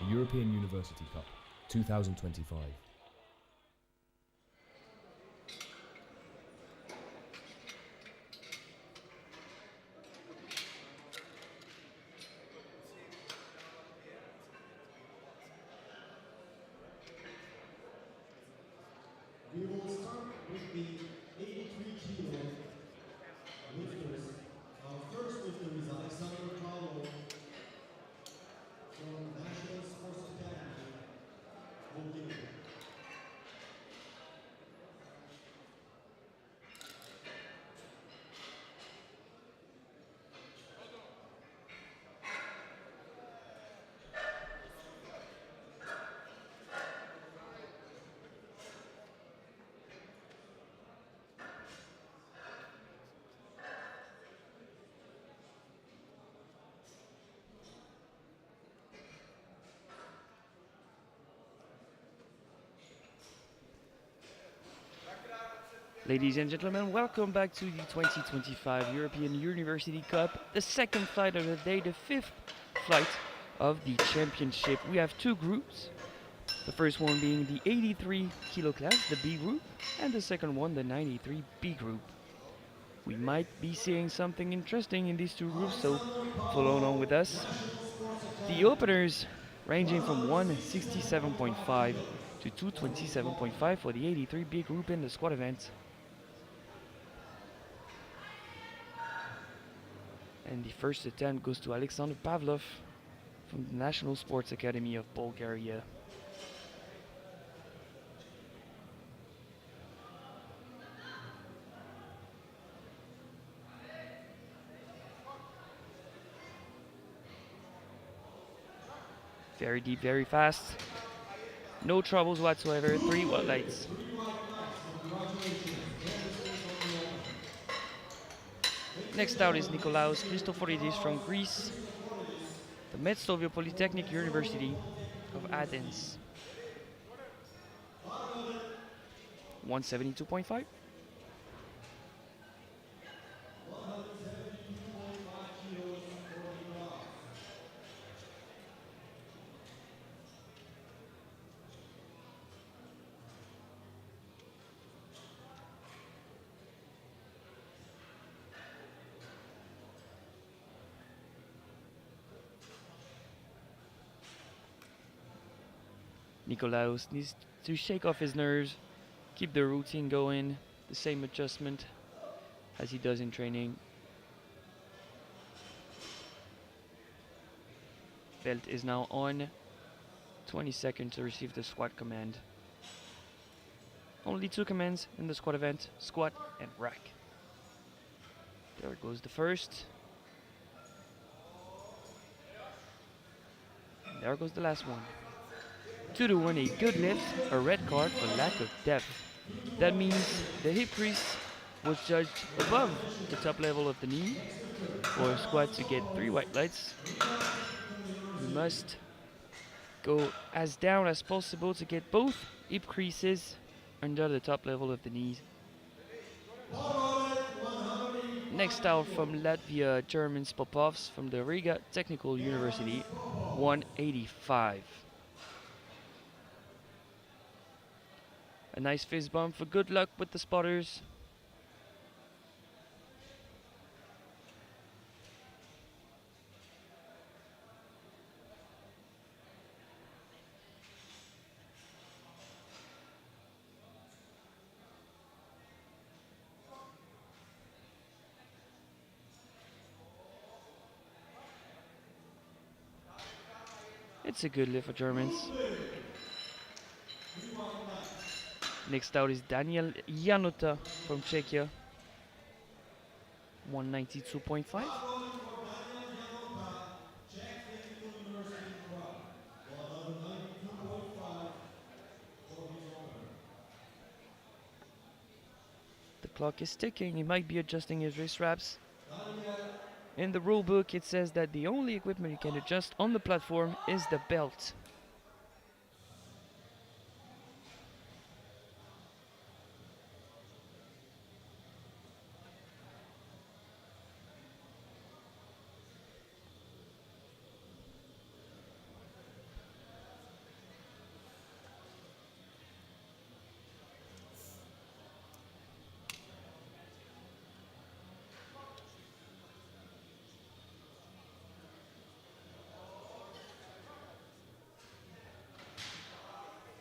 The European University Cup 2025. We will start with the 83 kilo lifters. Our first lifter is Alexander Paulo from National Sports Academy, Bulgaria. Ladies and gentlemen, welcome back to the 2025 European University Cup, the second flight of the day, the fifth flight of the championship. We have two groups, the first one being the 83 kilo class, the B group, and the second one, the 93B group. We might be seeing something interesting in these two groups, so follow along with us. The openers ranging from 167.5 to 227.5 for the 83B group in the squat event. And the first attempt goes to Alexander Pavlov from the National Sports Academy of Bulgaria. Very deep, very fast. No troubles whatsoever. 3 white lights. Next out is Nikolaos Christoforidis from Greece, the Metzdovio Polytechnic University of Athens. 172.5. Nikolaos needs to shake off his nerves, keep the routine going, the same adjustment as he does in training. Belt is now on. 20 seconds to receive the squat command. Only 2 commands in the squat event, squat and rack. There goes the first. And there goes the last one. 2 to 1, a good lift, a red card for lack of depth. That means the hip crease was judged above the top level of the knee. For a squat to get 3 white lights, you must go as down as possible to get both hip creases under the top level of the knees. Next out from Latvia, German Popovs from the Riga Technical University, 185. A nice fist bump for good luck with the spotters. It's a good lift for Germans. Next out is Daniel Janota from Czechia. 192.5. The clock is ticking. He might be adjusting his wrist straps. In the rule book, it says that the only equipment you can adjust on the platform is the belt.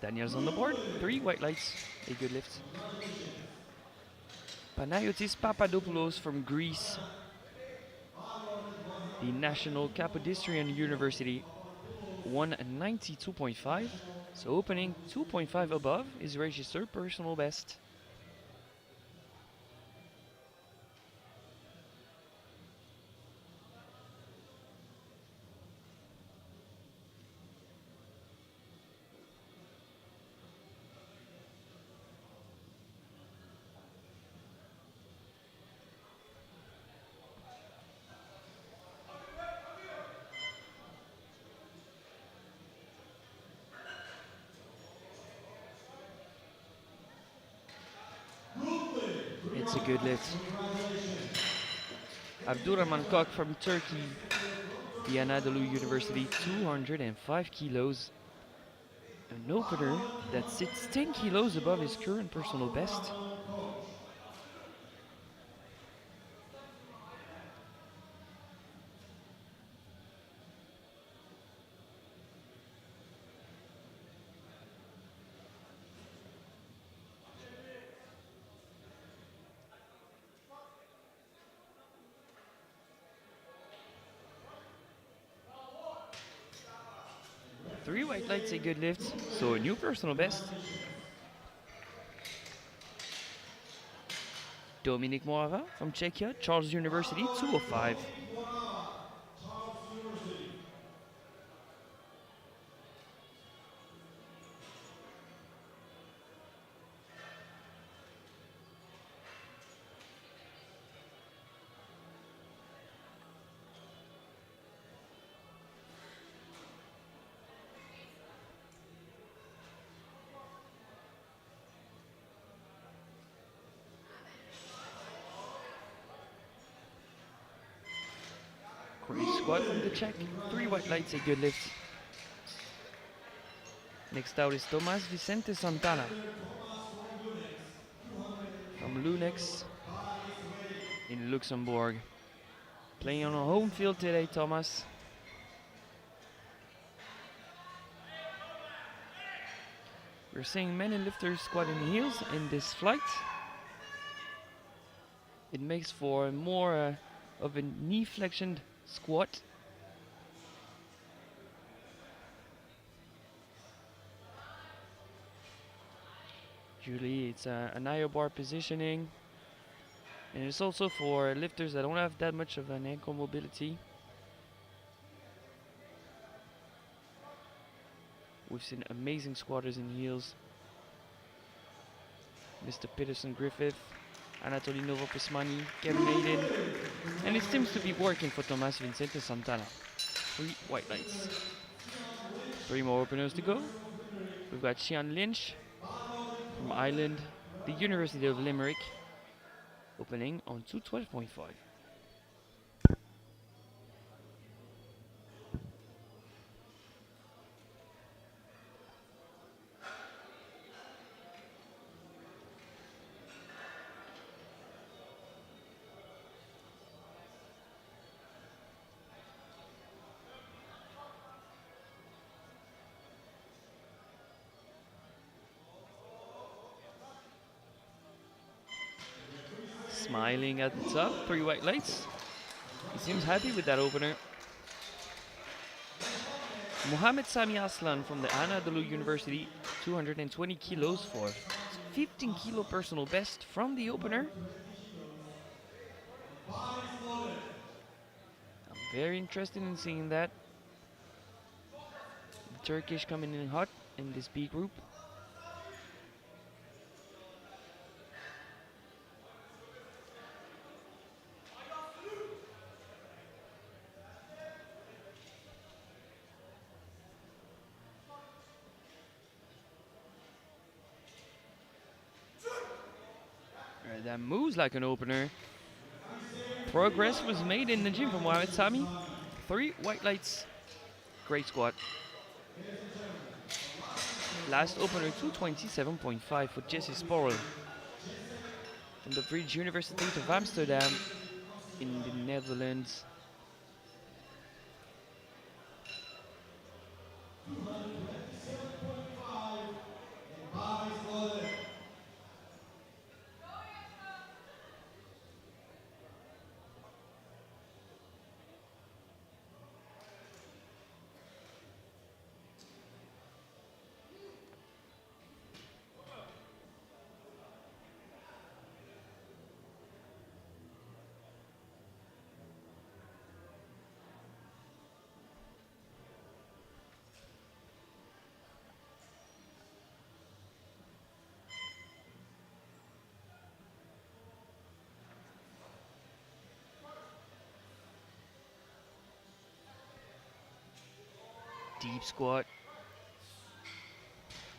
Daniel's on the board. 3 white lights, a good lift. Panayotis Papadopoulos from Greece, the National Kapodistrian University, 192.5. So opening 2.5 above is registered personal best. It's a good lift. Abdurrahman Kok from Turkey, the Anadolu University, 205 kilos. An opener that sits 10 kilos above his current personal best. Three white lights, a good lift, so a new personal best. Dominic Moava from Czechia, Charles University, 205. Great squat from the Czech. Three white lights, a good lift. Next out is Tomas Vicente Santana from Lunex in Luxembourg. Playing on a home field today, Thomas. We're seeing many lifters squatting heels in this flight. It makes for more of a knee flexioned squat. Usually it's an IO bar positioning, and it's also for lifters that don't have that much of an ankle mobility. We've seen amazing squatters in heels. Mr. Peterson Griffith, Anatoly Novopismani, Kevin Aiden, and it seems to be working for Tomas Vicente Santana. Three white lights. Three more openers to go. We've got Sian Lynch from Ireland, the University of Limerick, opening on 212.5. Smiling at the top, three white lights. He seems happy with that opener. Mohamed Sami Aslan from the Anadolu University, 220 kilos for 15 kilo personal best from the opener. I'm very interested in seeing that. The Turkish coming in hot in this B group. That moves like an opener. Progress was made in the gym from Mohamed Sami. Three white lights. Great squat. Last opener 227.5 for Jesse Sporrel from the Vrije Universiteit of Amsterdam in the Netherlands. deep squat.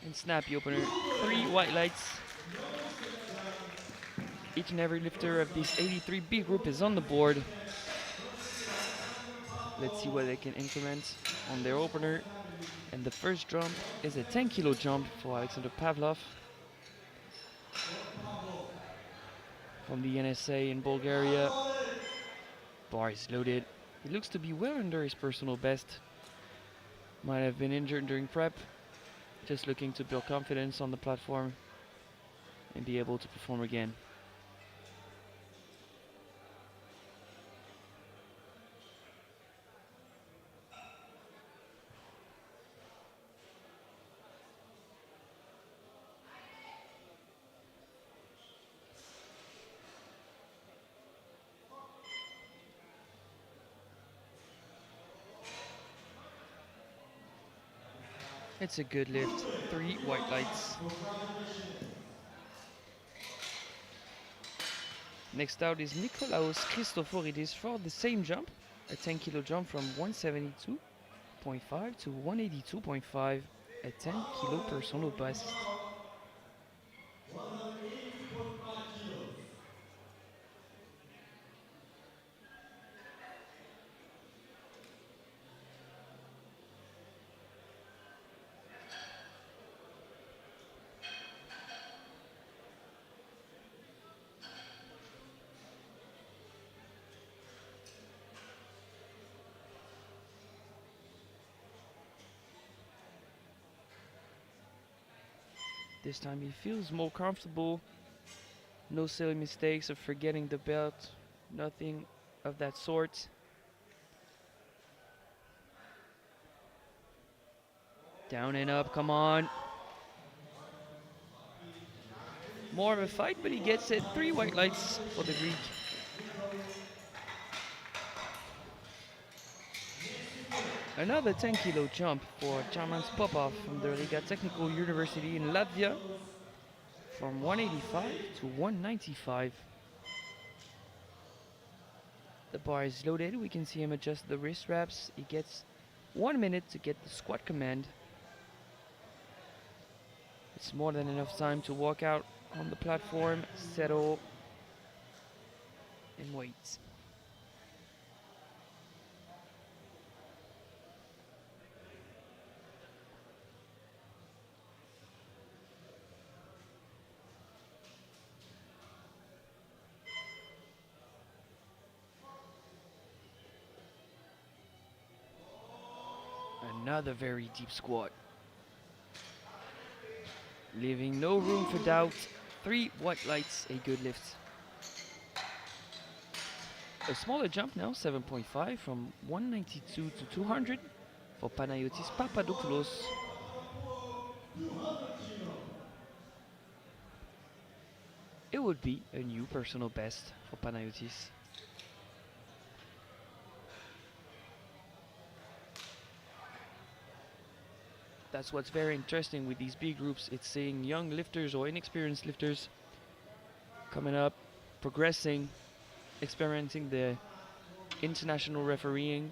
And snappy opener. 3 white lights. Each and every lifter of this 83B group is on the board. Let's see what they can increment on their opener. And the first jump is a 10 kilo jump for Alexander Pavlov from the NSA in Bulgaria. Bar is loaded. He looks to be well under his personal best. Might have been injured during prep. Just looking to build confidence on the platform and be able to perform again. It's a good lift. 3 white lights. Next out is Nikolaos Christoforidis for the same jump. A 10 kilo jump from 172.5 to 182.5. A 10 kilo personal best. 180.5 kilos. This time he feels more comfortable. No silly mistakes of forgetting the belt. Nothing of that sort. Down and up, come on. More of a fight, but he gets it. 3 white lights for the Greek. Another 10 kilo jump for Charmans Popov from the Riga Technical University in Latvia. From 185 to 195. The bar is loaded. We can see him adjust the wrist wraps. He gets 1 minute to get the squat command. It's more than enough time to walk out on the platform, settle, and wait. Another very deep squat. Leaving no room for doubt. 3 white lights, a good lift. A smaller jump now, 7.5 from 192 to 200 for Panayotis Papadopoulos. It would be a new personal best for Panayotis. That's what's very interesting with these B groups. It's seeing young lifters or inexperienced lifters coming up, progressing, experimenting the international refereeing.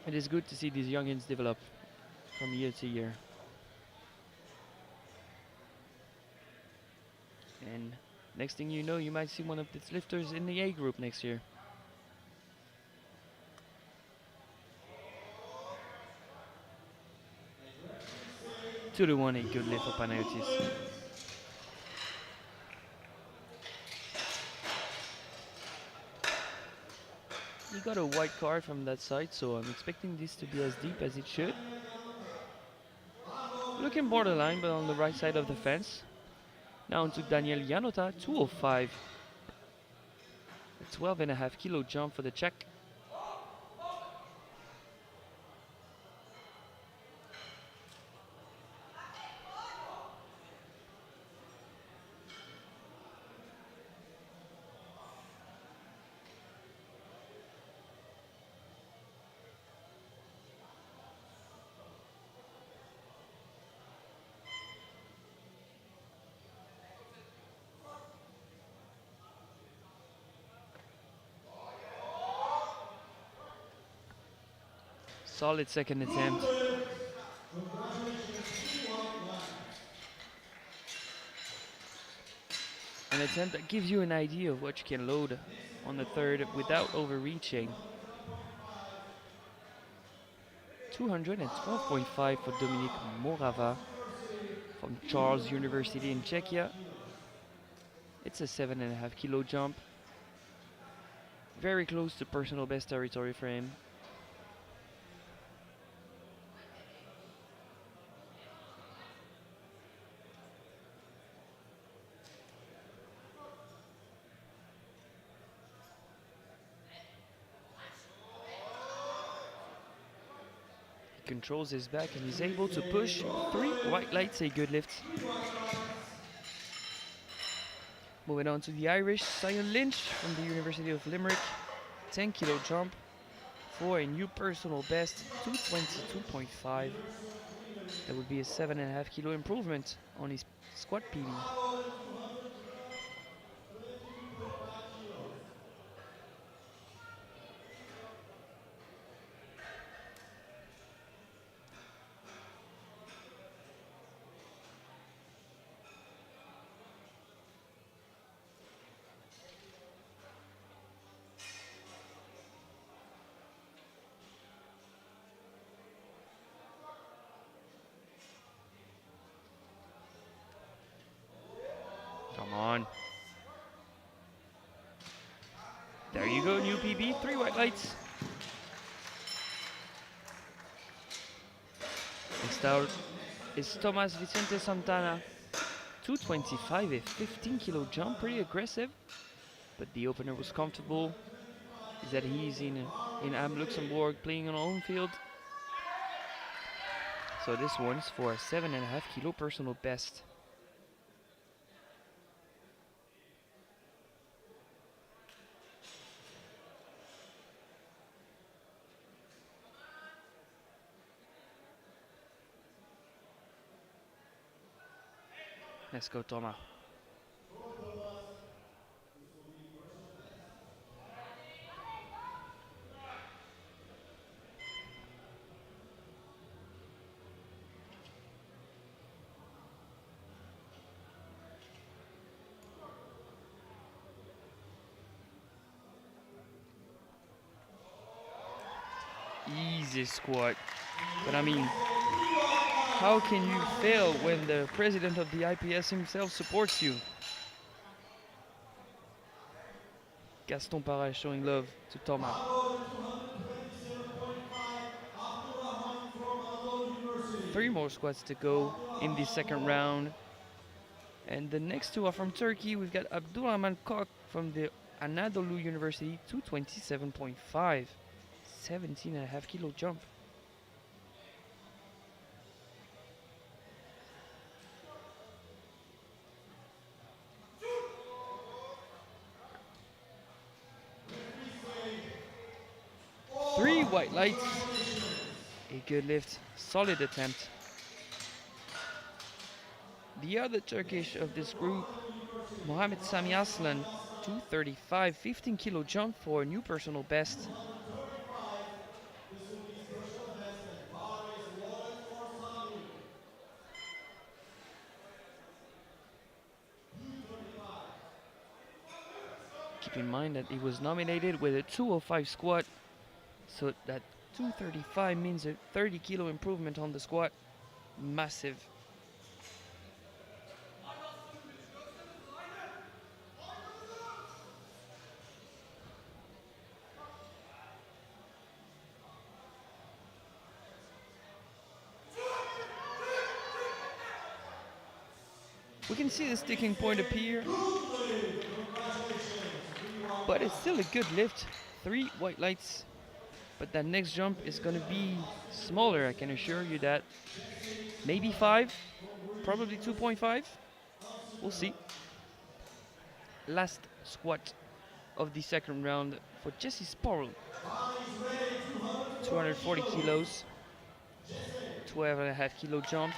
It is good to see these youngins develop from year to year. And next thing you know, you might see one of these lifters in the A group next year. Two to one, a good lift for Panayotis. He got a white card from that side, so I'm expecting this to be as deep as it should. Looking borderline, but on the right side of the fence. Now onto Daniel Janota, 205. A 12.5 kilo jump for the Czech. Solid second attempt. An attempt that gives you an idea of what you can load on the third without overreaching. 212.5 for Dominic Morava from Charles University in Czechia. It's a 7.5 kilo jump. Very close to personal best territory for him. He controls his back and he's able to push 3 white lights, a good lift. Moving on to the Irish, Sion Lynch from the University of Limerick. 10 kilo jump for a new personal best, 222.5. That would be a 7.5 kilo improvement on his squat PB. Come on. There you go, new PB, 3 white lights. Next out is Tomas Vicente Santana. 225, a 15 kilo jump, pretty aggressive. But the opener was comfortable. Is that he's in Am Luxembourg playing on home field. So this one's for a 7.5 kilo personal best. Let's go, Thomas. Easy squat. But I mean, how can you fail when the president of the IPS himself supports you? Gaston Parra showing love to Thomas. 3 more squats to go in the second round. And the next 2 are from Turkey. We've got Abdurrahman Kok from the Anadolu University, 227.5. 17.5 kilo jump. Three white lights. A good lift. Solid attempt. The other Turkish of this group, Mohamed Sami Aslan, 235, 15 kilo jump for a new personal best. Keep in mind that he was nominated with a 205 squat, so that 235 means a 30 kilo improvement on the squat. Massive. We can see the sticking point appear, but it's still a good lift. 3 white lights, but that next jump is going to be smaller, I can assure you that. Maybe 5, probably 2.5. We'll see. Last squat of the second round for Jesse Sporl. 240 kilos, 12.5 kilo jump.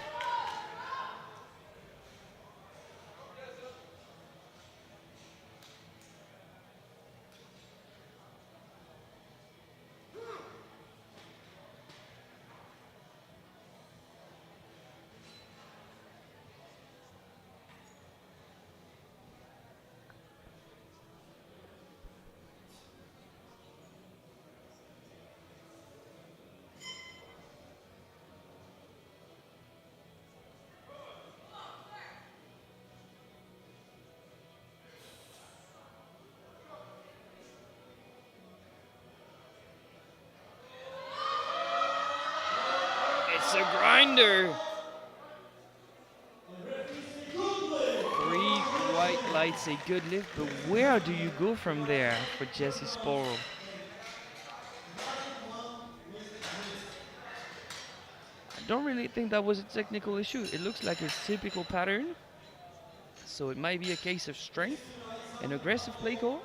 grinder. 3 white lights, a good lift, but where do you go from there for Jesse Sporl? I don't really think that was a technical issue. It looks like his typical pattern, so it might be a case of strength and aggressive play call.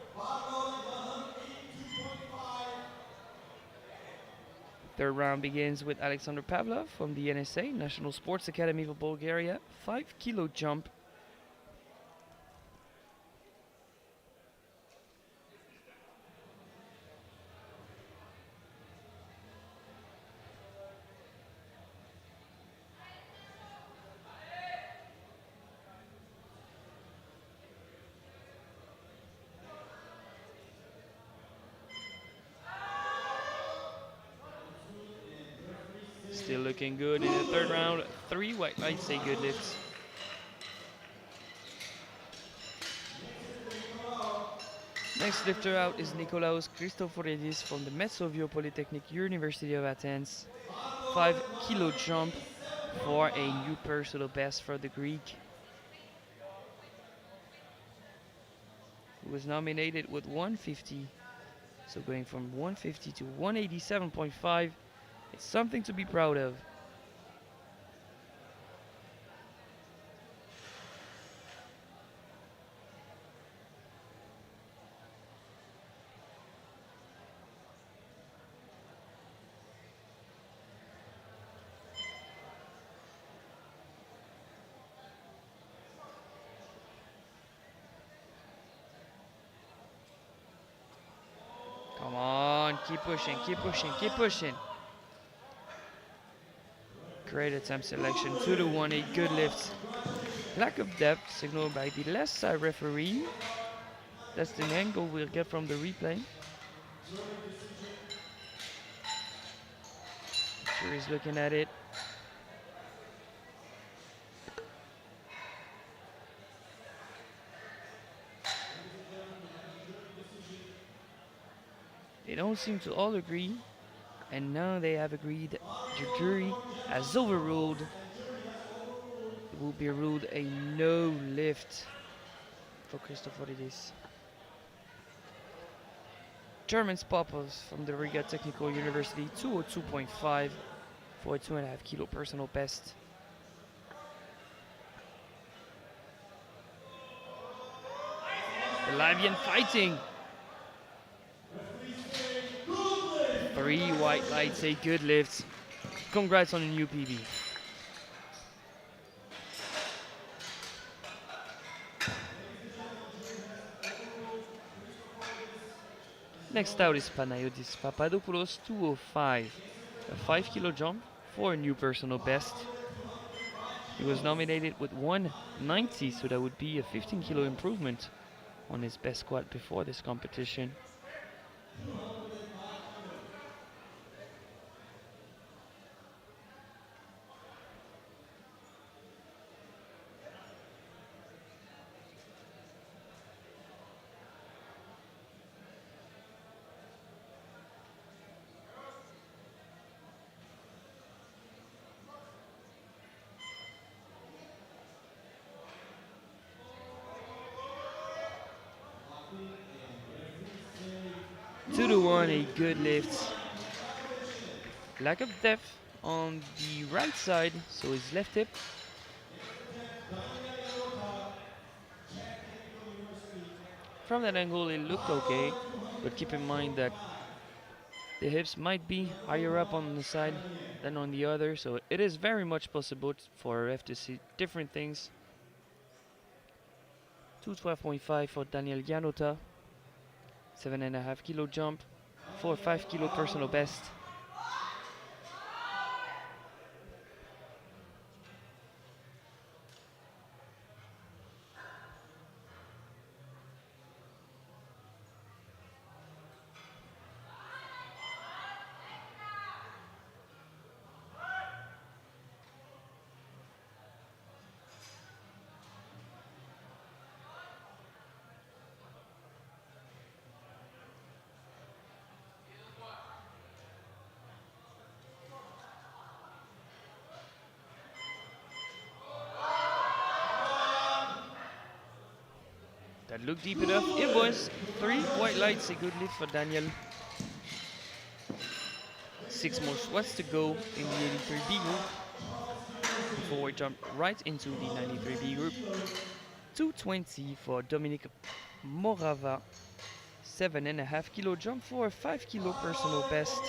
Third round begins with Alexander Pavlov from the NSA, National Sports Academy of Bulgaria. 5 kilo jump. Still looking good in the third round. 3 white lights, a good lift. Next lifter out is Nikolaos Christoforidis from the Metsovio Polytechnic University of Athens. 5 kilo jump for a new personal best for the Greek, who was nominated with 150. So going from 150 to 187.5, it's something to be proud of. Come on, keep pushing, keep pushing, keep pushing. Great attempt selection, 2 to 1, a good lift. Lack of depth signaled by the left side referee. That's the angle we'll get from the replay. Sure, he's looking at it. They don't seem to all agree, and now they have agreed. The jury has overruled. It will be ruled a no lift for Christoforidis. German Popos from the Riga Technical University, 202.5 for a 2.5 kilo personal best. The Latvian fighting. 3 white lights, a good lift. Congrats on a new PB. Next out is Panayiotis Papadopoulos, 205. A 5 kilo jump for a new personal best. He was nominated with 190, so that would be a 15 kilo improvement on his best squat before this competition. Two to 1, a good lift. Lack of depth on the right side, so his left hip. From that angle it looked okay, but keep in mind that the hips might be higher up on the side than on the other, so it is very much possible for a ref to see different things. 212.5 for Daniel Janota. 7.5 kilo jump for 5 kilo personal best. That looked deep enough. It was 3 white lights. A good lift for Daniel. 6 more squats to go in the 83B group before we jump right into the 93B group. 220 for Dominic Morava. 7.5 kilo jump for a 5 kilo personal best.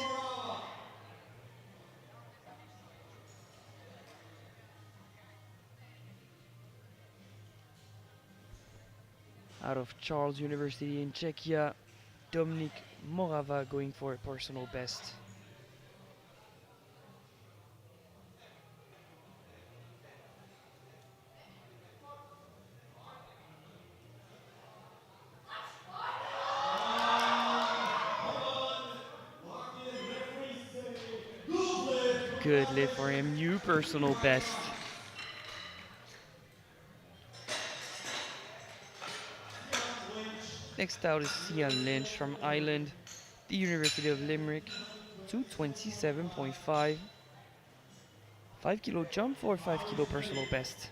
Out of Charles University in Czechia, Dominic Morava going for a personal best. Good lift for him, new personal best. Next out is Cian Lynch from Ireland, the University of Limerick, 227.5. 5 kilo jump for 5 kilo personal best.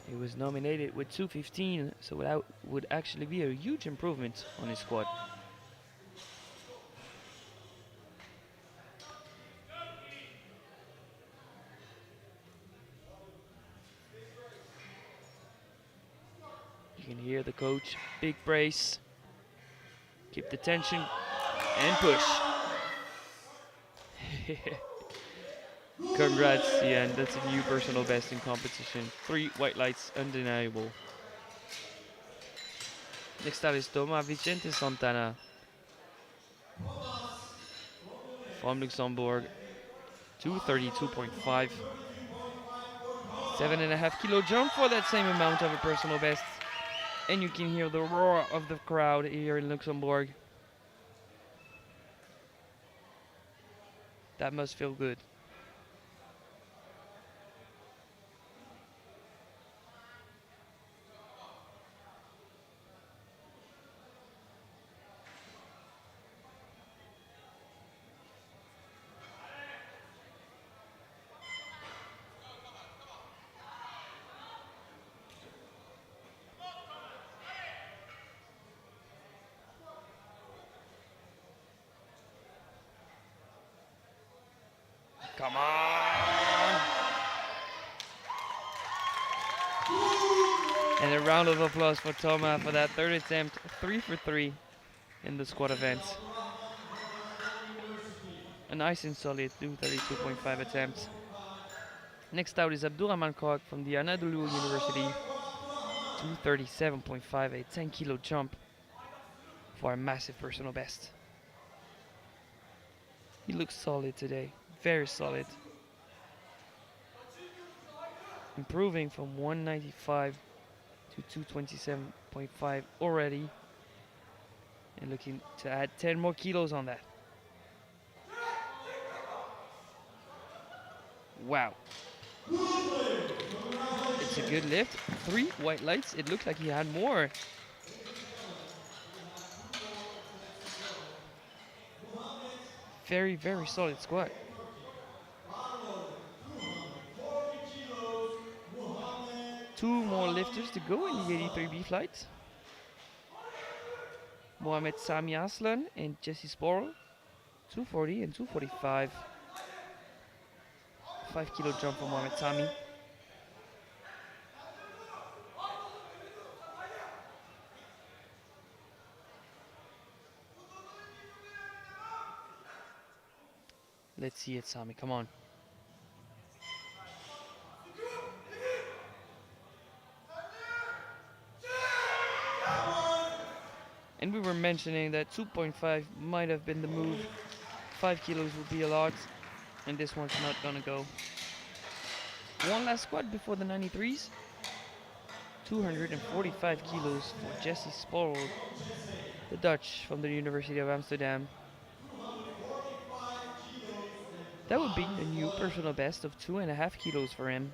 He was nominated with 215, so that would actually be a huge improvement on his squat. You can hear the coach, big brace, keep the tension, and push. Congrats, Cian, that's a new personal best in competition. 3 white lights, undeniable. Next out is Thomas Vicente Santana from Luxembourg, 232.5. 7.5 kilo jump for that same amount of a personal best. And you can hear the roar of the crowd here in Luxembourg. That must feel good. Come on! And a round of applause for Thomas for that third attempt, 3 for 3 in the squat event. A nice and solid 232.5 attempt. Next out is Abdurrahman Kok from the Anadolu University, 237.5, a 10 kilo jump for a massive personal best. He looks solid today, very solid. Improving from 195 to 227.5 already. And looking to add 10 more kilos on that. Wow. It's a good lift. 3 white lights. It looked like he had more. Very, very solid squat. Two more lifters to go in the 83B flight. Mohamed Sami Aslan and Jesse Sporl, 240 and 245. 5 kilo jump for Mohamed Sami. Let's see it, Sami, come on. And we were mentioning that 2.5 might have been the move. 5 kilos would be a lot, and this one's not gonna go. One last squat before the 93s. 245 kilos for Jesse Sporl, the Dutch from the University of Amsterdam. That would be a new personal best of 2.5 kilos for him.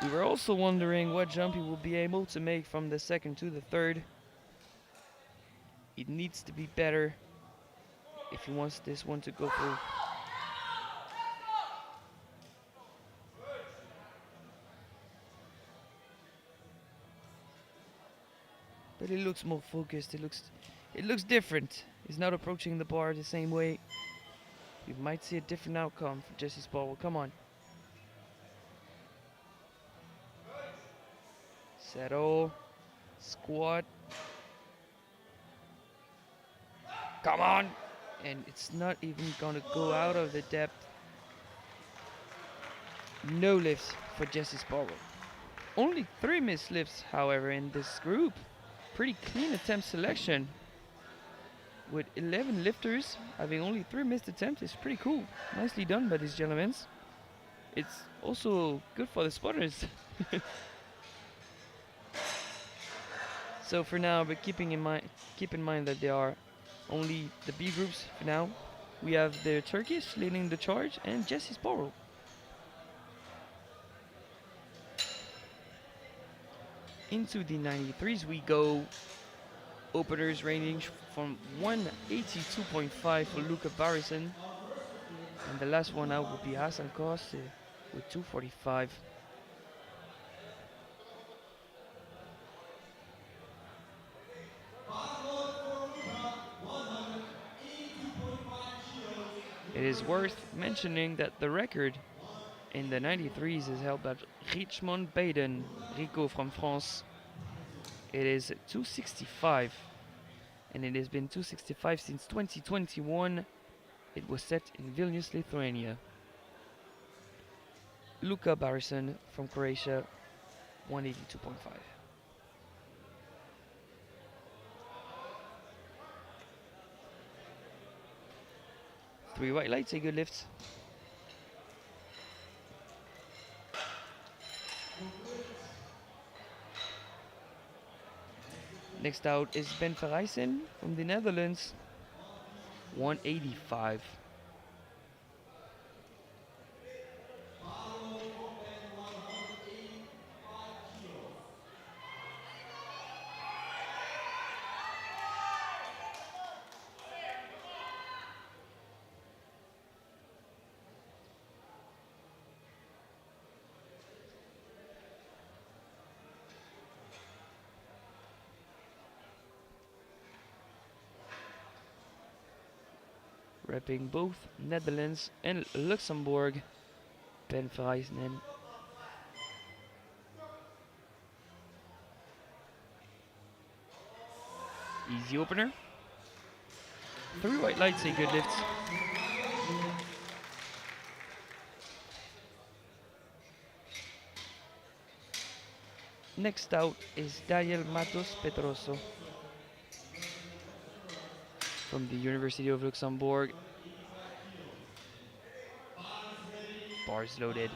We were also wondering what jump he will be able to make from the second to the third. It needs to be better if he wants this one to go through. But it looks more focused. It looks different. He's not approaching the bar the same way. We might see a different outcome for Jesse Sparrow. Come on. Settle. Squat. Come on. And it's not even gonna go out of the depth. No lifts for Jesse Sparrow. Only 3 missed lifts, however, in this group. Pretty clean attempt selection. With 11 lifters, having only 3 missed attempts is pretty cool. Nicely done by these gentlemen. It's also good for the spotters. So for now, but keep in mind that there are only the B groups for now. We have the Turkish leading the charge and Jesse Sparrow. Into the 93s we go. Openers ranging from 182.5 for Luca Barrison. And the last one out will be Hassan Kosse with 245. It is worth mentioning that the record in the 93s is held by Richmond Baden, Rico from France. It is 265, and it has been 265 since 2021. It was set in Vilnius, Lithuania. Luka Barrison from Croatia, 182.5. Three white lights, a good lift. Next out is Ben Verrijsen from the Netherlands, 185. Repping both Netherlands and Luxembourg, Ben Verrijsen. Easy opener. Three white lights, a good lift. Next out is Daniel Matos Pedroso from the University of Luxembourg. Bars loaded.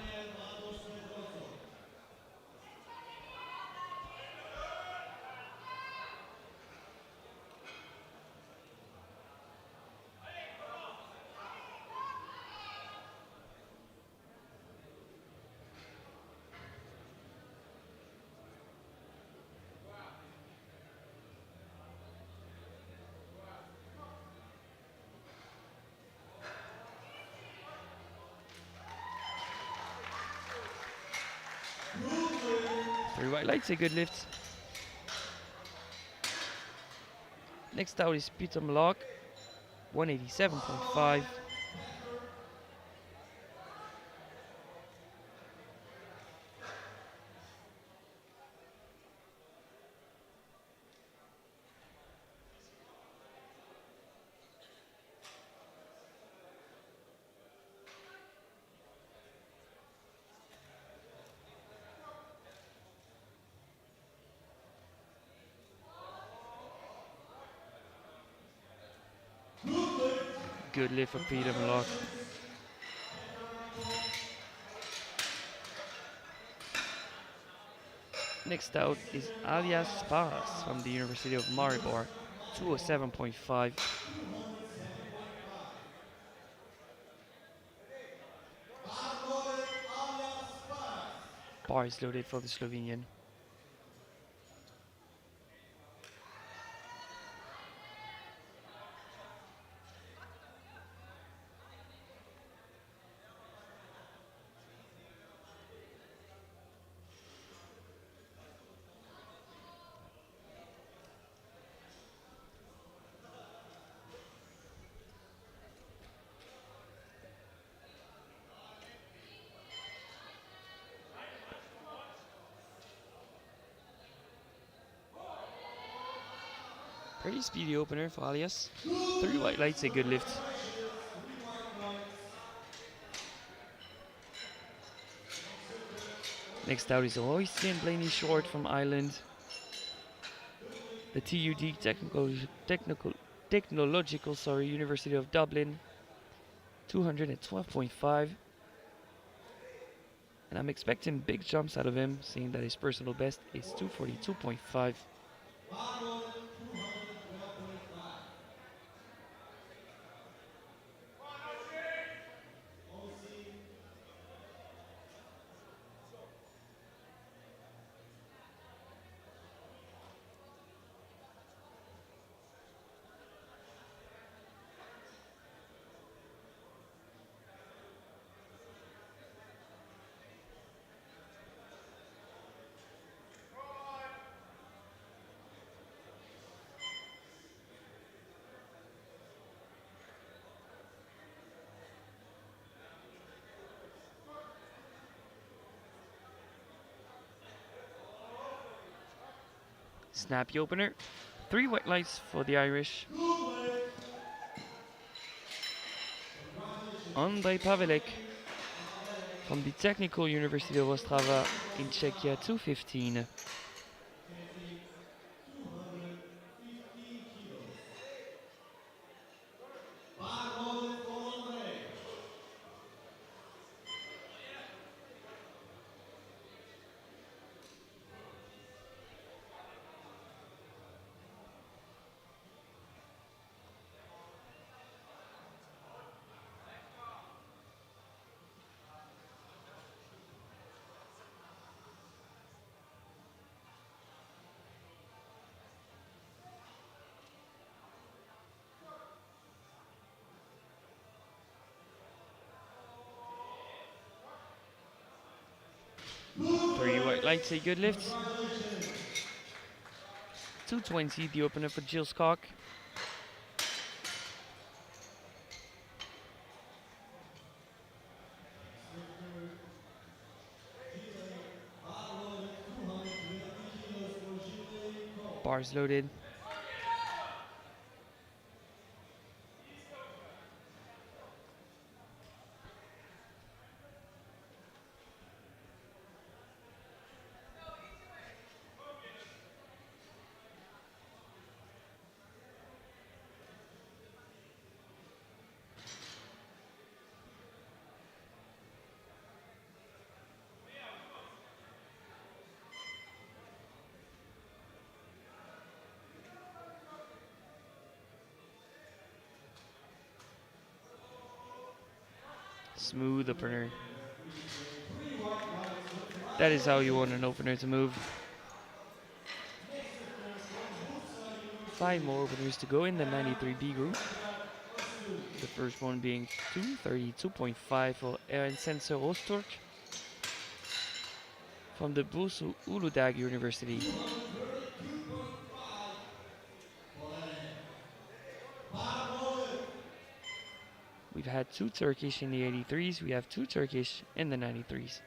Three white lights, a good lift. Next out is Peter Mlock, 187.5. Good lift for Peter Mlock. Next out is Alias Sparas from the University of Maribor, 207.5. Bar is loaded for the Slovenian. Pretty speedy opener for Alias. 3 white lights, a good lift. Congratulations, 3 white lights. Next out is Royston Blaney Short from Ireland. The TUD Technological University of Dublin. 212.5. And I'm expecting big jumps out of him, seeing that his personal best is 242.5. Bar wallet, 212.5. OC, Snappy opener. 3 white lights for the Irish. On by Pavelek from the Technical University of Ostrava in Czechia, 215. 215 kilos. Bar wallet for Andrei. Three white lights, a good lift. 220, the opener for Jill Skok. Bars loaded. Smooth opener. That is how you want an opener to move. 5 more openers to go in the 93B group. The first one being 232.5 for Aaron Sensor Ostork from the Bursu Uludag University. We've had 2 Turkish in the 83s, we have 2 Turkish in the 93s.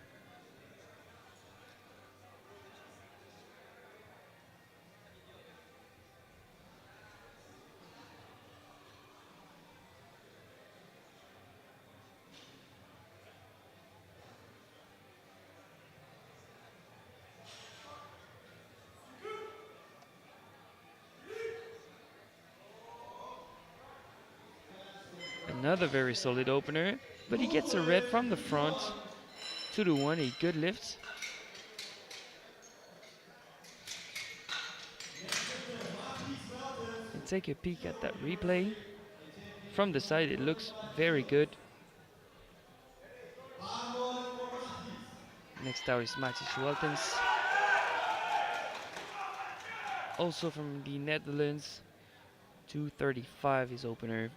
Another very solid opener, but he gets a red from the front. 2-1, a good lift. And take a peek at that replay. From the side it looks very good. Next out is Mathis Schweltens, also from the Netherlands. 235 is opener.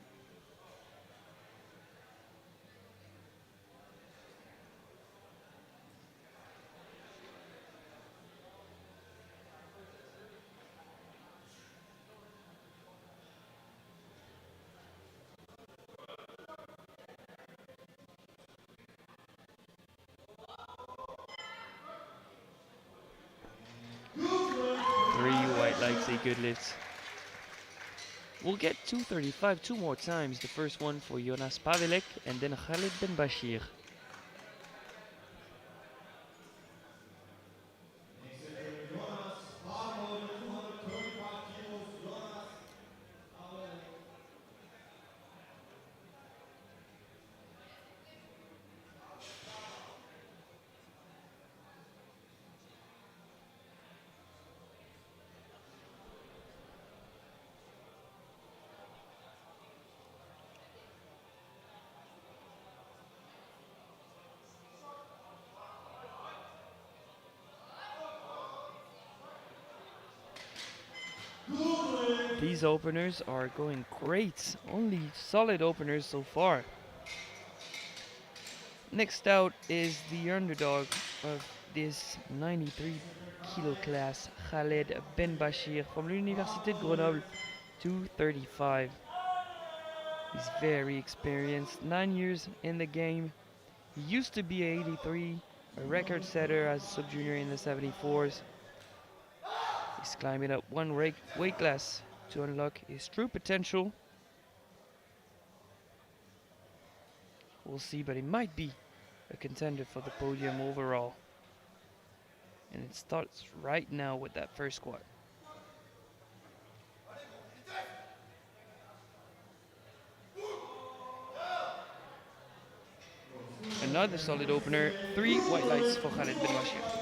Three white lights, a good lift. We'll get 235 two more times. The first one for Jonas Pavelek and then Khalid Ben Bashir. These openers are going great. Only solid openers so far. Next out is the underdog of this 93 kilo class, Khaled Ben Bashir from l'Université de Grenoble, 235. He's very experienced, 9 years in the game. He used to be a 83, a record setter as a sub-junior in the 74s. He's climbing up one weight class to unlock his true potential. We'll see, but he might be a contender for the podium overall. And it starts right now with that first squat. Another solid opener, 3 white lights for Khaled Ben Bashir.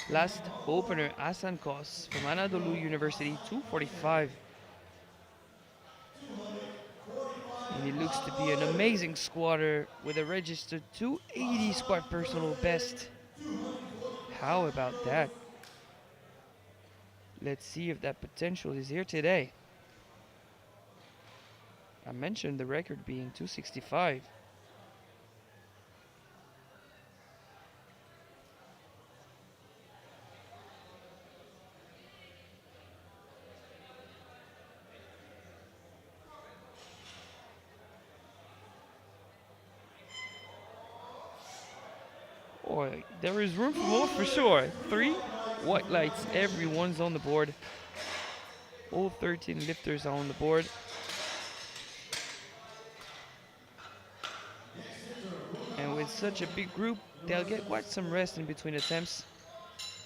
Last opener, Hasan Kos from Anadolu University, 245. And he looks to be an amazing squatter with a registered 280 squat personal best. How about that? Let's see if that potential is here today. I mentioned the record being 265. Boy, there is room for more for sure. 3 white lights, everyone's on the board. All 13 lifters are on the board. And with such a big group, they'll get quite some rest in between attempts.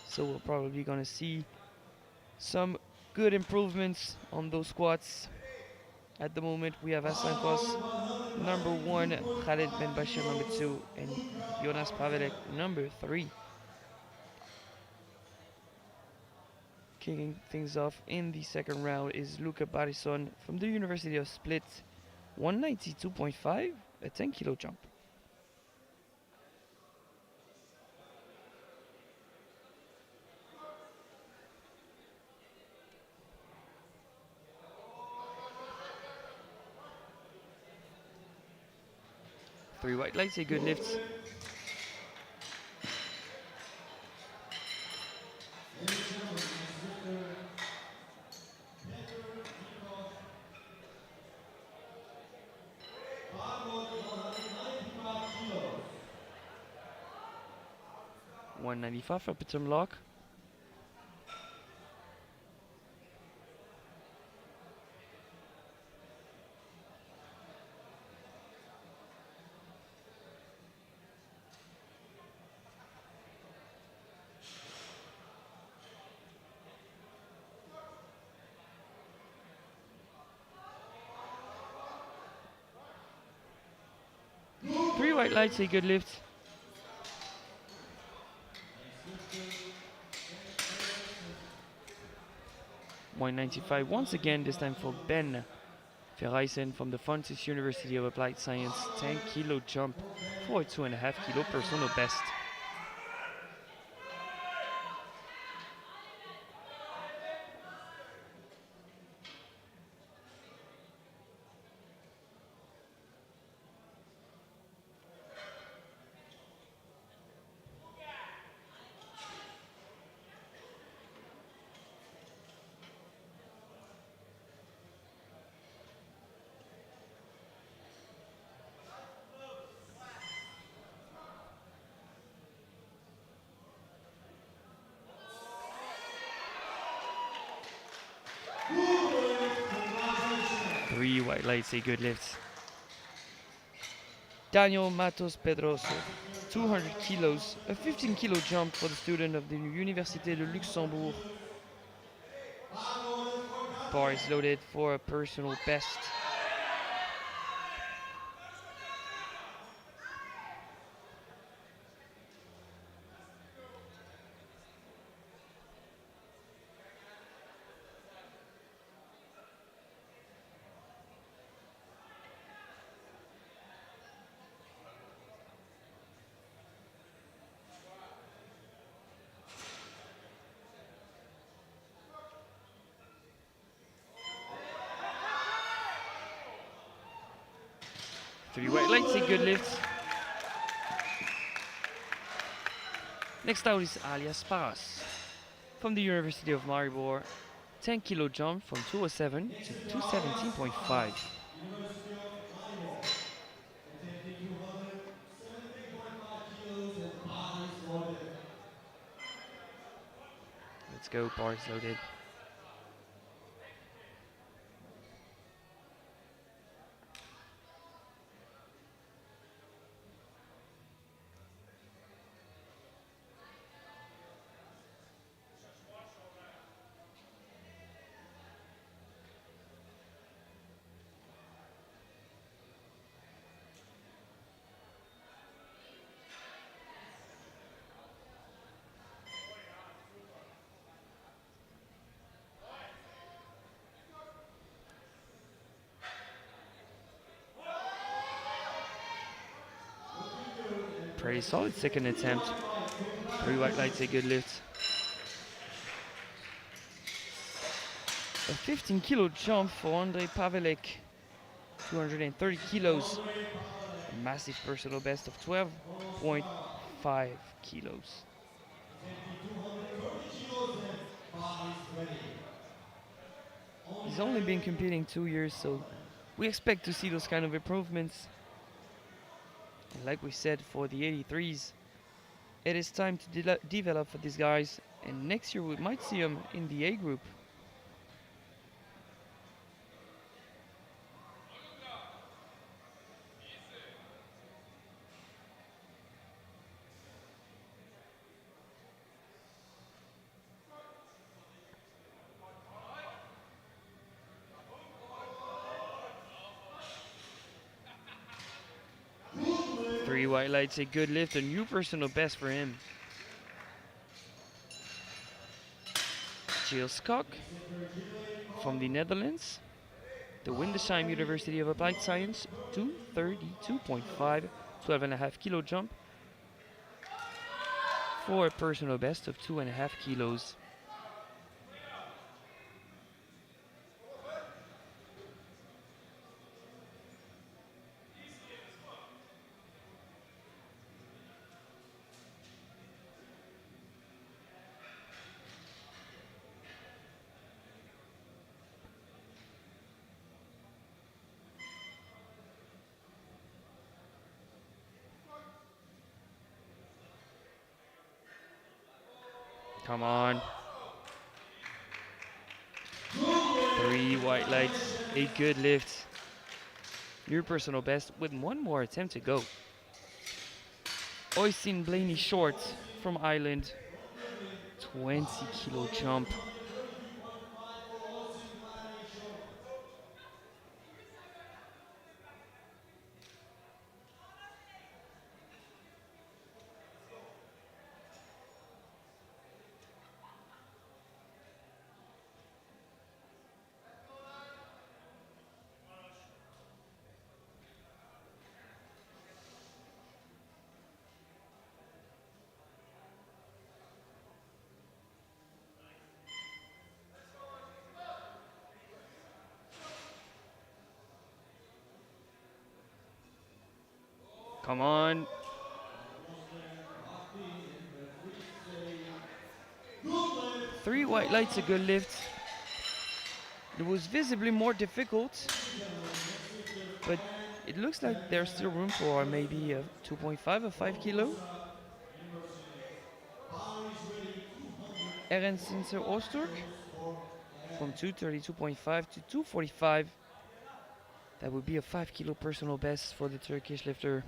So we're probably gonna see some good improvements on those squats. At the moment, we have Hasan Kos, number 1, Khaled Ben Bashir, number 2, and Jonas Pavelek, number 3. Kicking things off in the second round is Luca Barison from the University of Split, 192.5, a 10 kilo jump. Three white lights, a good lift. $195 for bottom lock. Three white lights, a good lift. $195 once again, this time for Ben Verheyen from the Francis University of Applied Science 10 kilo jump for a 2.5 kilo personal best. Three white lights, a good lift. Daniel Matos Pedroso, 200 kilos, a 15 kilo jump for the student of the Université de Luxembourg. Bar is loaded for a personal best. Three white lights, a good lift. Next out is Alias Paras from the University of Maribor. 10 kilo jump from 207 to 217.5. University of Maribor. Attempting 273.5 kilos and bodies loaded. Let's go, bars loaded. Pretty solid second attempt. Three white lights, a good lift. A 15 kilo jump for Andrei Pavelek. 230 kilos. A massive personal best of 12.5 kilos. He's only been competing 2 years, so we expect to see those kind of improvements. And like we said, for the 83s, it is time to develop for these guys, and next year we might see them in the A group. Three white lights, a good lift, a new personal best for him. Gilles Kok from the Netherlands, the Windesheim University of Applied Science, 232.5, 12.5 kilo jump for a personal best of 2.5 kilos. Come on. Three white lights, a good lift. New personal best with one more attempt to go. Oisin Blaney Short from Ireland. 20 kilo jump. Come on. Three white lights, a good lift. It was visibly more difficult, but it looks like there's still room for maybe a 2.5 or 5 kilo. Eren Sinser Osturk from 232.5 to 245. That would be a 5 kilo personal best for the Turkish lifter.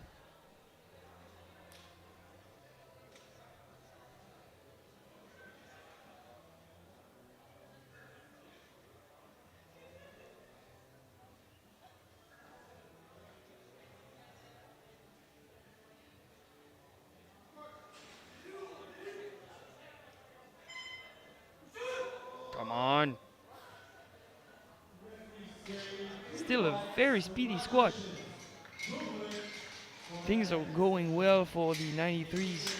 Come on. Still a very speedy squat. Things are going well for the 93s.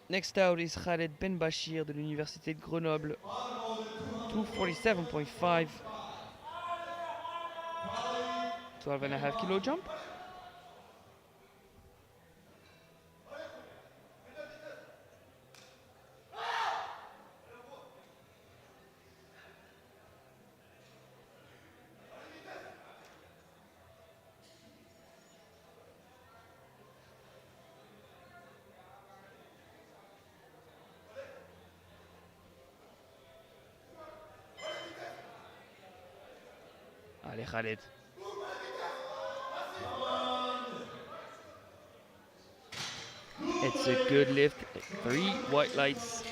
Next out is Khaled Ben Bashir de l'Université de Grenoble. 247.5. 12.5 kilo jump. Allez Khaled. It's a good lift. 3 white lights.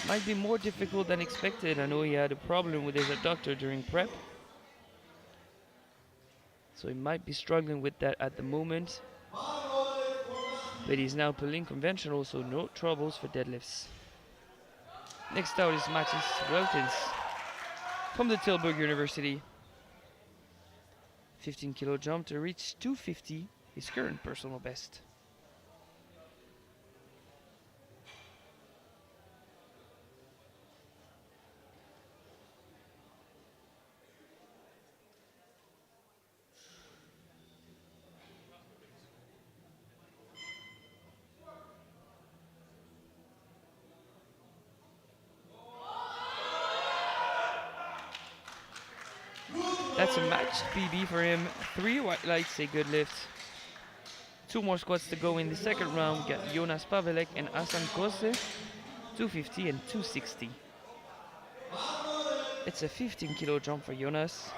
Might be more difficult than expected. I know he had a problem with his adductor during prep, so he might be struggling with that at the moment. But he's now pulling conventional, so no troubles for deadlifts. Next out is Mathis Weltens from the Tilburg University. 15 kilo jump to reach 250, his current personal best. That's a matched PB for him. 3 white lights, a good lift. 2 more squats to go in the second round. We got Jonas Pavelek and Hasan Kose, 250 and 260. It's a 15 kilo jump for Jonas.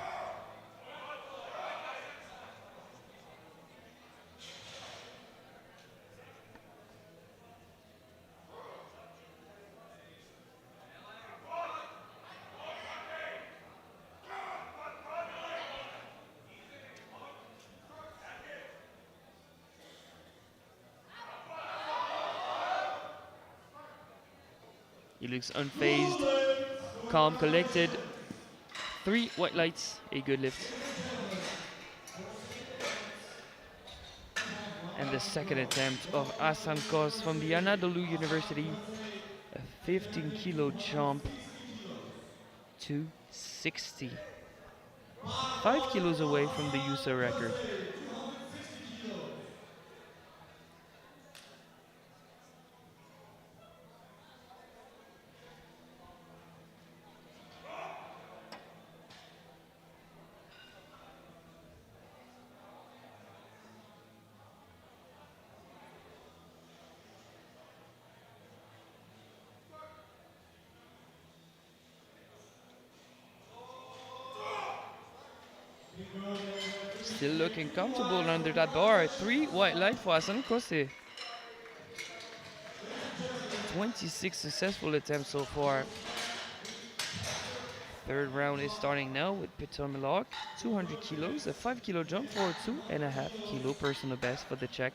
He looks unfazed, calm, collected. 3 white lights, a good lift. And the second attempt of Hasan Kos from the Anadolu University. A 15 kilo jump, 260. 5 kilos away from the USA record. Still looking comfortable under that bar. 3 white light for Hasan Kose. 26 successful attempts so far. Third round is starting now with Peter Milok. 200 kilos, a 5 kilo jump for a 2.5 kilo personal best for the Czech.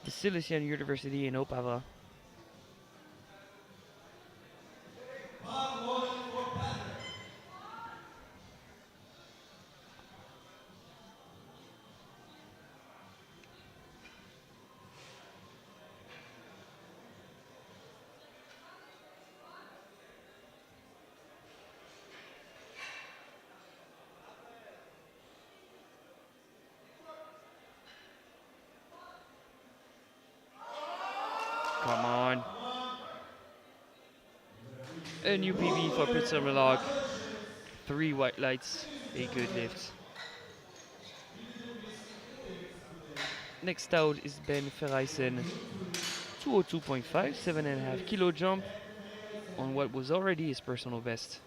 The Silesian University in Opava. Come on. A new PB for Pritzer Milog. 3 white lights, a good lift. Next out is Ben Ferreisen. 202.5, 7.5 kilo jump on what was already his personal best.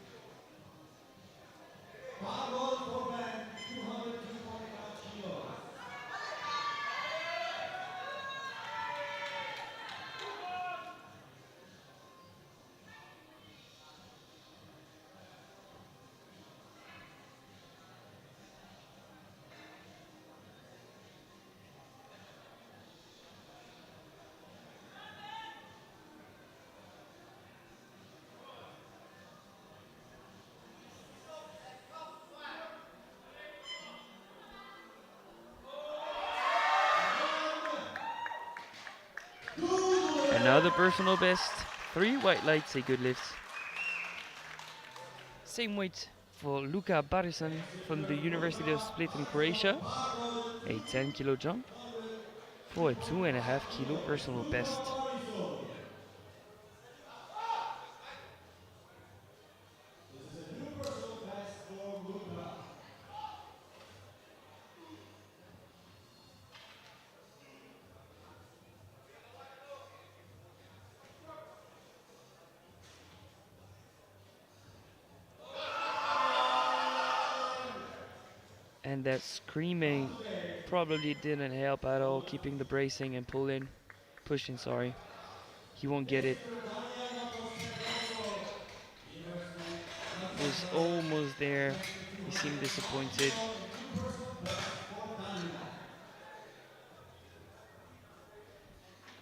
Power for Ben, 202.5 kilos. Another personal best. 3 white lights, a good lift. Same weight for Luka Barison from the University of Split in Croatia. A 10 kilo jump for a 2.5 kilo personal best. This is a new personal best for Luca. And that screaming probably didn't help at all, keeping the bracing and pushing, sorry. He won't get it. Was almost there. He seemed disappointed.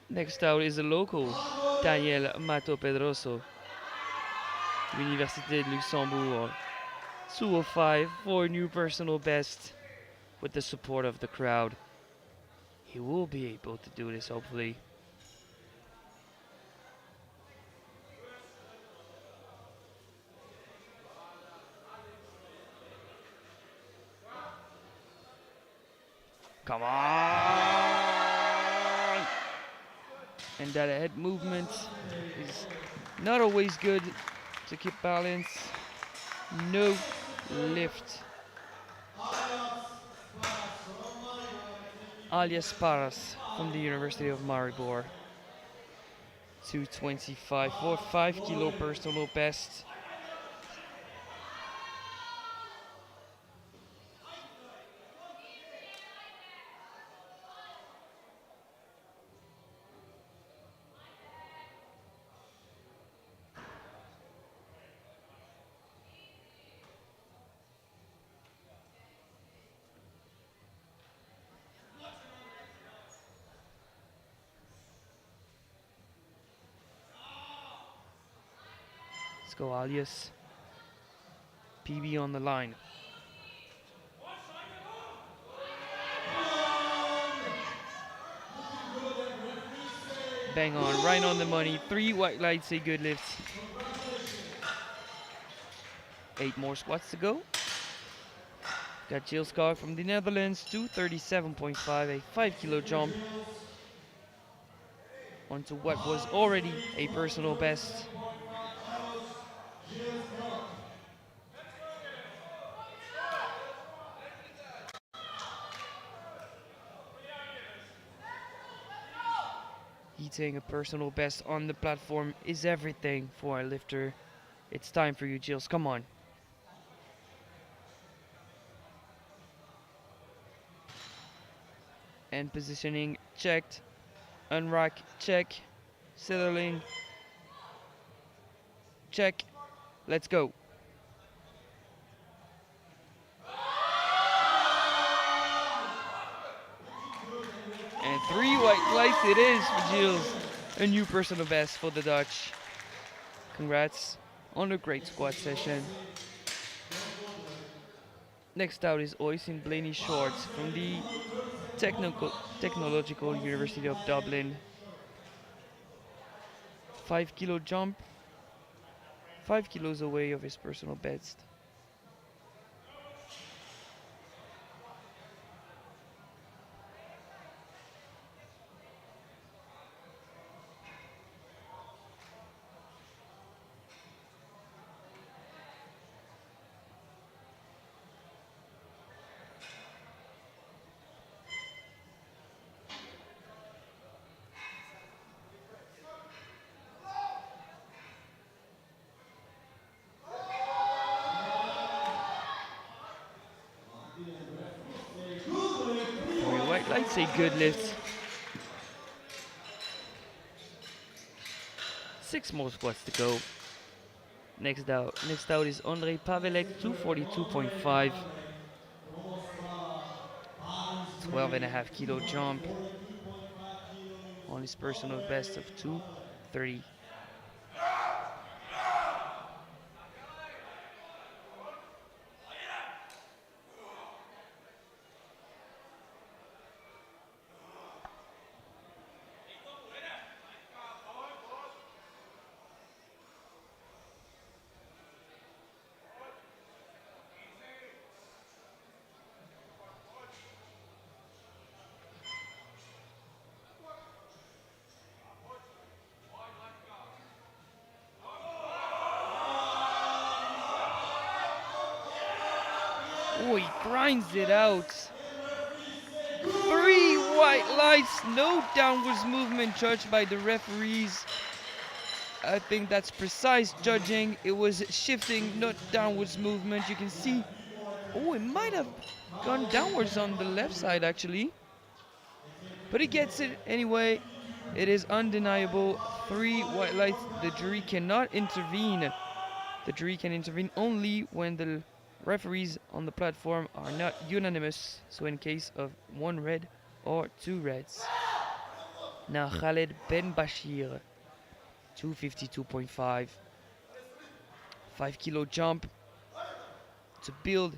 Next out is a local, Daniel Mato Pedroso, Université de Luxembourg. 205 for a new personal best with the support of the crowd. He will be able to do this, hopefully. Come on! And that head movement is not always good to keep balance. No lift. Alias Paras from the University of Maribor. 225 for 5 kilo personal best. Let's go, Alias. PB on the line. Bang on, right on the money. 3 white lights, a good lift. 8 more squats to go. Got Jill Scar from the Netherlands, 237.5, a 5 kilo jump onto what was already a personal best. Hitting a personal best on the platform is everything for a lifter. It's time for you, Jills. Come on. And positioning checked. Unrack check. Settling check. Let's go. And 3 white lights it is for Gilles. A new personal best for the Dutch. Congrats on a great squat session. Next out is Oisin Blaney Shorts from the Technological University of Dublin. 5 kilo jump. 5 kilos away of his personal best. It's a good lift. 6 more squats to go. Next out is Andrei Pavelek, 242.5. 12.5 kilo jump on his personal best of 230. Oh, he grinds it out. 3 white lights, no downwards movement judged by the referees. I think that's precise judging. It was shifting, not downwards movement. You can see, oh, it might have gone downwards on the left side actually. But he gets it anyway. It is undeniable. 3 white lights. The jury cannot intervene. The jury can intervene only when the referees on the platform are not unanimous. So in case of 1 red or 2 reds. Now Khaled Ben Bashir, 252.5. 5 kilo jump to build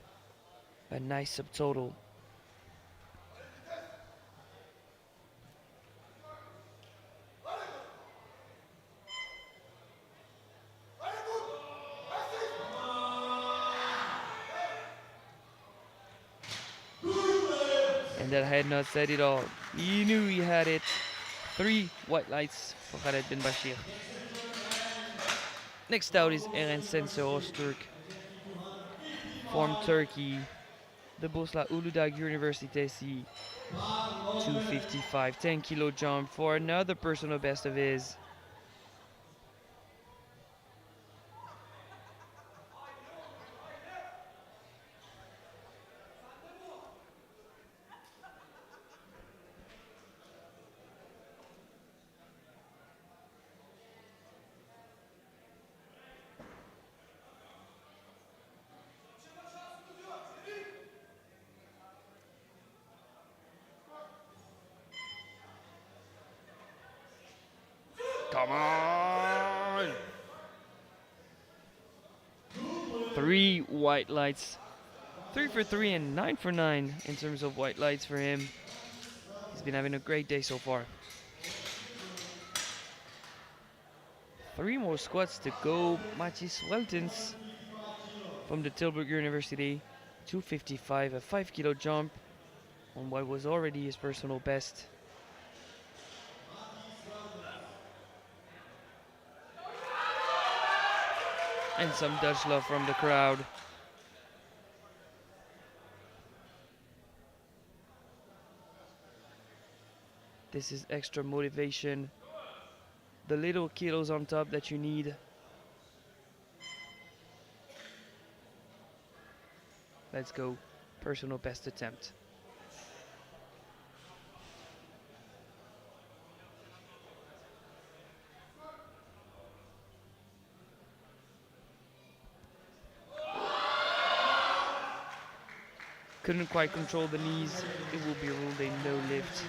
a nice subtotal. And that had not said it all. He knew he had it. 3 white lights for Khaled bin Bashir. Next out is Eren Sensor Öztürk from Turkey. The Bursa Uludağ Üniversitesi. 255, 10 kilo jump for another personal best of his. Come on! 3 white lights. 3 for 3 and 9 for 9 in terms of white lights for him. He's been having a great day so far. 3 more squats to go. Mathis Weltens from the Tilburg University. 255, a 5 kilo jump on what was already his personal best. And some Dutch love from the crowd. This is extra motivation. The little kilos on top that you need. Let's go. Personal best attempt. Couldn't quite control the knees. It will be ruled a no lift.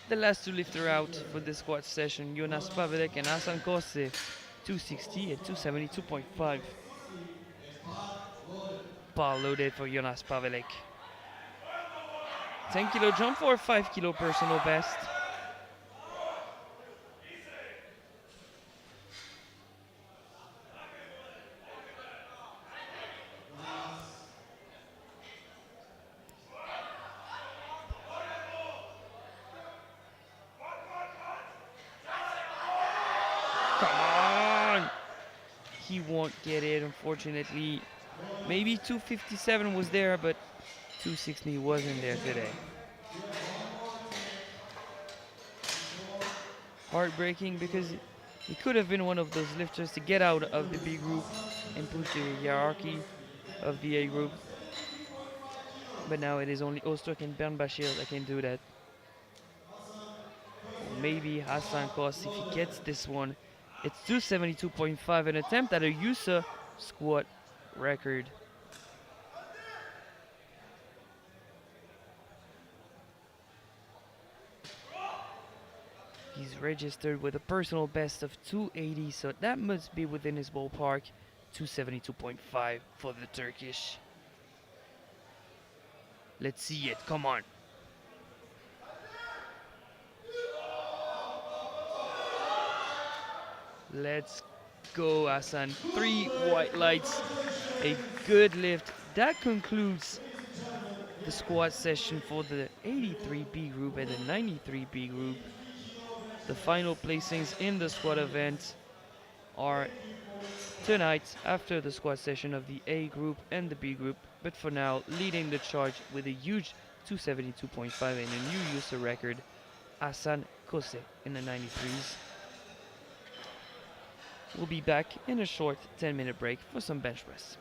The last 2 lifter out for this squat session, Jonas Pavelek and Hasan Kose, 260 and 272.5. Bar loaded for Jonas Pavelek. 10 kilo jump for a 5 kilo personal best. He won't get it, unfortunately. Maybe 257 was there, but 260 wasn't there today. Heartbreaking because he could have been one of those lifters to get out of the B group and push the hierarchy of the A group. But now it is only Ostok and Bernbashir that can do that. Or maybe Hassan Kos if he gets this one. It's 272.5, an attempt at a USA squat record. He's registered with a personal best of 280, so that must be within his ballpark. 272.5 for the Turkish. Let's see it, come on. Let's go, Hassan. 3 white lights, a good lift. That concludes the squat session for the 83B group and the 93B group. The final placings in the squat event are tonight after the squat session of the A group and the B group, but for now, leading the charge with a huge 272.5 and a new user record, Hassan Kose in the 93s. We'll be back in a short 10-minute break for some bench press.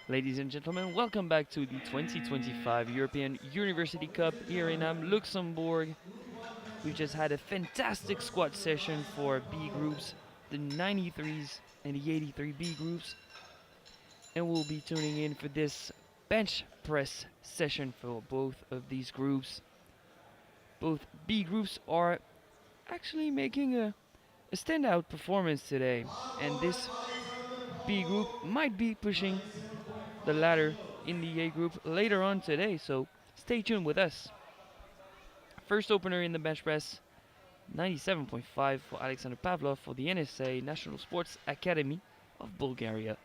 Ladies and gentlemen, welcome back to the 2025 European University Cup here in Luxembourg. We've just had a fantastic squat session for B groups, the 93s and the 83B groups. And we'll be tuning in for this bench press session for both of these groups. Both B groups are actually making a standout performance today, and this B group might be pushing the ladder in the A group later on today, so stay tuned with us. First opener in the bench press, 97.5 for Alexander Pavlov for the NSA National Sports Academy of Bulgaria.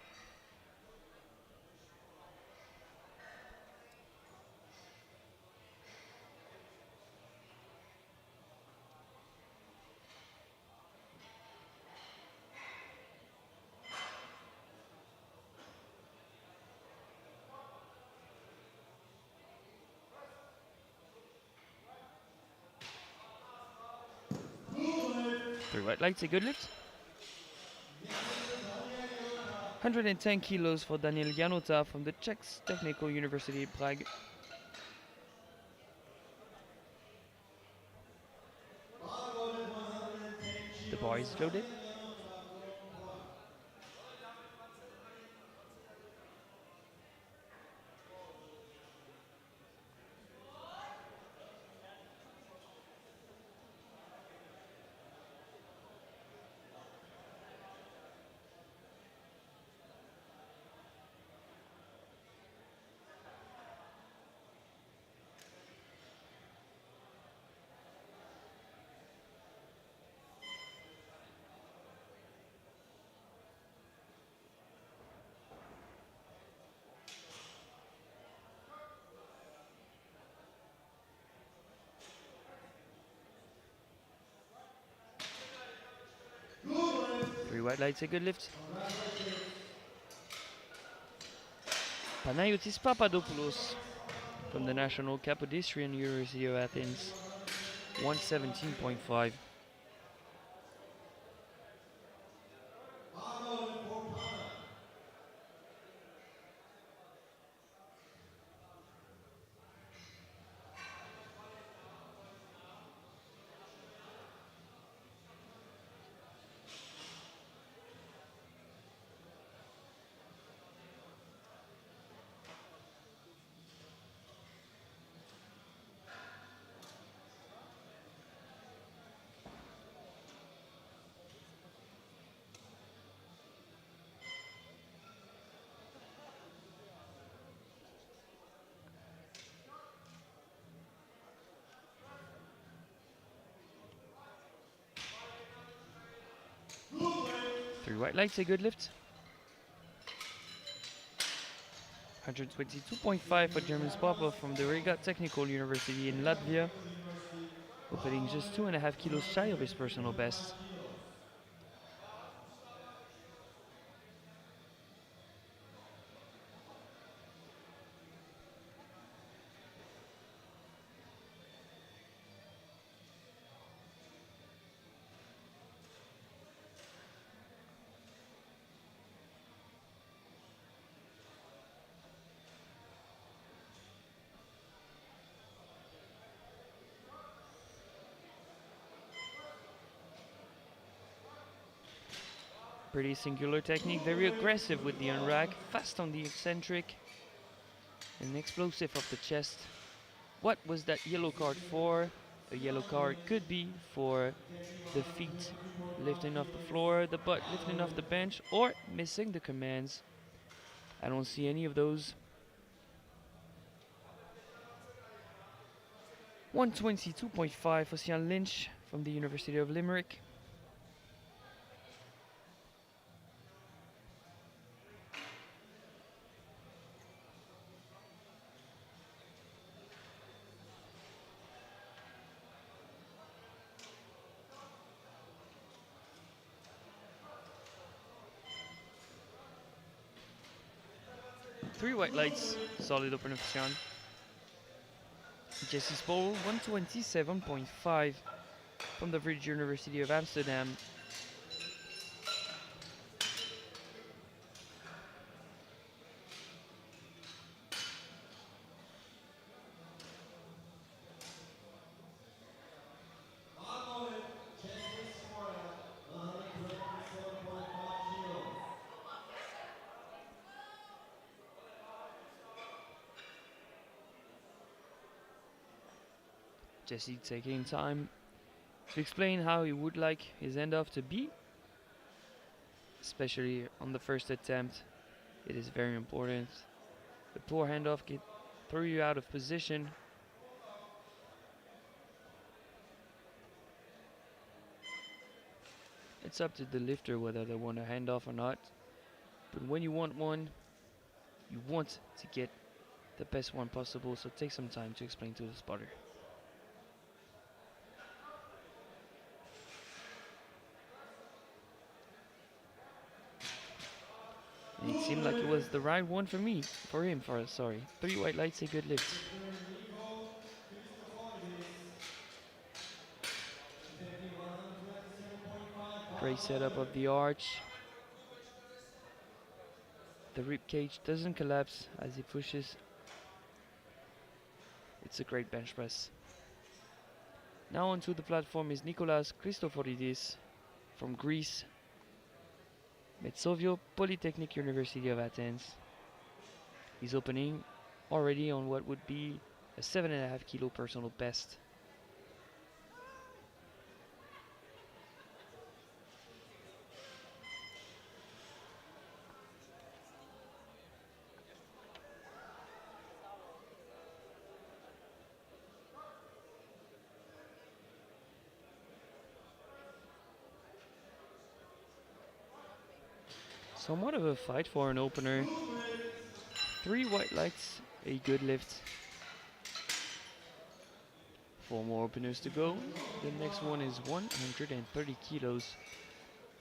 Three white lights, a good lift. 110 kilos for Daniel Janota from the Czech Technical University Prague. The bar is loaded. Three white lights, a good lift. Panayotis Papadopoulos from the National Kapodistrian University of Athens, 117.5. Three white lights, a good lift. 122.5 for German Popov from the Riga Technical University in Latvia, opening just 2.5 kilos shy of his personal best. Pretty singular technique, very aggressive with the unrack, fast on the eccentric, and explosive off the chest. What was that yellow card for? A yellow card could be for the feet lifting off the floor, the butt lifting off the bench, or missing the commands. I don't see any of those. 122.5 for Sian Lynch from the University of Limerick. Three white lights, solid opener for Sian. Jesse Spol, 127.5 from the Vrije University of Amsterdam. Jesse taking time to explain how he would like his end-off to be, especially on the first attempt. It is very important. The poor handoff can throw you out of position. It's up to the lifter whether they want a handoff or not. But when you want one, you want to get the best one possible, so take some time to explain to the spotter. And it seemed like it was the right one for me, for him, sorry. 3 white lights, a good lift. Great setup of the arch. The rib cage doesn't collapse as he pushes. It's a great bench press. Now onto the platform is Nicolas Christoforidis from Greece, Metsovio Polytechnic University of Athens. He's opening already on what would be a 7.5 kilo personal best. Somewhat of a fight for an opener. 3 white lights, a good lift. 4 more openers to go. The next one is 130 kilos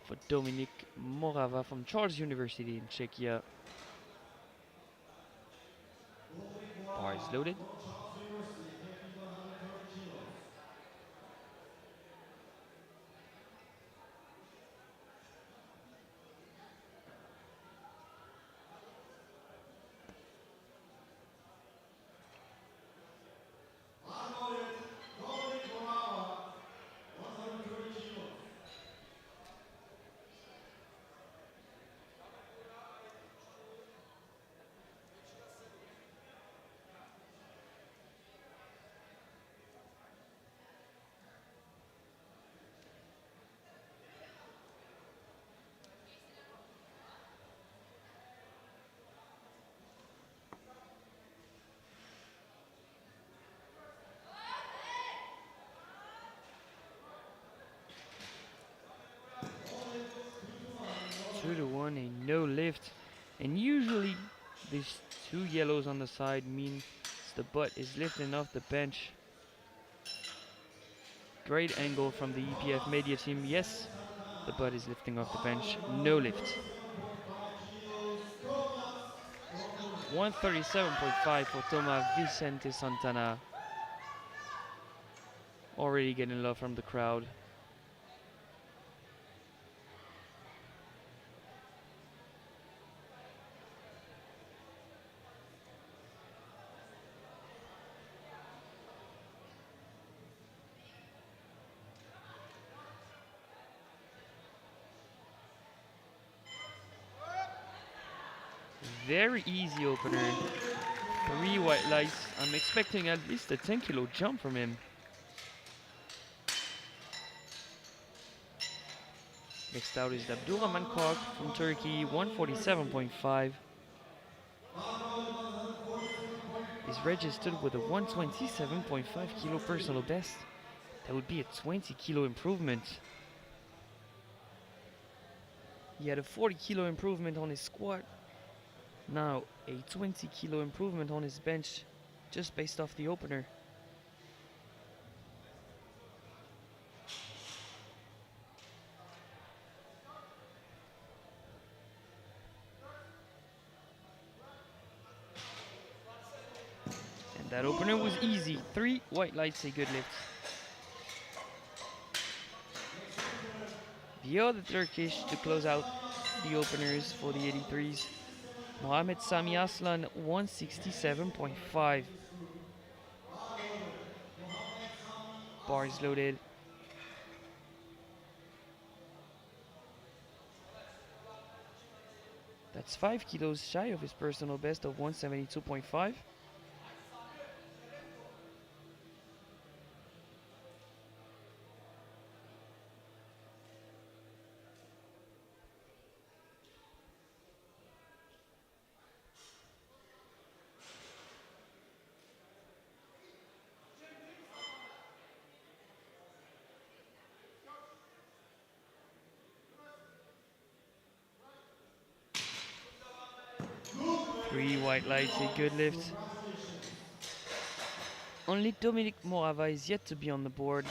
for Dominik Morava from Charles University in Czechia. Bar is loaded. Two to one, a no lift. And usually these 2 yellows on the side means the butt is lifting off the bench. Great angle from the EPF media team. Yes, the butt is lifting off the bench. No lift. 137.5 for Toma Vicente Santana. Already getting love from the crowd. Very easy opener. 3 white lights. I'm expecting at least a 10 kilo jump from him. Next out is Abdurrahman Kok from Turkey, 147.5. He's registered with a 127.5 kilo personal best. That would be a 20 kilo improvement. He had a 40 kilo improvement on his squat. Now a 20 kilo improvement on his bench just based off the opener. And that opener was easy. 3 white lights, a good lift. The other Turkish to close out the openers for the 83s. Mohamed Sami Aslan, 167.5. Bar is loaded. That's 5 kilos shy of his personal best of 172.5. 3 white lights, a good lift. Only Dominic Morava is yet to be on the board.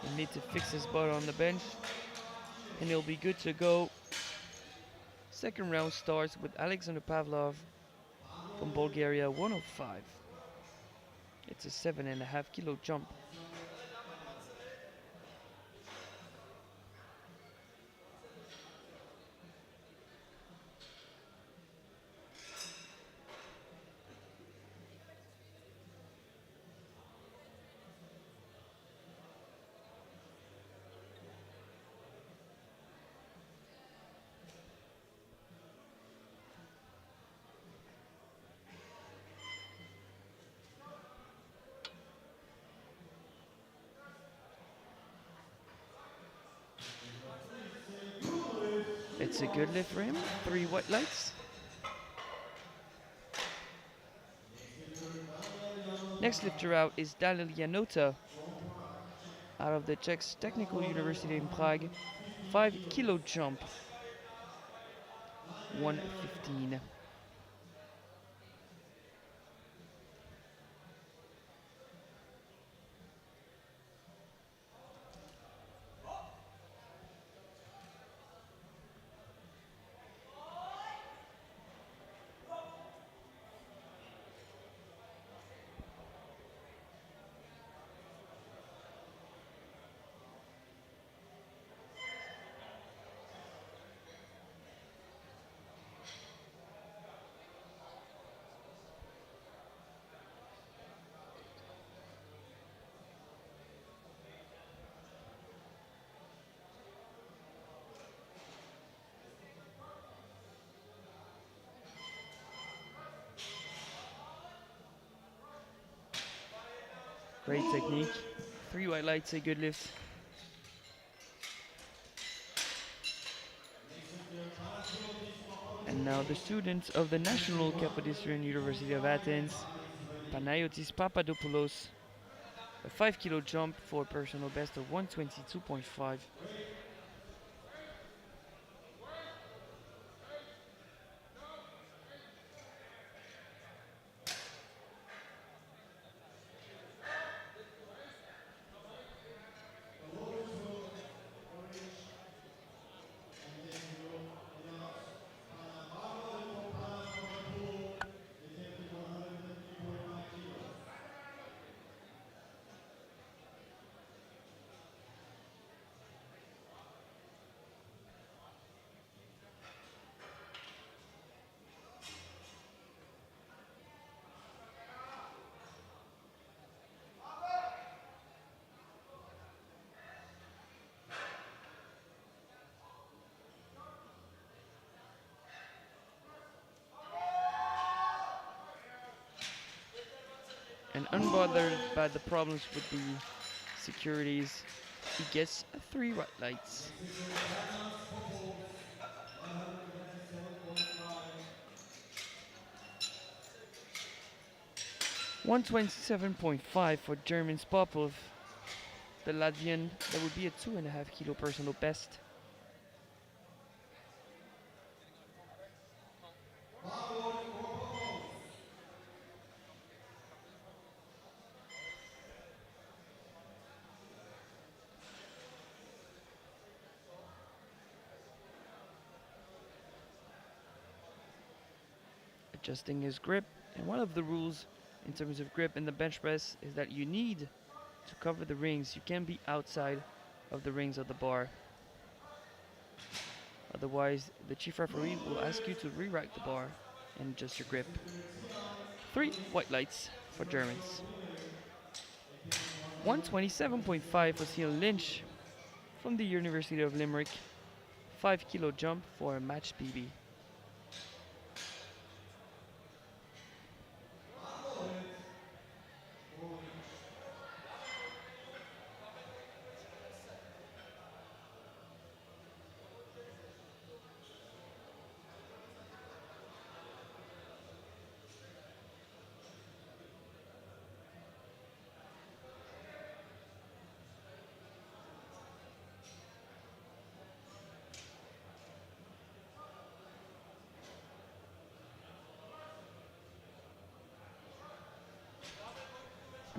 He'll need to fix his butt on the bench and he'll be good to go. Second round starts with Alexander Pavlov from Bulgaria, 105. It's a 7.5 kilo jump. It's a good lift for him. 3 white lights. Next lifter out is Daniel Janota out of the Czech Technical University in Prague. 5 kilo jump. 115. Great technique. 3 white lights, a good lift. And now the student of the National Kapodistrian University of Athens, Panayotis Papadopoulos, a 5 kilo jump for a personal best of 122.5. And unbothered by the problems with the securities, he gets 3 white lights. 127.5 for German Popov. The Latvian, that would be a 2.5 kilo personal best. Adjusting his grip, and one of the rules in terms of grip in the bench press is that you need to cover the rings. You can't be outside of the rings of the bar. Otherwise, the chief referee will ask you to rewrite the bar and adjust your grip. 3 white lights for Germans. 127.5 for Seal Lynch from the University of Limerick. 5 kilo jump for a match PB.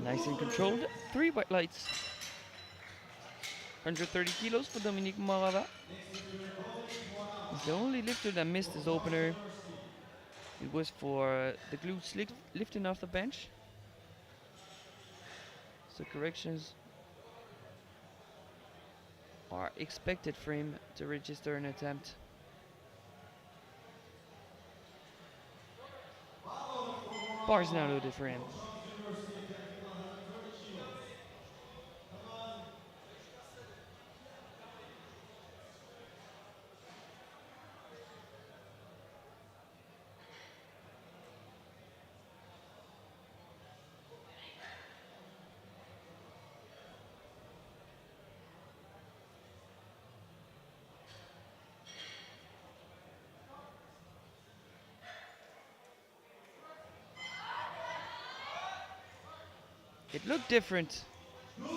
Nice and controlled. 3 white lights. 130 kilos for Dominique Morava. He's the only lifter that missed his opener. It was for the glutes lifting off the bench. So corrections are expected for him to register an attempt. Bars now loaded for him. It looked different.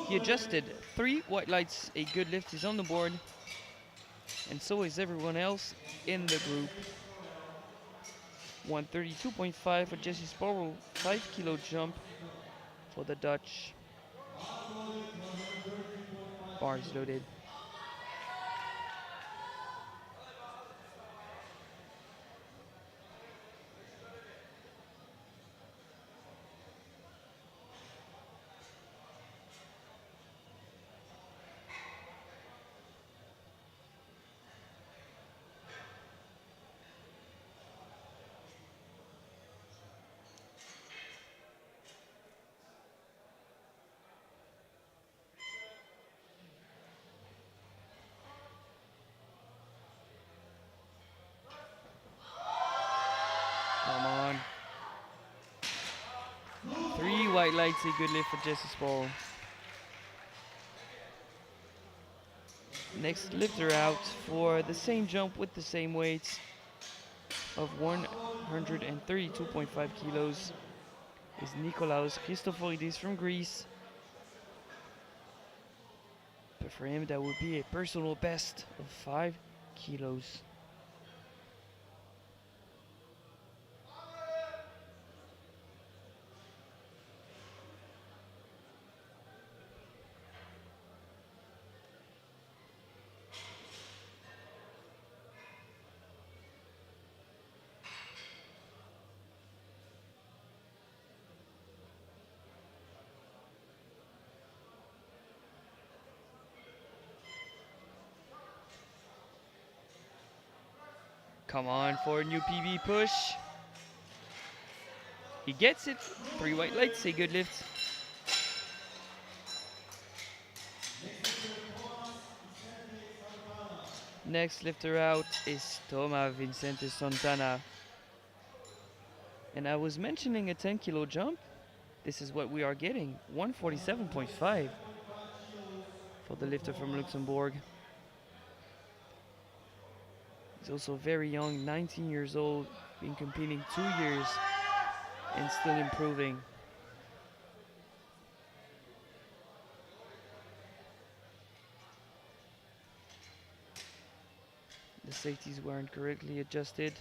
He adjusted. 3 white lights, a good lift is on the board. And so is everyone else in the group. 132.5 for Jesse Sparrow, 5 kilo jump for the Dutch. Bars loaded. Come on. 3 white lights, a good lift for Jesse Sparrow. Next lifter out for the same jump with the same weights of 132.5 kilos is Nikolaos Christoforidis from Greece. But for him that would be a personal best of 5 kilos. Come on for a new PB push. He gets it. 3 white lights, a good lift. Next lifter out is Toma Vicente Santana. And I was mentioning a 10 kilo jump. This is what we are getting. 147.5 for the lifter from Luxembourg. He's also very young, 19 years old, been competing 2 years and still improving. The safeties weren't correctly adjusted.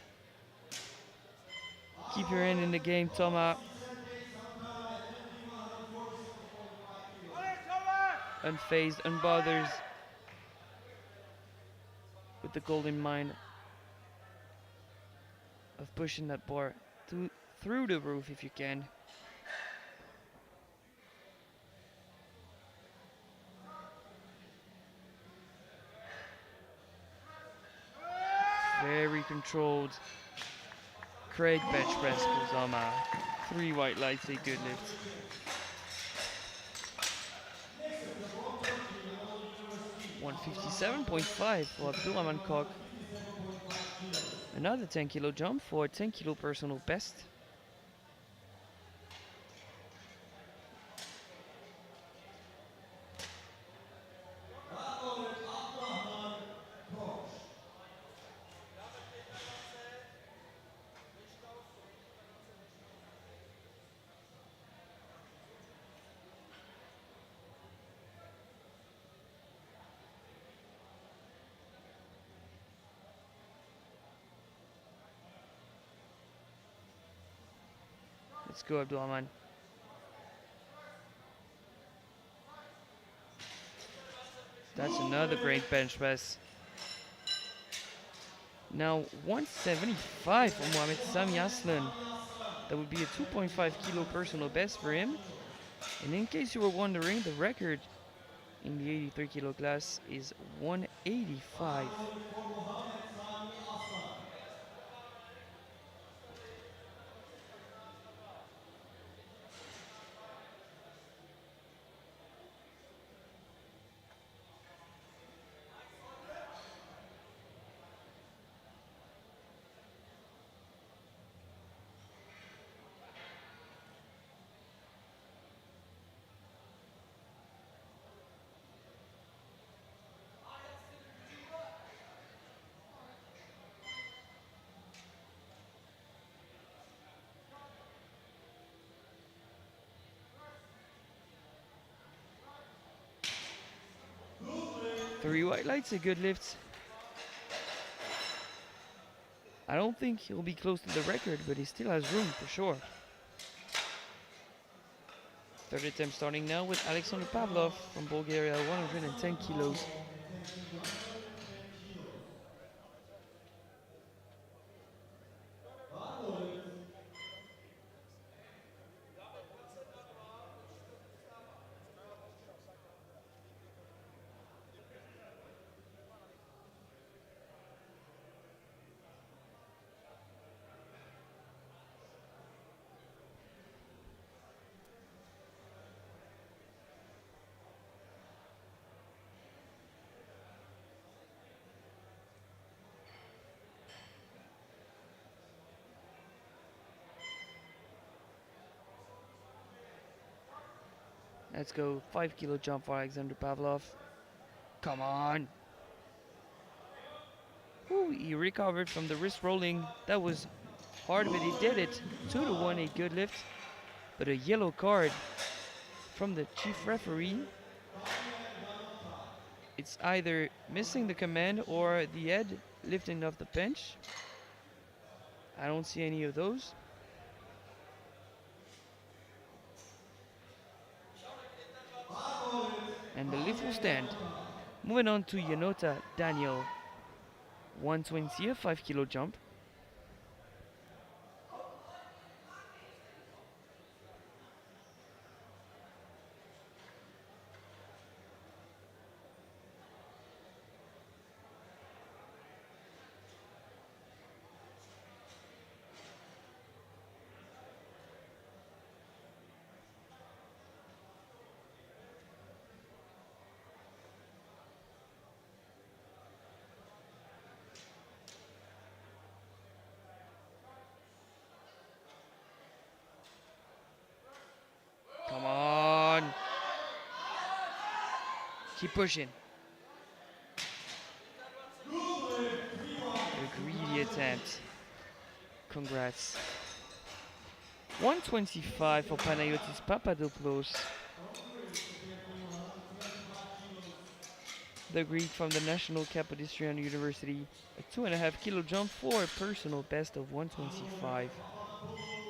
Keep your hand in the game, Toma. Unfazed, unbothered, with the goal in mind of pushing that bar through the roof if you can. Very controlled. Craig bench press for Zama. 3 white lights, a good lift. $157.5 for Abdulrahman Kok. Another 10 kilo jump for a 10 kilo personal best. Let's go, Abdulrahman. That's another great bench press. Now 175 for Mohamed Sami Aslan. That would be a 2.5 kilo personal best for him. And in case you were wondering, the record in the 83 kilo class is 185. Three white lights, a good lift. I don't think he'll be close to the record, but he still has room for sure. Third attempt starting now with Alexander Pavlov from Bulgaria, 110 kilos. Let's go, 5 kilo jump for Alexander Pavlov. Come on. Ooh, he recovered from the wrist rolling. That was hard, but he did it. 2-1, a good lift. But a yellow card from the chief referee. It's either missing the command or the head lifting off the bench. I don't see any of those. And the lift will stand. Moving on to Yanota Daniel. 120, a 5 kilo jump. Come on. Keep pushing. A greedy attempt. Congrats. 125 for Panayotis Papadopoulos. The Greek from the National Kapodistrian University. A 2.5 kilo jump for a personal best of 125.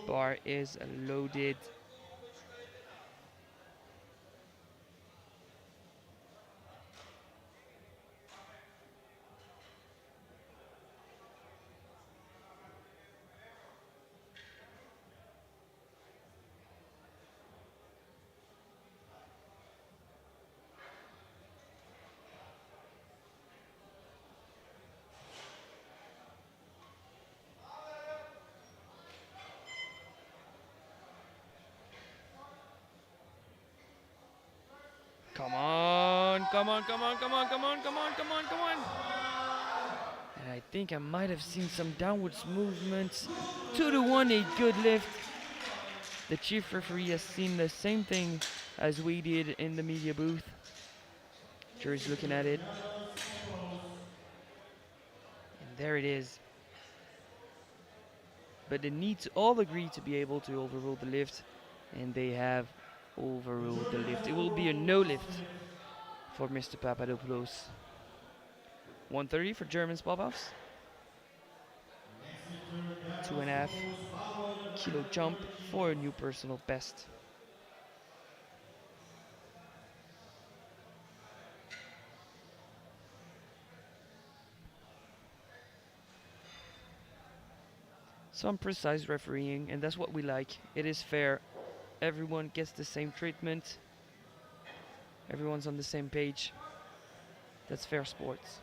Bar is loaded. Come on, come on, come on, come on, come on, come on, come on, come on. And I think I might have seen some downwards movements. 2-1, a good lift. The chief referee has seen the same thing as we did in the media booth. Jury's looking at it. And there it is. But they need to all agree to be able to overrule the lift. And they have overruled the lift. It will be a no lift for Mr. Papadopoulos. 130 for German Spalbau's. 2.5 kilo jump for a new personal best. some precise refereeing, and that's what we like. It is fair. Everyone gets the same treatment. Everyone's on the same page. That's fair sports.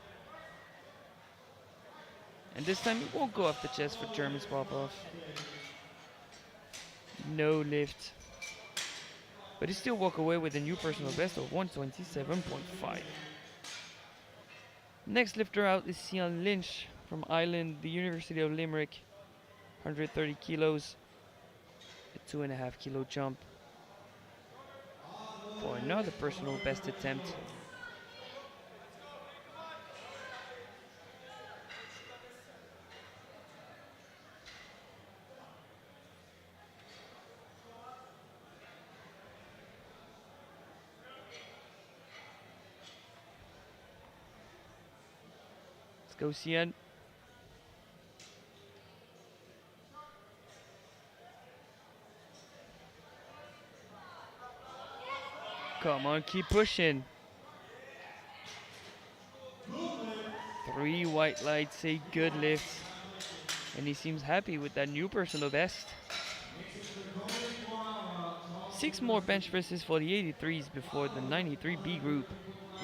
And this time it won't go off the chest for German Popov. No lift. But he still walk away with a new personal best of 127.5. Next lifter out is Sian Lynch from Ireland, the University of Limerick. 130 kilos. A 2.5 kilo jump. For another personal best attempt. Let's go, Sian. Come on, keep pushing. 3 white lights, say good lifts. And he seems happy with that new personal best. 6 more bench presses for the 83s before the 93B group.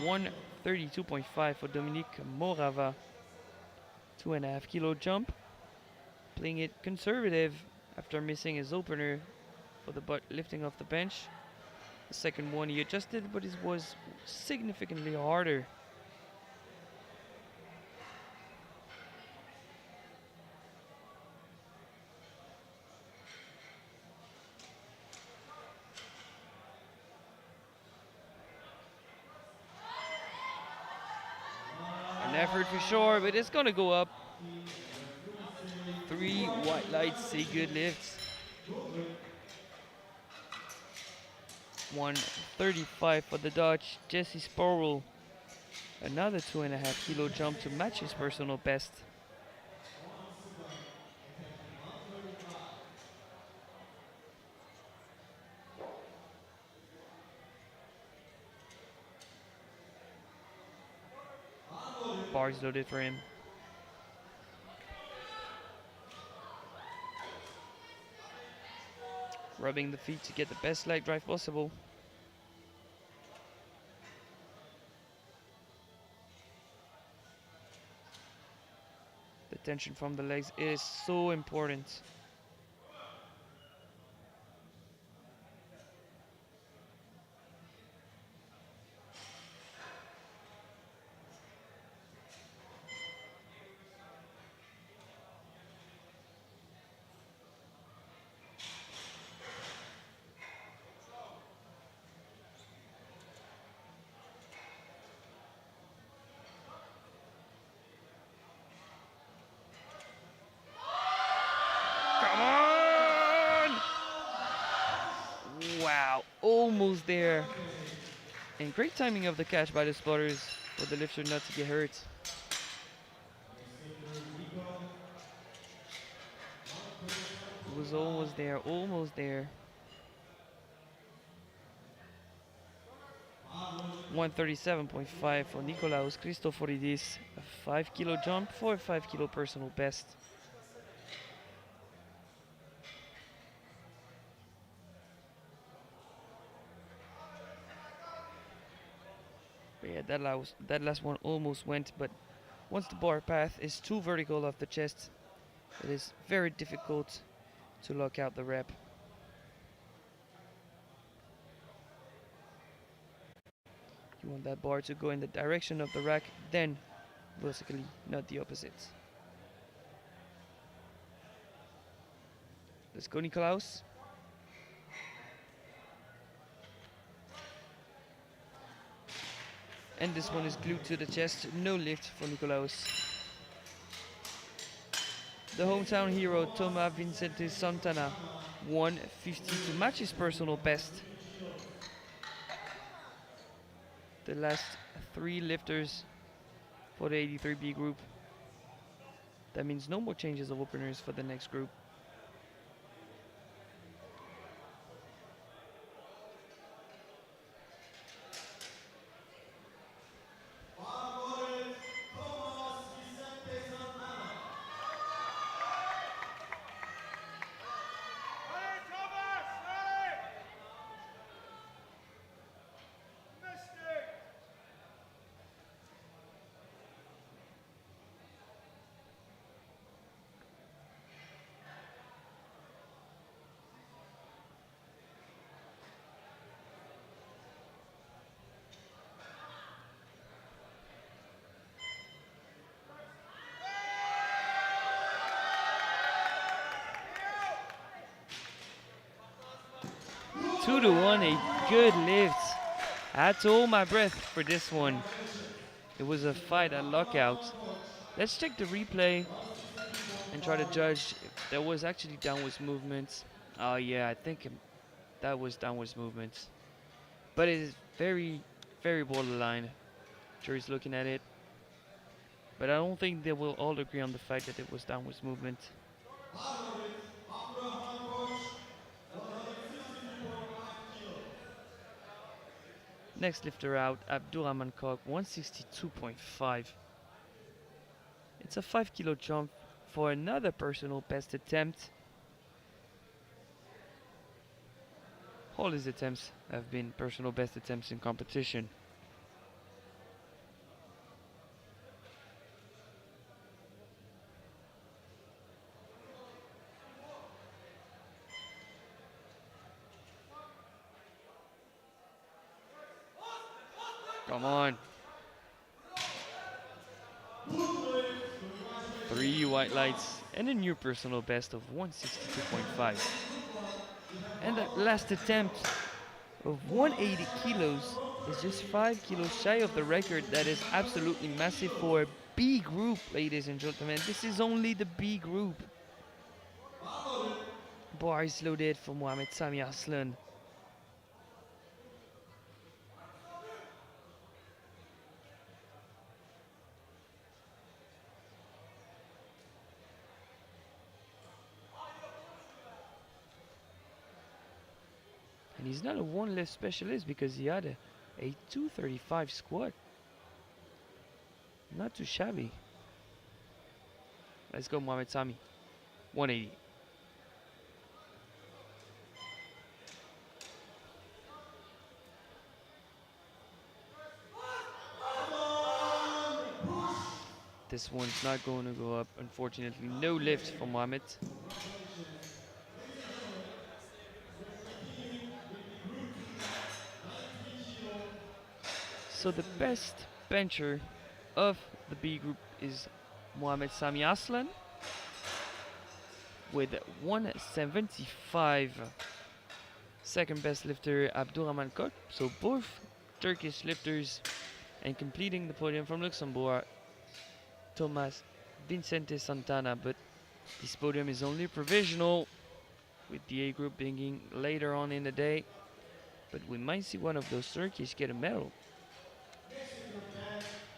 132.5 for Dominique Morava. 2.5 kilo jump. Playing it conservative after missing his opener for the butt lifting off the bench. The second one he adjusted, but it was significantly harder. An effort for sure, but it's gonna go up. 3 white lights, say good lifts. 135 for the Dutch, Jesse Sporrel. Another 2.5 kilo jump to match his personal best. Bars loaded for him. Rubbing the feet to get the best leg drive possible. The tension from the legs is so important. Wow, almost there. And great timing of the catch by the spotters for the lifter not to get hurt. It was almost there, almost there. 137.5 for Nikolaos Christoforidis, a 5 kilo jump for a 5 kilo personal best. But yeah, that last one almost went, but once the bar path is too vertical off the chest, it is very difficult to lock out the rep. You want that bar to go in the direction of the rack, then vertically, not the opposite. Let's go, Nikolaos. And this one is glued to the chest, no lift for Nikolaos. The hometown hero, Thomas Vincente Santana, 150 to match his personal best. The last 3 lifters for the 83B group. That means no more changes of openers for the next group. 2-1, a good lift. I had to hold my breath for this one. It was a fight at lockout. Let's check the replay and try to judge if there was actually downwards movements. Oh yeah, I think that was downwards movements. But it is very, very borderline. Jury's looking at it. But I don't think they will all agree on the fact that it was downwards movement. Next lifter out, Abdurrahman Kok, 162.5. It's a 5 kilo jump for another personal best attempt. All his attempts have been personal best attempts in competition. Come on. 3 white lights and a new personal best of 162.5. And that last attempt of 180 kilos is just 5 kilos shy of the record. That is absolutely massive for a B group, ladies and gentlemen. This is only the B group. Bars loaded for Mohamed Sami Aslan. And he's not a one lift specialist because he had a 235 squat. Not too shabby. Let's go, Mohamed Sami. 180. This one's not going to go up, unfortunately. No lift for Mohamed. So the best bencher of the B group is Mohamed Sami Aslan with 175. Second best lifter Abdurrahman Kok. So both Turkish lifters, and completing the podium from Luxembourg, Thomas Vincente Santana. But this podium is only provisional, with the A group being later on in the day. But we might see one of those Turkish get a medal.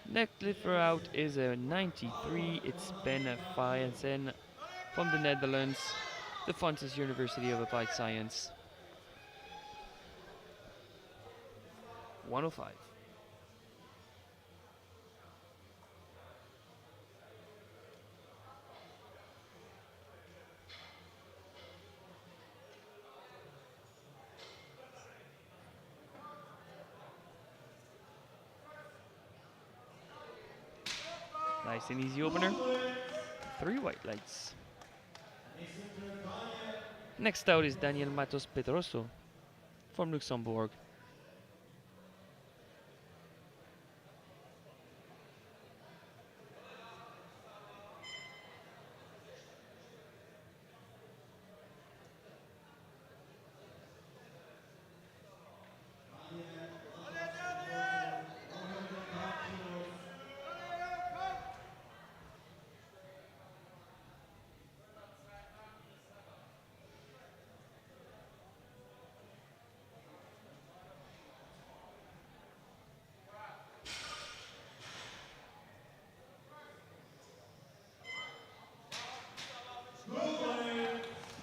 Next lifter out is a 93. It's Ben Fayensen from the Netherlands, the Fontys University of Applied Science. 105. Nice and easy opener. 3 white lights. Next out is Daniel Matos Pedroso from Luxembourg.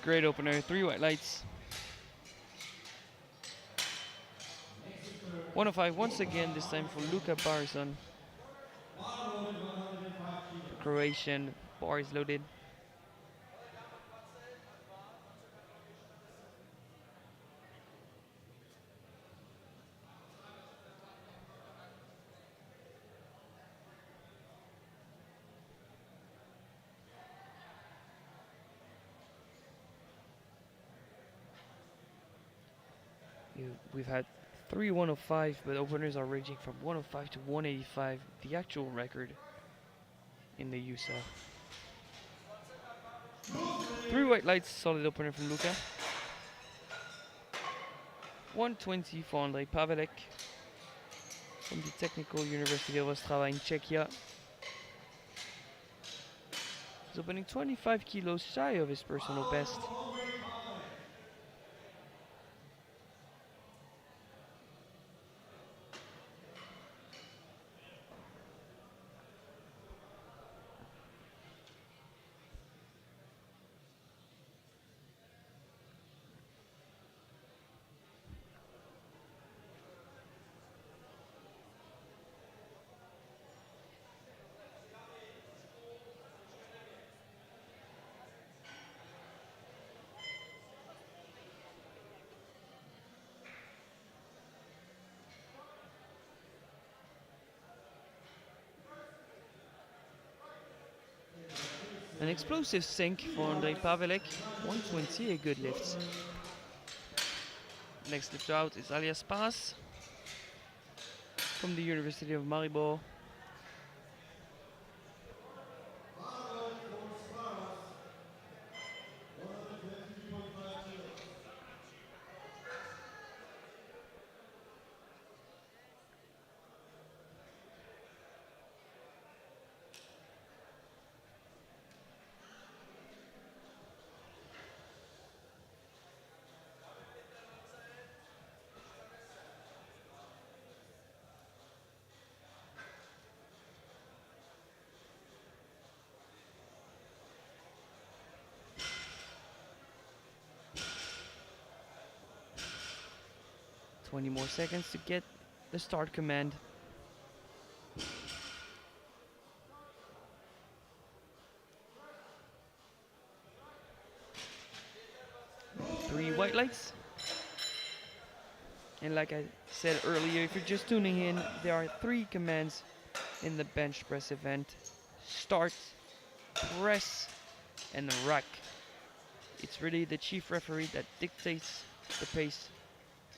Great opener, 3 white lights. 105 once again, this time for Luka Barzon. Croatian, bar is loaded. We've had 3 105, but openers are ranging from 105 to 185, the actual record in the USAF. 3 white lights, solid opener from Luka. 120 for Andrej Pavelek from the Technical University of Ostrava in Czechia. He's opening 25 kilos shy of his personal best. An explosive sink for Andrej Pavelek, 120, a good lift. Next lifter out is Alias Paz from the University of Maribor. Twenty more seconds to get the start command. Three white lights. And like I said earlier, if you're just tuning in, there are 3 commands in the bench press event: start, press, and rack. It's really the chief referee that dictates the pace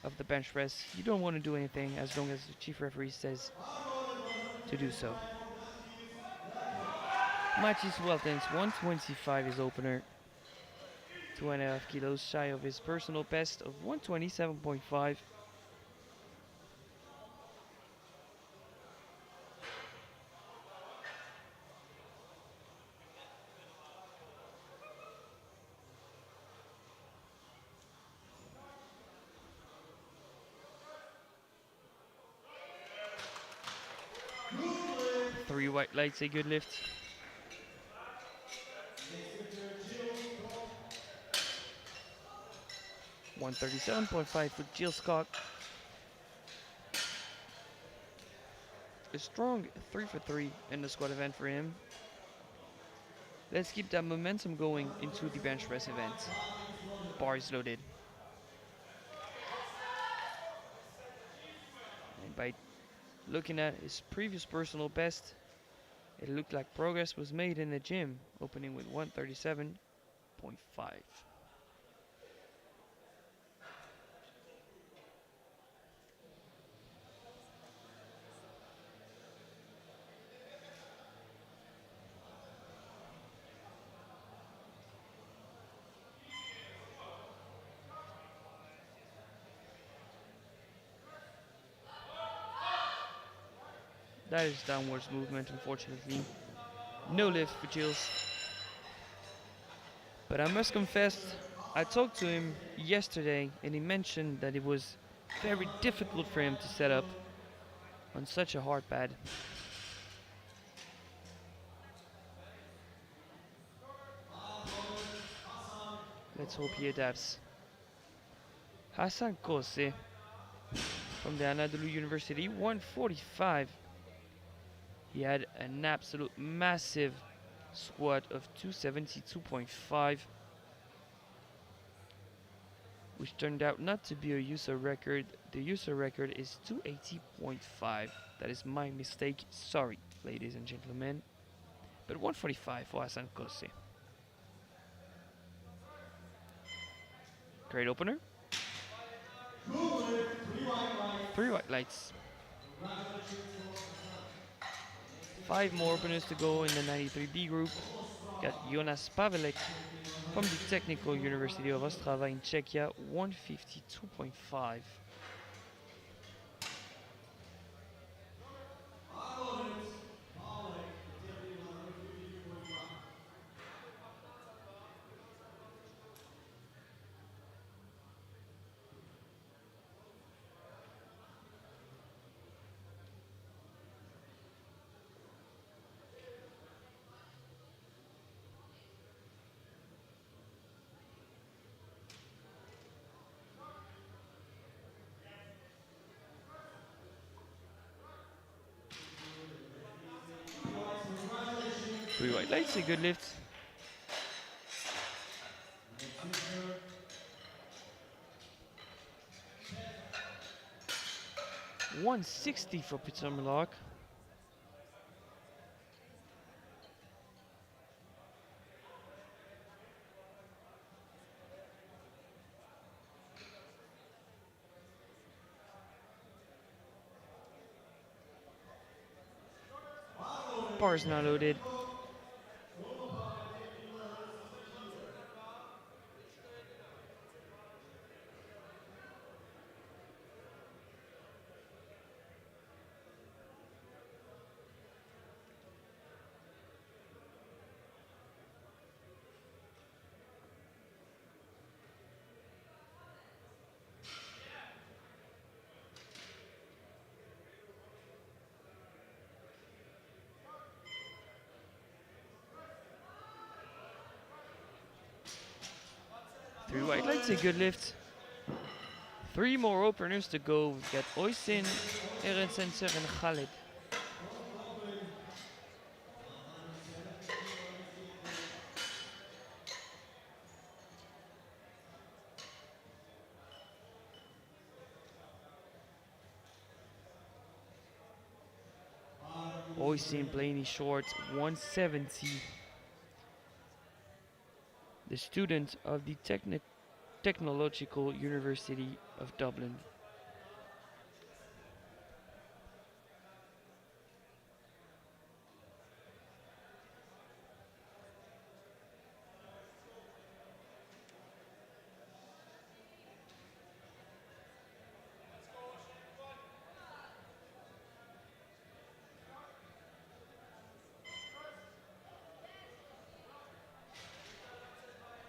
of the bench press. You don't want to do anything as long as the chief referee says to do so. Matthijs Weltens, 125 is opener. 2.5 kilos shy of his personal best of 127.5. Three white lights, a good lift. $137.5 for Jill Scott. A strong 3 for 3 in the squat event for him. Let's keep that momentum going into the bench press event. Bar is loaded. And by looking at his previous personal best, it looked like progress was made in the gym, opening with 137.5. That is downwards movement, unfortunately. No lift for Jills. But I must confess, I talked to him yesterday and he mentioned that it was very difficult for him to set up on such a hard pad. Let's hope he adapts. Hassan Kose from the Anadolu University, 145. He had an absolute massive squat of 272.5, which turned out not to be a user record. The user record is 280.5. That is my mistake. Sorry, ladies and gentlemen. But 145 for Hassan Kose. Great opener. 3 white lights. 5 more openers to go in the 93B group. Got Jonas Pavelek from the Technical University of Ostrava in Czechia, 152.5. 3 white lights, a good lift. Next listener, 160 for Peter Milak. Bars not loaded. Three white lights, a good lift. 3 more openers to go. We've got Oysin, Eren Sensor, and Khaled. Oysin playing his short, 170. The student of the Technological University of Dublin.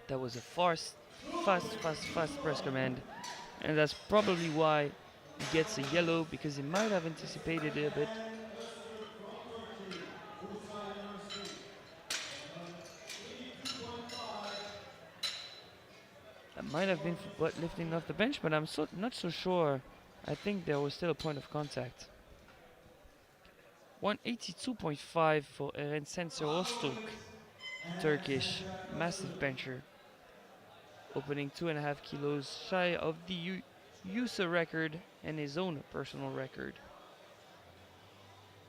That was a fast press command. And that's probably why he gets a yellow, because he might have anticipated it a bit. That might have been for butt lifting off the bench, but I'm not so sure. I think there was still a point of contact. 182.5 for Eren Sensor Ostuk, Turkish, massive bencher. Opening 2.5 kilos shy of the USA record and his own personal record.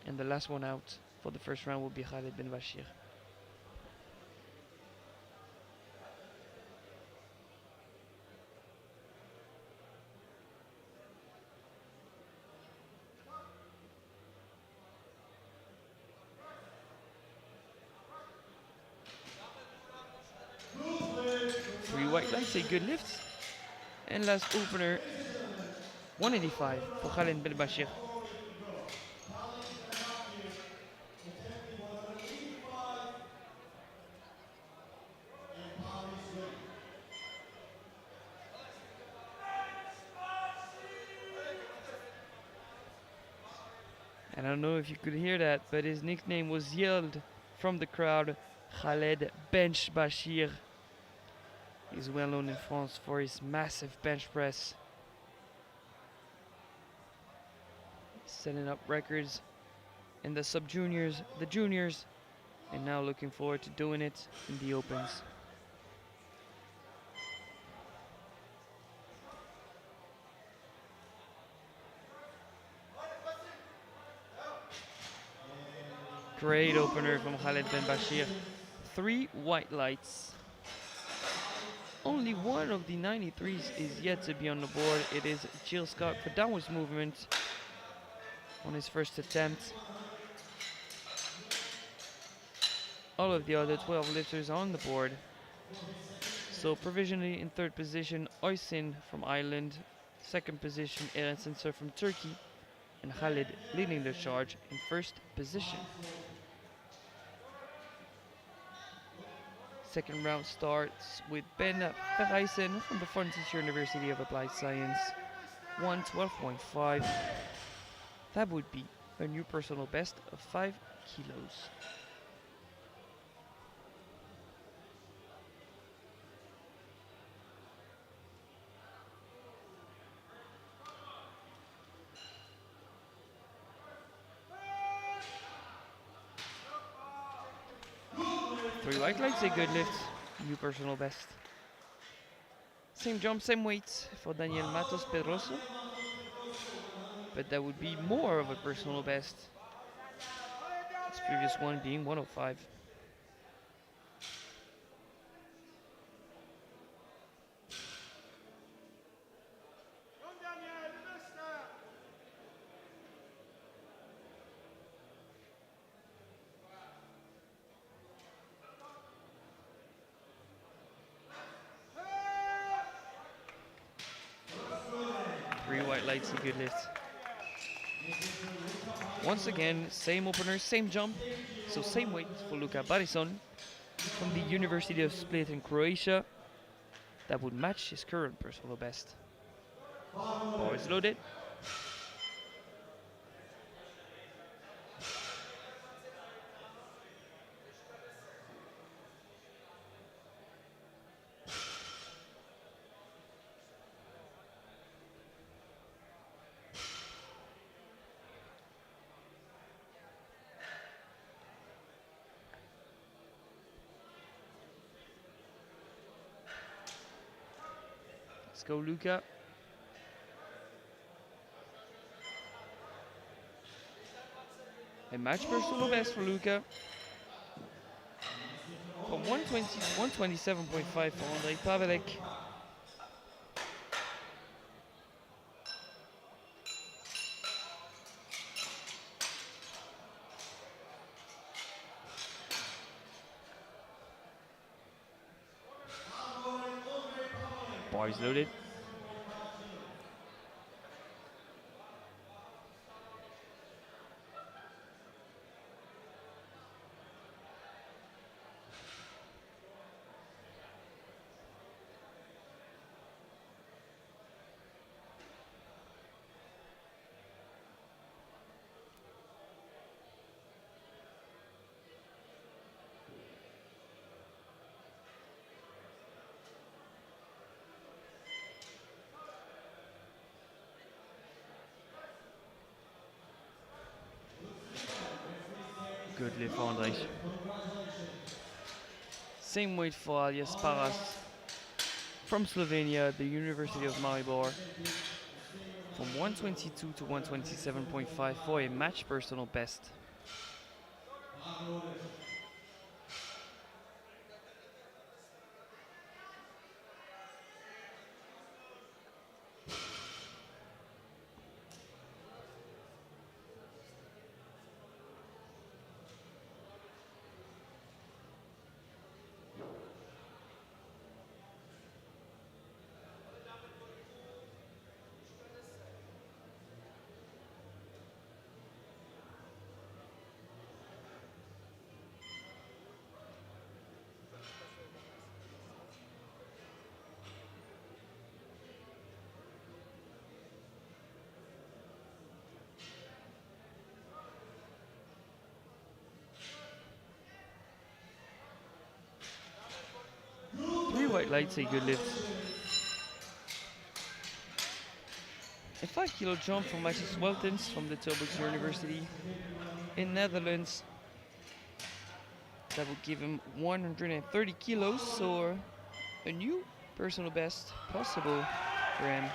And the last one out for the first round will be Khaled Ben Bashir. Three white lights, a good lift. And last opener, 185 for Khaled Ben Bashir. And I don't know if you could hear that, but his nickname was yelled from the crowd, Khaled Bench Bashir. He's well known in France for his massive bench press. Setting up records in the sub-juniors, the juniors, and now looking forward to doing it in the opens. Great opener from Khaled Ben Bashir. 3 white lights. Only one of the 93s is yet to be on the board. It is Jill Scott for downwards movement on his first attempt. All of the other 12 lifters on the board. So provisionally in third position, Oysin from Ireland. Second position, Eren Sensor from Turkey. And Khalid leading the charge in first position. Second round starts with Ben Verheijsen from the Frontiers University of Applied Science. 112.5. That would be a new personal best of 5 kilos. 3 white lights, a good lift. New personal best. Same jump, same weight for Daniel Matos Pedroso. But that would be more of a personal best. His previous one being 105. Three white lights, a good lift. Once again, same opener, same jump, so same weight for Luka Barison from the University of Split in Croatia. That would match his current personal best. Bar is loaded. Let's go, Luka. A match personal best for Luka. From 127.5 for Andrej Pavelek. Bar is loaded. Good lift for Andrej. Same weight for Alias Paras from Slovenia at the University of Maribor. From 122 to 127.5 for a match personal best. Three white lights, a good lift. A 5 kilo jump from Mathis Weltens from the Tilburg University in Netherlands. That would give him 130 kilos, so a new personal best possible for him.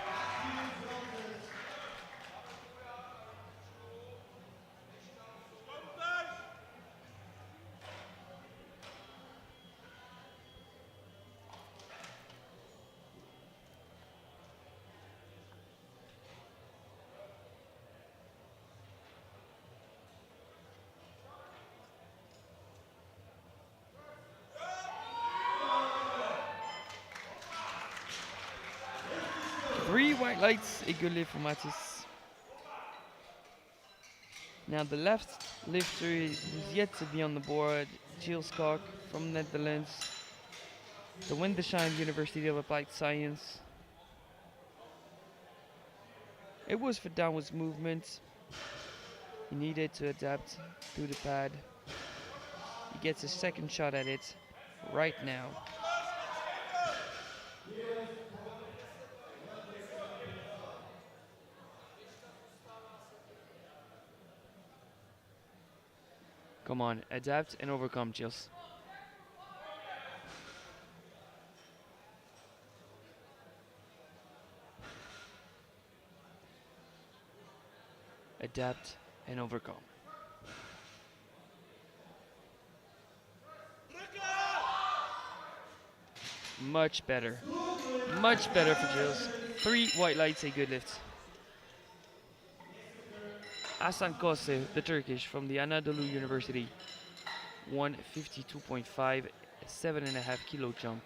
Three white lights, a good lift for Mathis. Now the left lifter is yet to be on the board, Gilles Kok from Netherlands, the Windesheim University of Applied Science. It was for downwards movement. He needed to adapt to the pad. He gets a second shot at it right now. Come on, adapt and overcome, Gilles. adapt, and overcome. Much better. Much better for Gilles. 3 white lights, a good lift. Hasan Kose, the Turkish from the Anadolu University. 152.5, 7.5 kilo jump.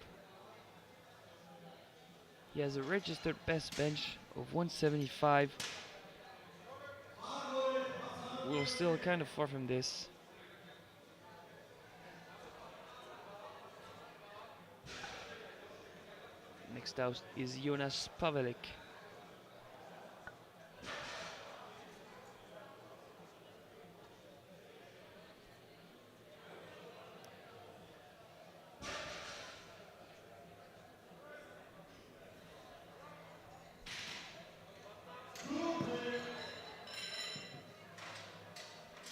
He has a registered best bench of 175. We're still kind of far from this. Next out is Jonas Pavelik.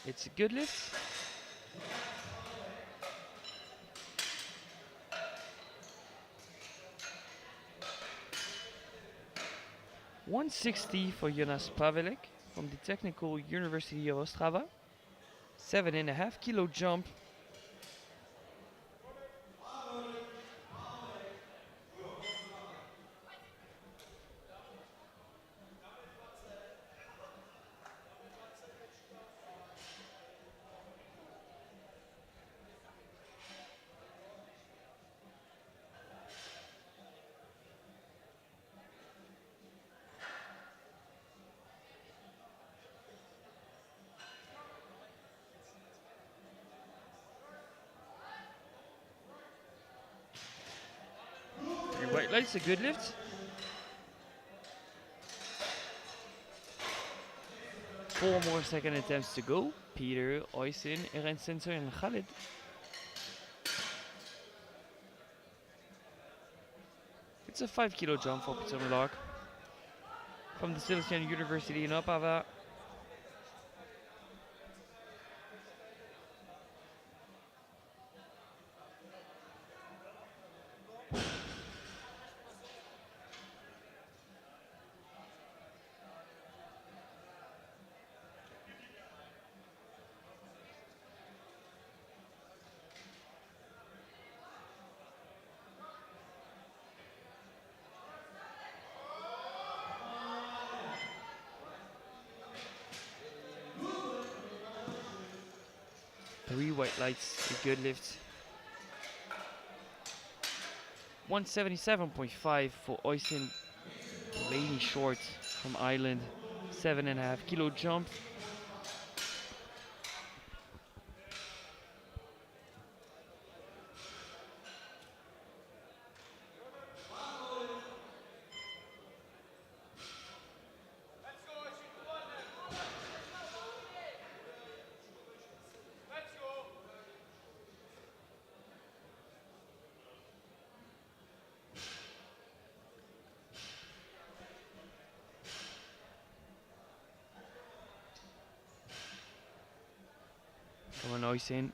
It's a good lift. $160 for Jonas Pavelik from the Technical University of Ostrava. 7.5 kilo jump. White lights, a good lift. 4 more second attempts to go. Peter, Oysin, Eren Sensor, and Khalid. It's a 5 kilo jump for Peter Milak from the Silesian University in Opava. Three white lights, a good lift. 177.5 for Oysin Laney Short from Ireland. 7.5 kilo jump. Come on, Oysin.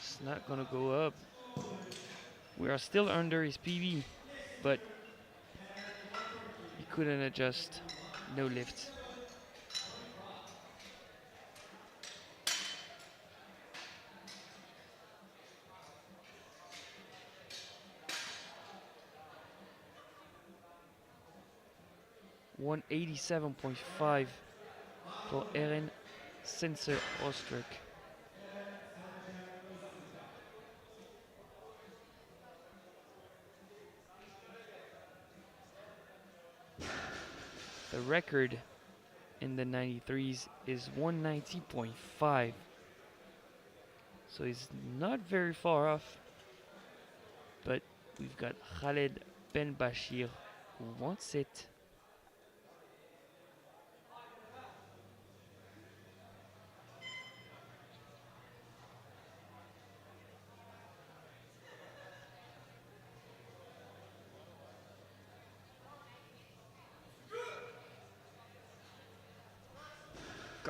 It's not gonna go up. We are still under his PB, but he couldn't adjust. No lift. $187.5 for Eren Sensor Ostruk. The record in the 93s is 190.5. So he's not very far off. But we've got Khaled Ben Bashir who wants it.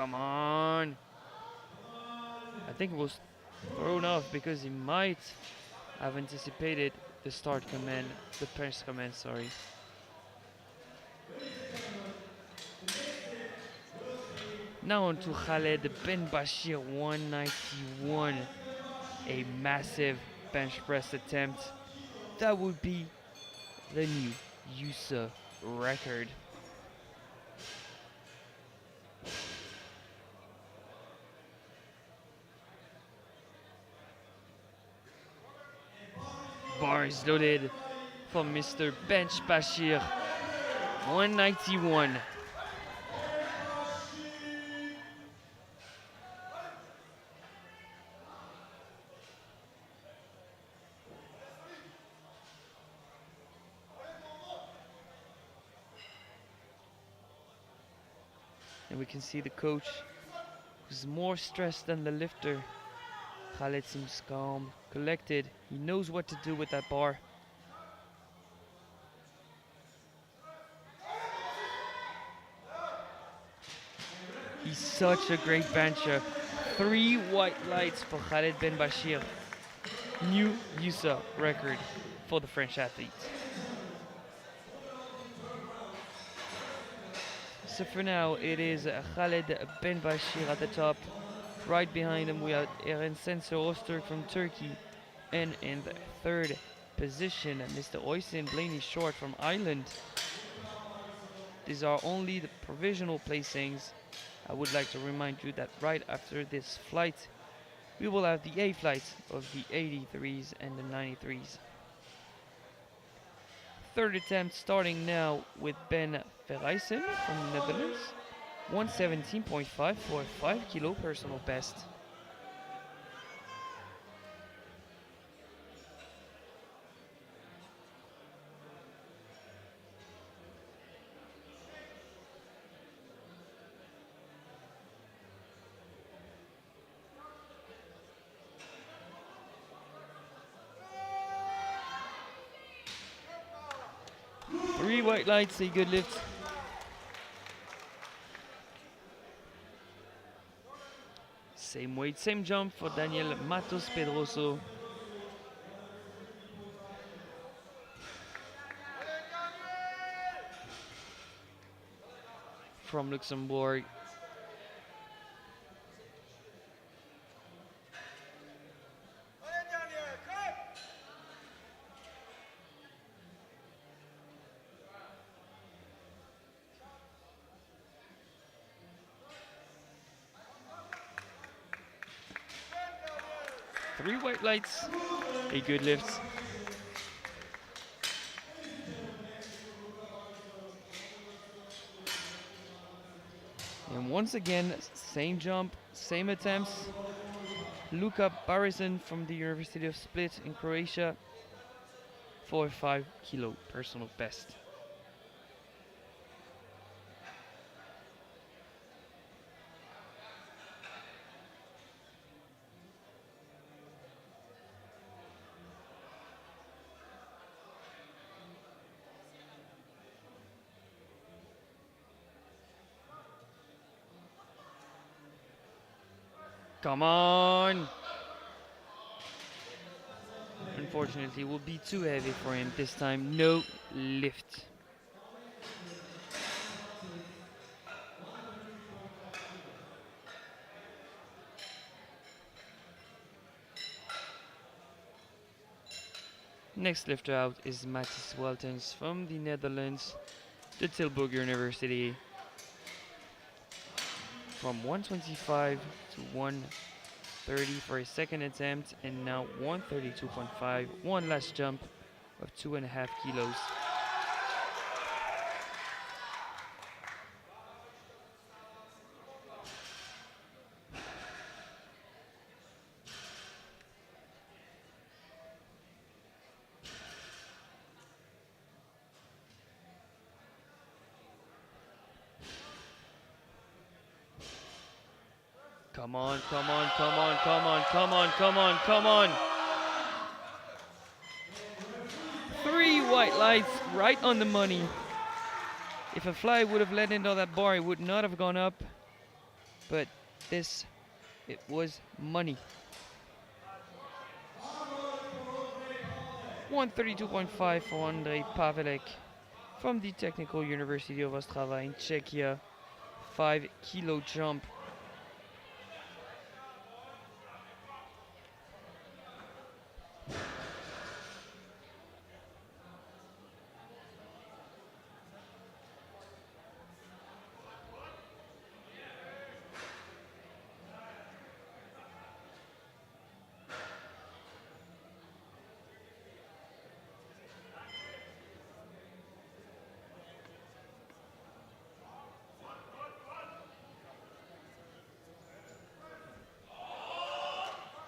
Come on. I think it was thrown off because he might have anticipated the start command, the press command, sorry. Now on to Khaled Ben Bashir, 191. A massive bench press attempt. That would be the new USA record. Bar is loaded for Mr. Bench Bashir, 191. And we can see the coach who's more stressed than the lifter. Khaled seems calm, collected. He knows what to do with that bar. He's such a great bencher. 3 white lights for Khaled Ben Bashir. New USA record for the French athlete. So for now, it is Khaled Ben Bashir at the top. Right behind him, we have Eren Sensor Osterk from Turkey. And in the third position, Mr. Oysin Blaney Short from Ireland. These are only the provisional placings. I would like to remind you that right after this flight, we will have the A flight of the 83s and the 93s. Third attempt starting now with Ben Verrijsen from the Netherlands. 117.5 for a 5 kilo personal best. Three white lights, a good lift. Same weight, same jump for Daniel Matos Pedroso. From Luxembourg. Three white lights, a good lift. And once again, same jump, same attempts. Luka Barison from the University of Split in Croatia for a 5 kilo personal best. Come on! Unfortunately, it will be too heavy for him this time. No lift. Next lifter out is Matthijs Weltens from the Netherlands, the Tilburg University. From 125 to 130 for a second attempt, and now 132.5. One last jump of 2.5 kilos. Come on, come on, come on, come on, come on, come on, come on. 3 white lights right on the money. If a fly would have landed on that bar, it would not have gone up. but this, it was money. 132.5 for Andrej Pavelek from the Technical University of Ostrava in Czechia. 5 kilo jump.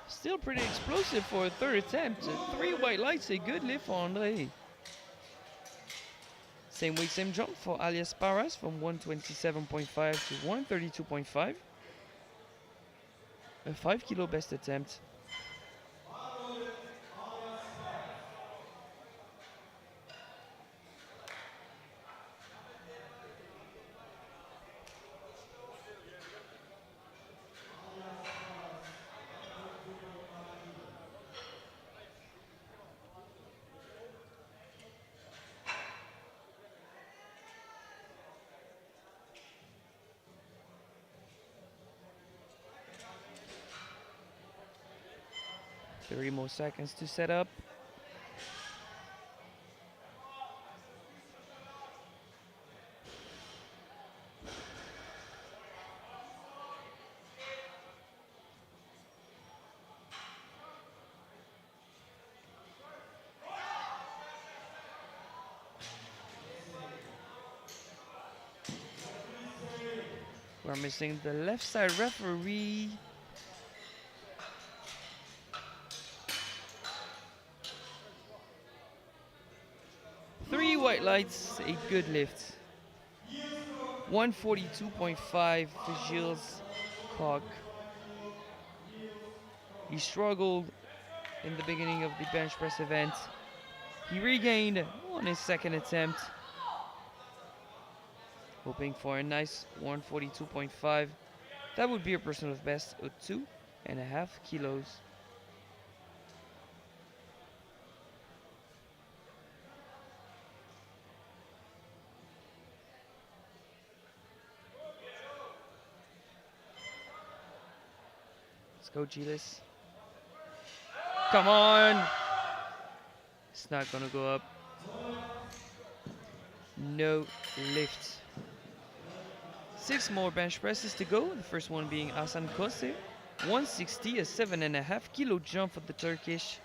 Still pretty explosive for a third attempt. 3 white lights, a good lift for André. Same weight, same jump for Alias Paras from 127.5 to 132.5. A 5 kilo best attempt. Three more seconds to set up. We're missing the left side referee. Three white lights, a good lift. 142.5 for Gilles Koch. He struggled in the beginning of the bench press event. He regained on his second attempt, hoping for a nice 142.5. That would be a personal best of 2.5 kilos. Let's go, Gilles. Come on! It's not gonna go up. No lift. 6 more bench presses to go. The first one being Hasan Kose. 160, a 7.5 kilo jump for the Turkish.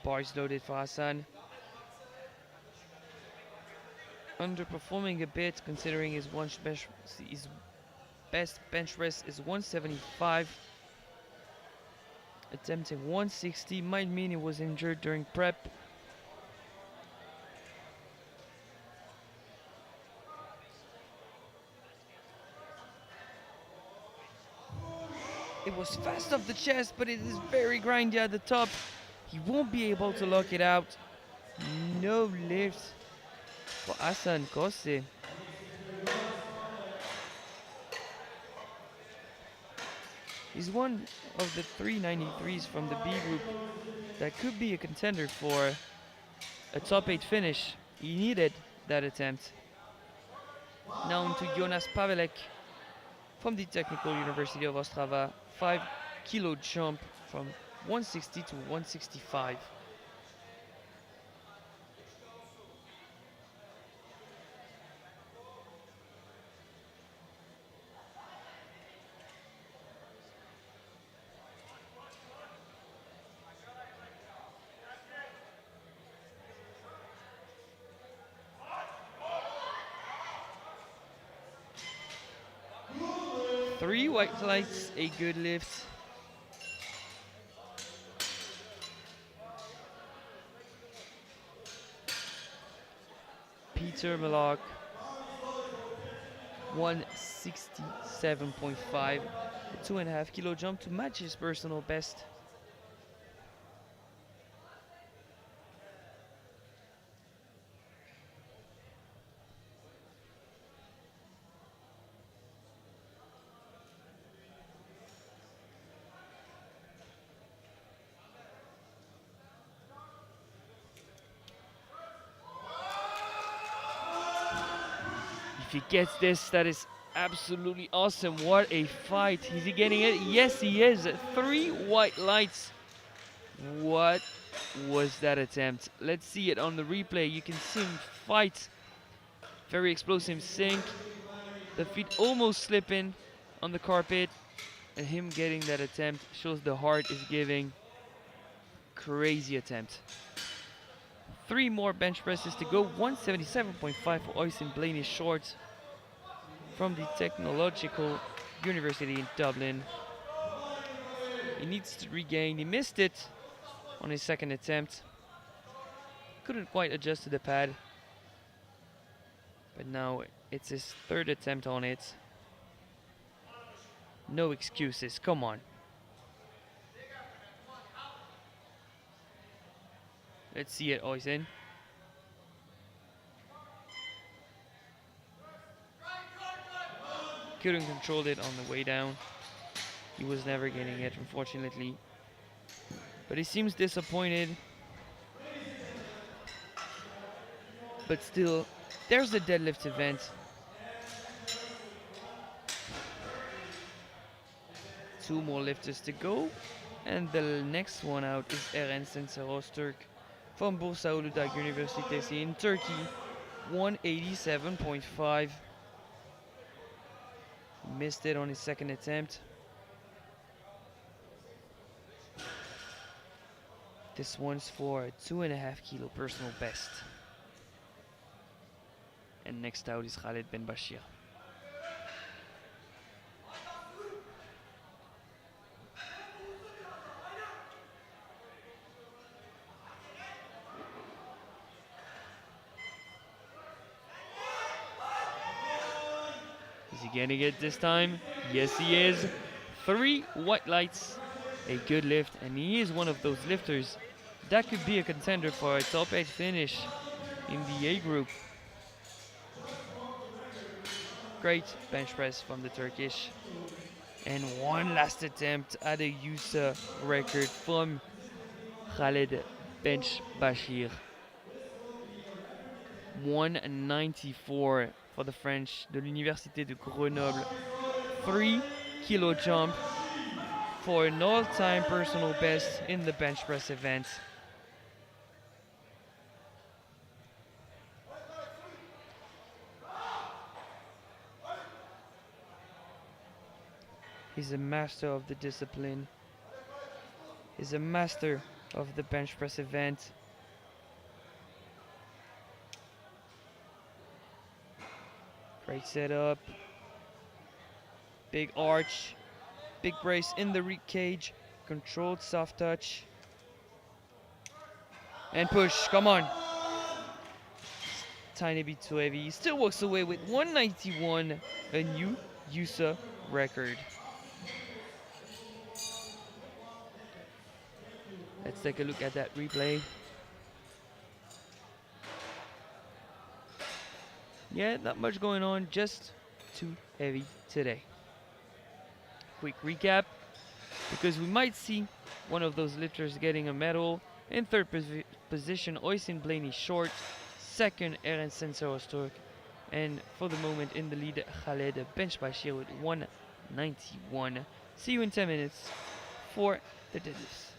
Bars loaded for Hasan. Underperforming a bit considering his best bench press is 175. Attempting 160 might mean he was injured during prep. It was fast off the chest, but it is very grindy at the top. He won't be able to lock it out. No lift for Hasan Kose. He's one of the 393s from the B group that could be a contender for a top 8 finish. He needed that attempt. Now on to Jonas Pavelek from the Technical University of Ostrava. 5 kilo jump from 160 to 165. Three white lights, a good lift. Peter Malak 167.5. A 2.5 kilo jump to match his personal best. If he gets this, that is absolutely awesome. What a fight. Is he getting it? Yes, he is. 3 white lights. What was that attempt? Let's see it on the replay. You can see him fight. Very explosive sink. The feet almost slipping on the carpet. And him getting that attempt shows the heart is giving. Crazy attempt. 3 more bench presses to go. 177.5 for Oisin Blaney short from the Technological University in Dublin. He needs to regain. He missed it on his second attempt. Couldn't quite adjust to the pad. But now it's his third attempt on it. No excuses. Come on. Let's see it, Oisin. Couldn't control it on the way down. He was never getting it, unfortunately. But he seems disappointed. But still, there's the deadlift event. 2 more lifters to go. And the next one out is Eren Senser from Bursa Uludağ University in Turkey. 187.5. Missed it on his second attempt. This one's for a 2.5 kilo personal best. And next out is Khaled Ben Bashir. Is he getting it this time? Yes, he is. 3 white lights, a good lift, and he is one of those lifters that could be a contender for a top 8 finish in the A group. Great bench press from the Turkish. And one last attempt at a USA record from Khaled Bench Bashir. 194 for the French de l'Université de Grenoble. 3 kilo jump for an all-time personal best in the bench press event. He's a master of the discipline. He's a master of the bench press event. Great setup. Big arch. Big brace in the rib cage. Controlled soft touch. And push. Come on. Tiny bit too heavy. He still walks away with 191. A new USA record. Let's take a look at that replay. Yeah, not much going on, just too heavy today. Quick recap, because we might see one of those lifters getting a medal. In third position, Oisin Blaney short. Second, Eren Senser, and for the moment in the lead, Khaled Bench Bashir with 191. See you in 10 minutes for the deadlifts.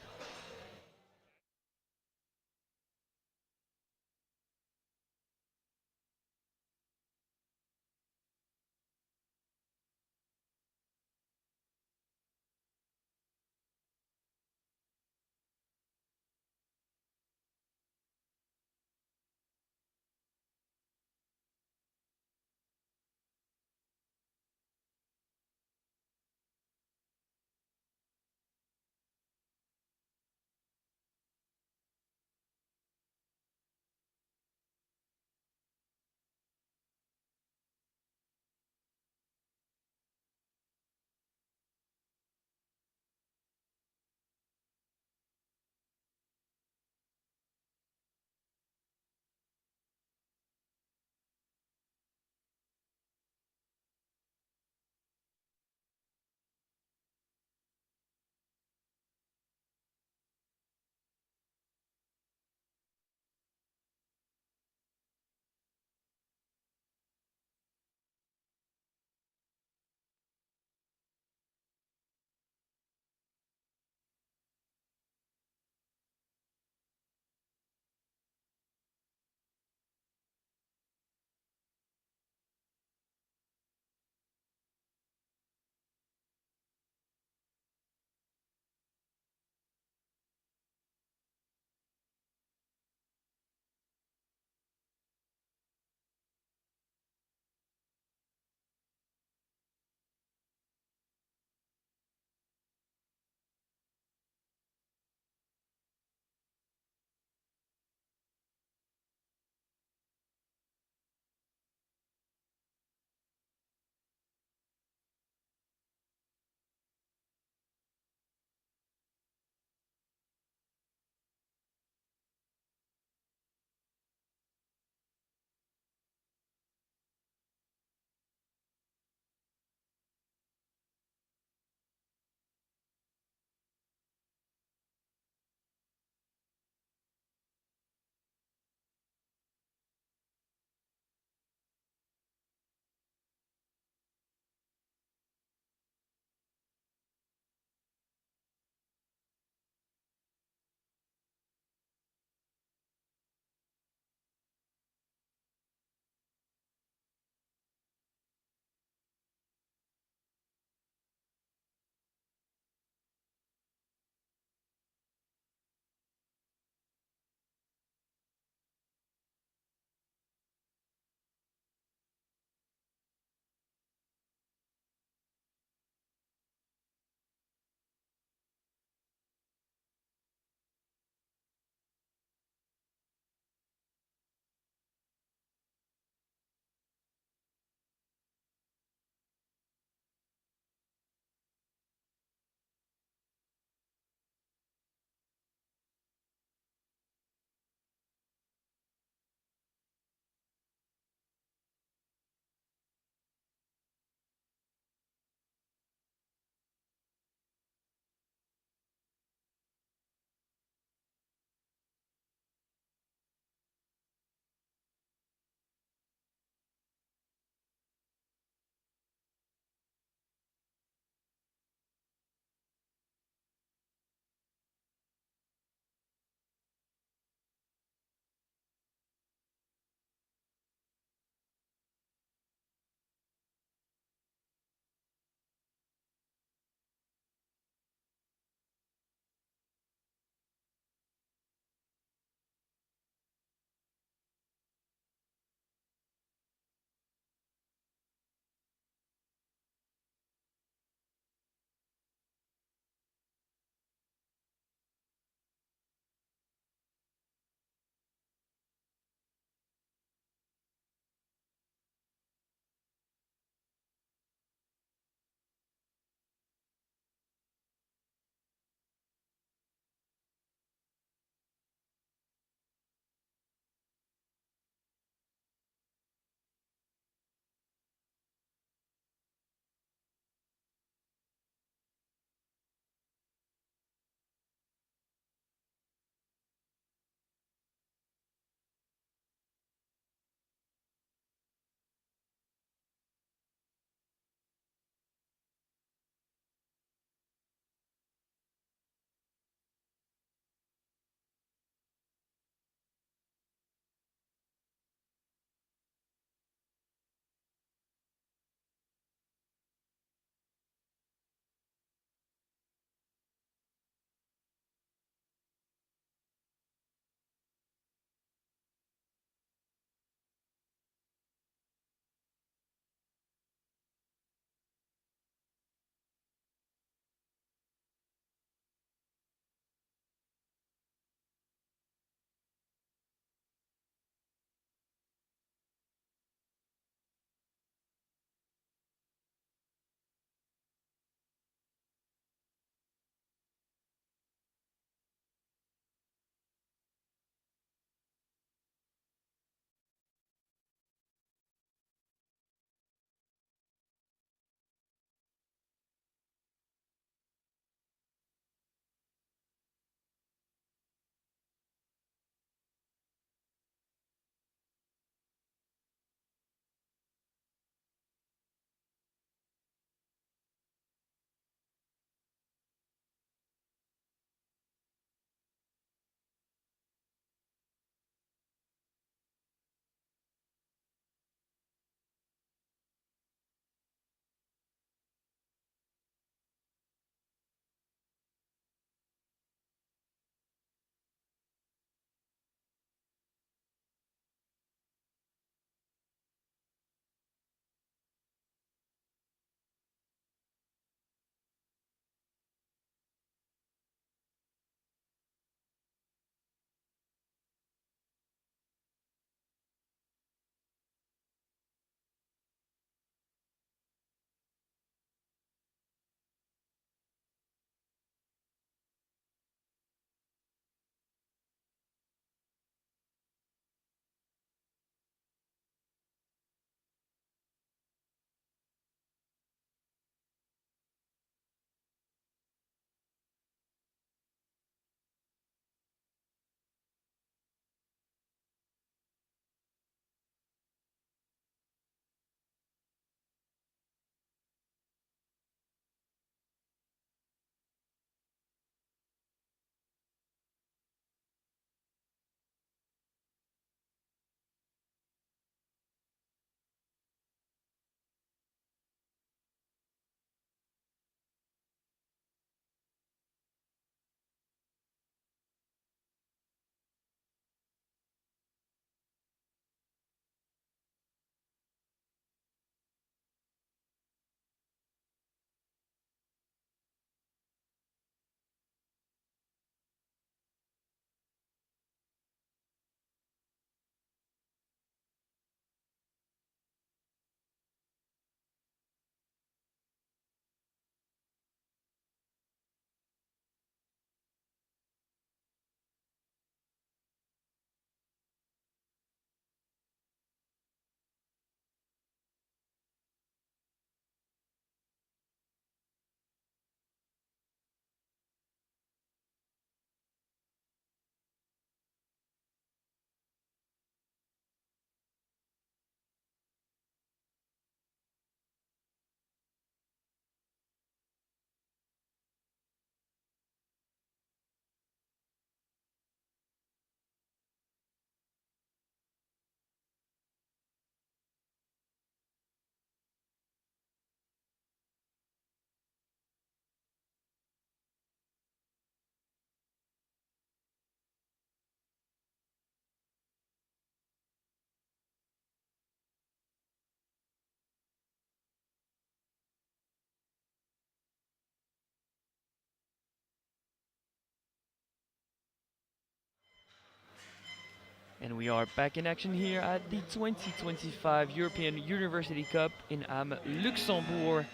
And we are back in action here at the 2025 European University Cup in Am, Luxembourg.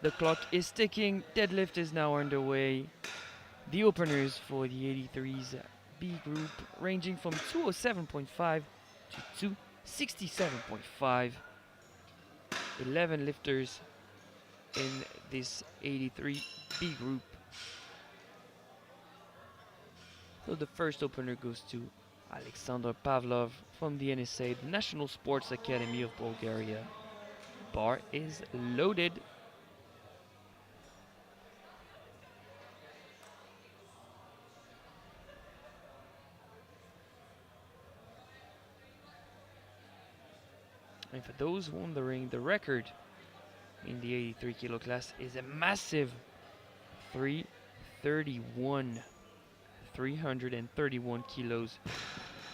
The clock is ticking, deadlift is now underway. The openers for the 83's B group ranging from 207.5 to 267.5. 11 lifters in this 83 B group. So the first opener goes to Alexander Pavlov from the NSA, the National Sports Academy of Bulgaria. Bar is loaded. And for those wondering, the record in the 83 kilo class is a massive 331. 331 kilos.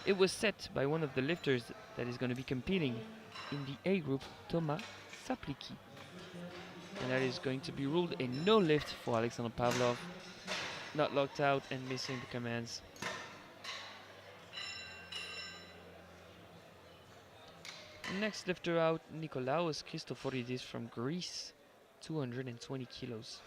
It was set by one of the lifters that is going to be competing in the A group, Thomas Sapliki. And that is going to be ruled a no lift for Alexander Pavlov. Not locked out and missing the commands. Next lifter out, Nikolaos Christoforidis from Greece, 220 kilos.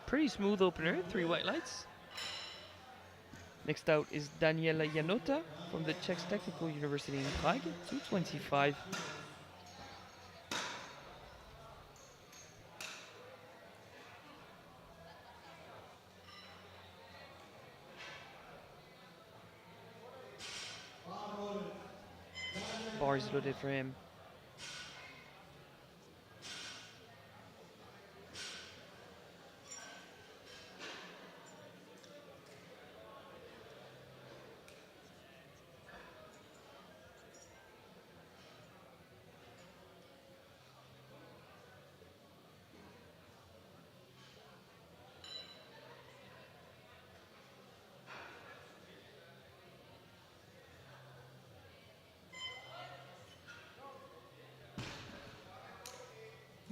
Pretty smooth opener, 3 white lights. Next out is Daniela Janota from the Czech Technical University in Prague, 225. Bar is loaded for him.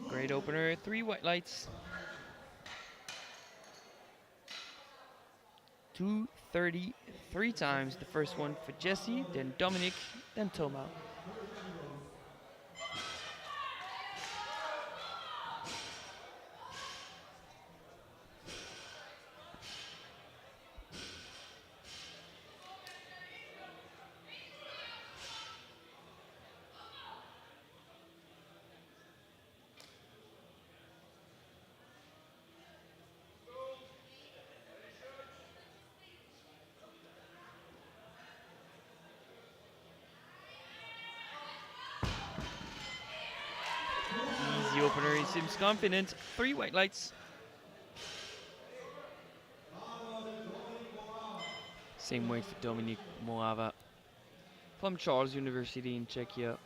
Great opener, 3 white lights. 230 3 times. The first one for Jesse, then Dominic, then Thomas. Easy opener, he seems confident. 3 white lights. Same weight for Dominik Morava from Charles University in Czechia.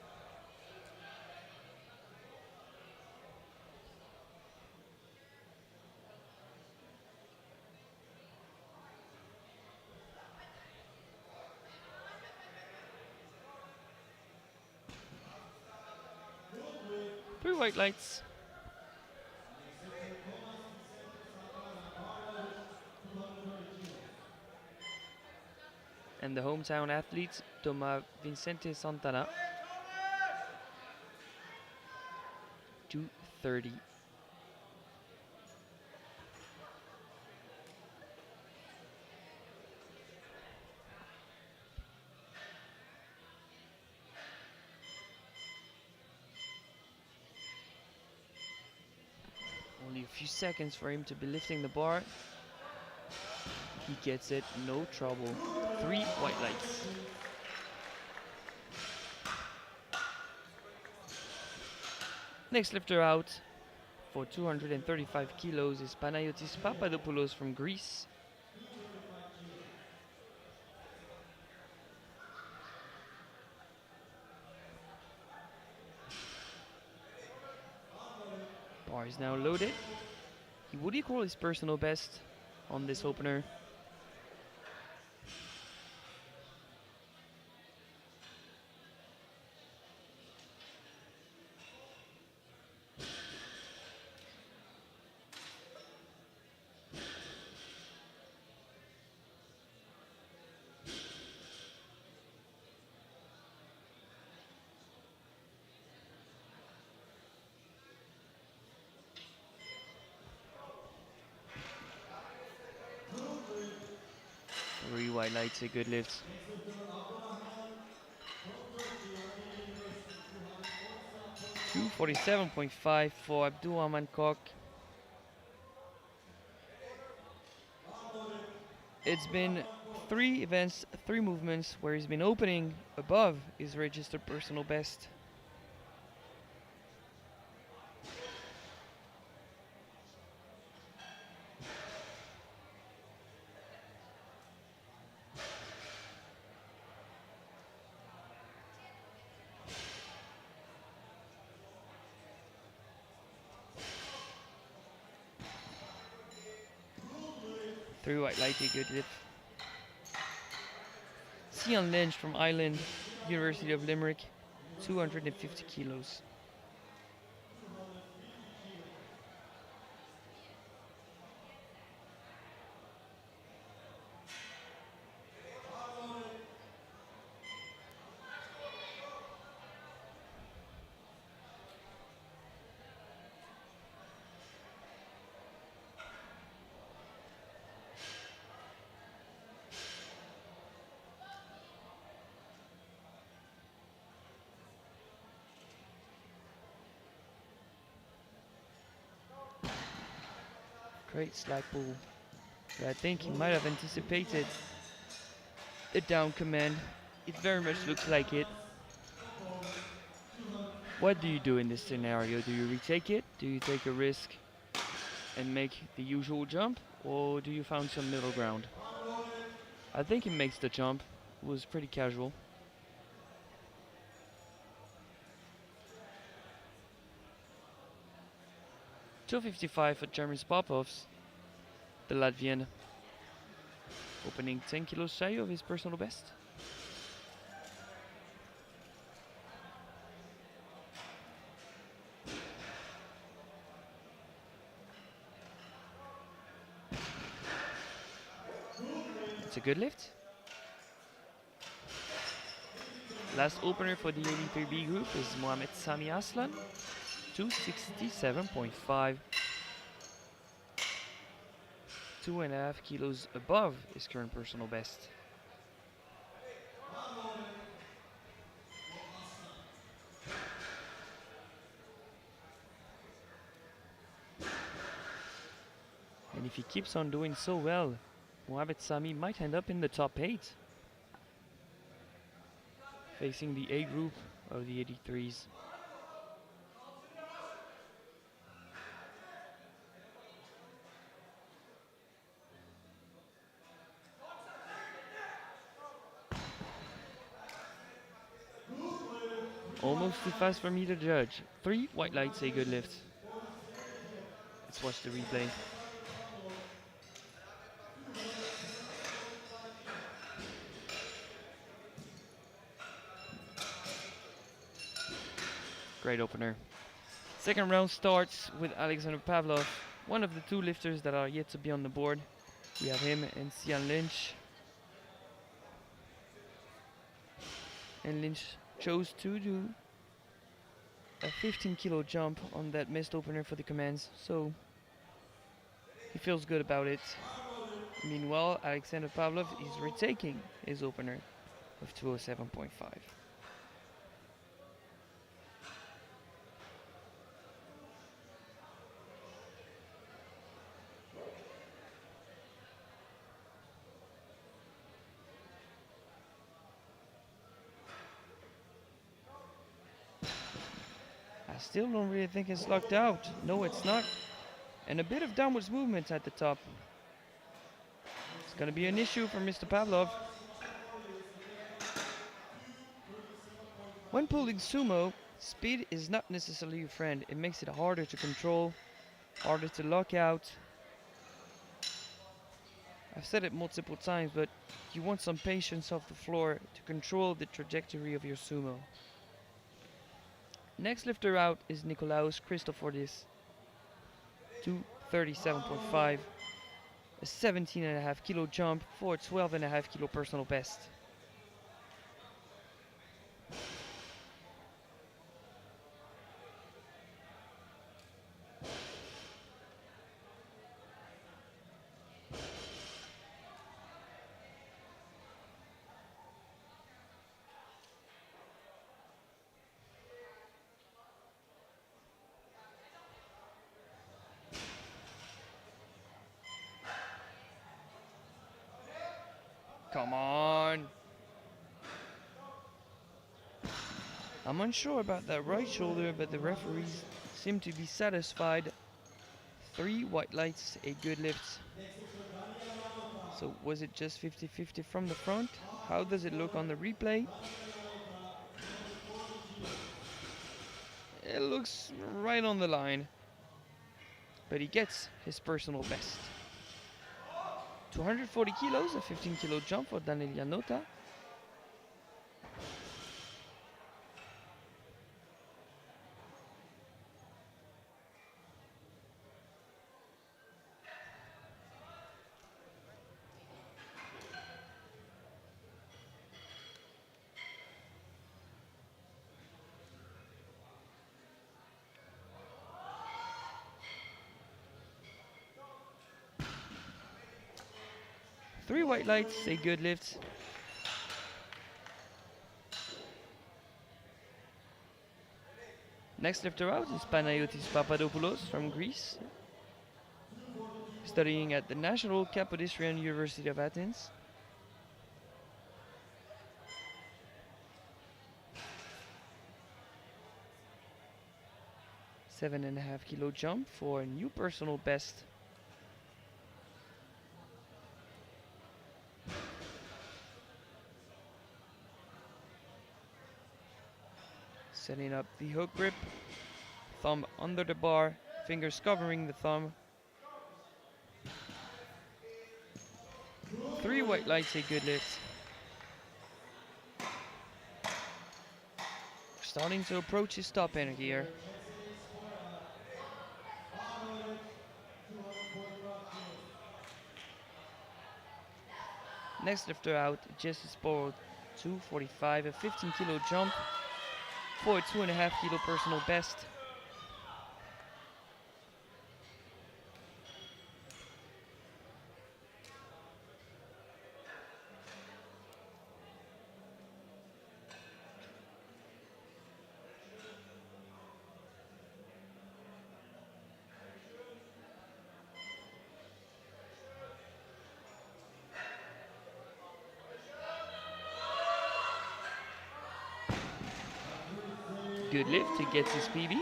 Three white lights. And the hometown athlete, Toma Vicente Santana. 230. Only a few seconds for him to be lifting the bar. He gets it, no trouble. 3 white lights. Next lifter out for 235 kilos is Panayotis Papadopoulos from Greece. Bar is now loaded. He would equal his personal best on this opener. Three white lights, a good lift. 247.5 for Abdulrahman Kok. It's been 3 events, 3 movements where he's been opening above his registered personal best. Three white light, a good lift. Sian Lynch from Ireland, University of Limerick, 250 kilos. Great slack pull. But I think he might have anticipated the down command. It very much looks like it. What do you do in this scenario? Do you retake it? Do you take a risk and make the usual jump? Or do you find some middle ground? I think he makes the jump. It was pretty casual. $255 for Jeremy Popovs, the Latvian, opening 10 kilos shy of his personal best. It's a good lift. Last opener for the 83B group is Mohamed Sami Aslan, 267.5. 2.5 kilos above his current personal best. And if he keeps on doing so well, Mohamed Sami might end up in the top 8. Facing the A group of the 83s. Almost too fast for me to judge. 3 white lights, a good lift. Let's watch the replay. Great opener. Second round starts with Alexander Pavlov, one of the 2 lifters that are yet to be on the board. We have him and Sian Lynch. And Lynch chose to do a 15 kilo jump on that missed opener for the commands, so he feels good about it. Meanwhile, Alexander Pavlov is retaking his opener of 207.5. I still don't really think it's locked out. No, it's not. And a bit of downwards movement at the top. It's going to be an issue for Mr. Pavlov. When pulling sumo, speed is not necessarily your friend. It makes it harder to control, harder to lock out. I've said it multiple times, but you want some patience off the floor to control the trajectory of your sumo. Next lifter out is Nikolaos Christoforidis, 237.5, a 17.5 kilo jump for a 12.5 kilo personal best. Come on! I'm unsure about that right shoulder, but the referees seem to be satisfied. 3 white lights, a good lift. So was it just 50-50 from the front? How does it look on the replay? It looks right on the line. But he gets his personal best. 240 kilos, a 15 kilo jump for Daniel Janota. Three white lights, a good lift. Next lifter out is Panayotis Papadopoulos from Greece, studying at the National Kapodistrian University of Athens. $7.5 kilo jump for a new personal best. Setting up the hook grip, thumb under the bar, fingers covering the thumb. 3 white lights, a good lift. Starting to approach his top end here. Next lifter out, Jesse Sporo, 245, a 15 kilo jump for a 2.5 kilo personal best. Good lift, he gets his PB.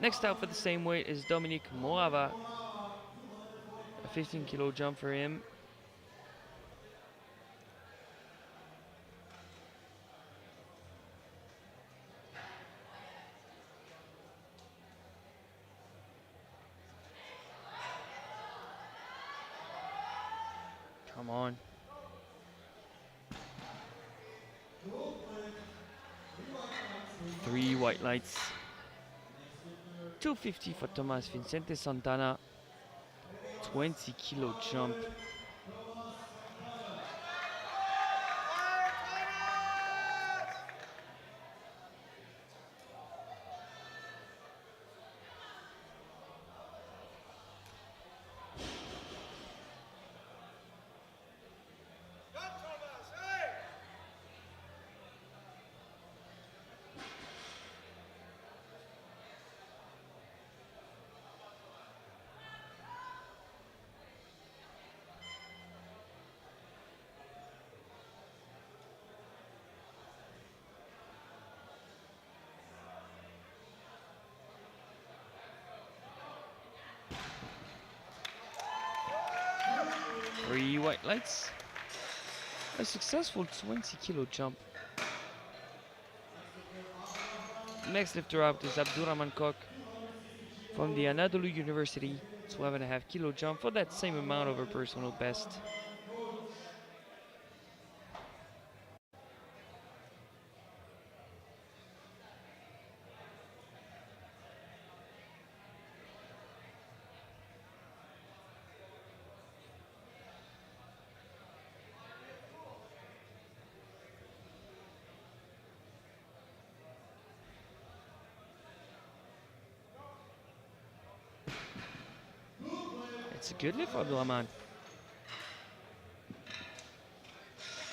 Next out for the same weight is Dominic Morava. A 15 kilo jump for him. Come on. Three white lights. 250 for Tomas Vicente Santana. 20 kilo jump. white lights. A successful 20 kilo jump. Next lifter out is Abdurrahman Kok from the Anadolu University. 12.5 kilo jump for that same amount of her personal best. It's a good lift for Abdurrahman.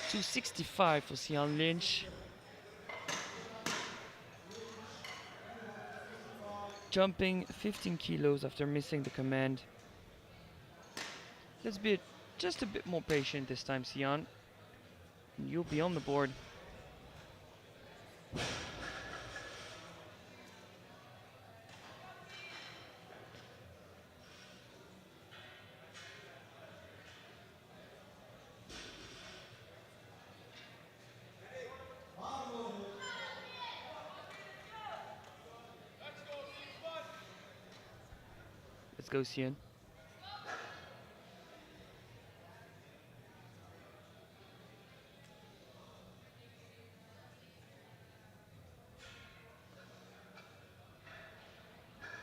265 for Sian Lynch. Jumping 15 kilos after missing the command. Let's be just a bit more patient this time, Sian. And you'll be on the board. Let's go, Sian.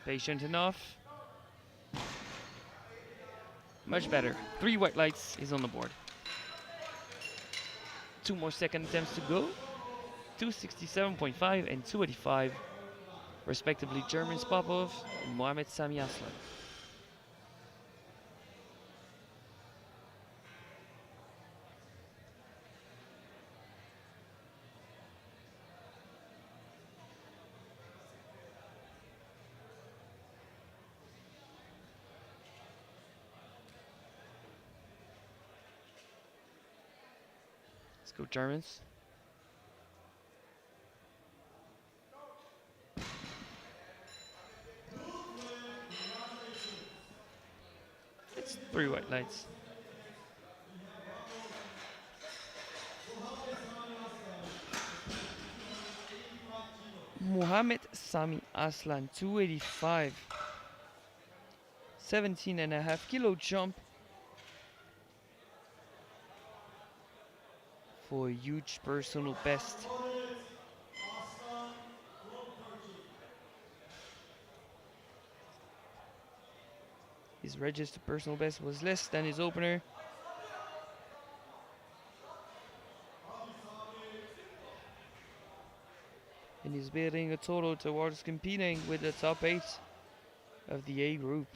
Patient enough. Much better. 3 white lights is on the board. 2 more second attempts to go. 267.5 and 285. Respectively, Germans Popov and Mohamed Sami Aslan. Let's go, Germans. It's 3 white lights. Mohamed Sami Aslan, 285. 17.5 kilo jump. For a huge personal best. His registered personal best was less than his opener. And he's building a total towards competing with the top 8 of the A group.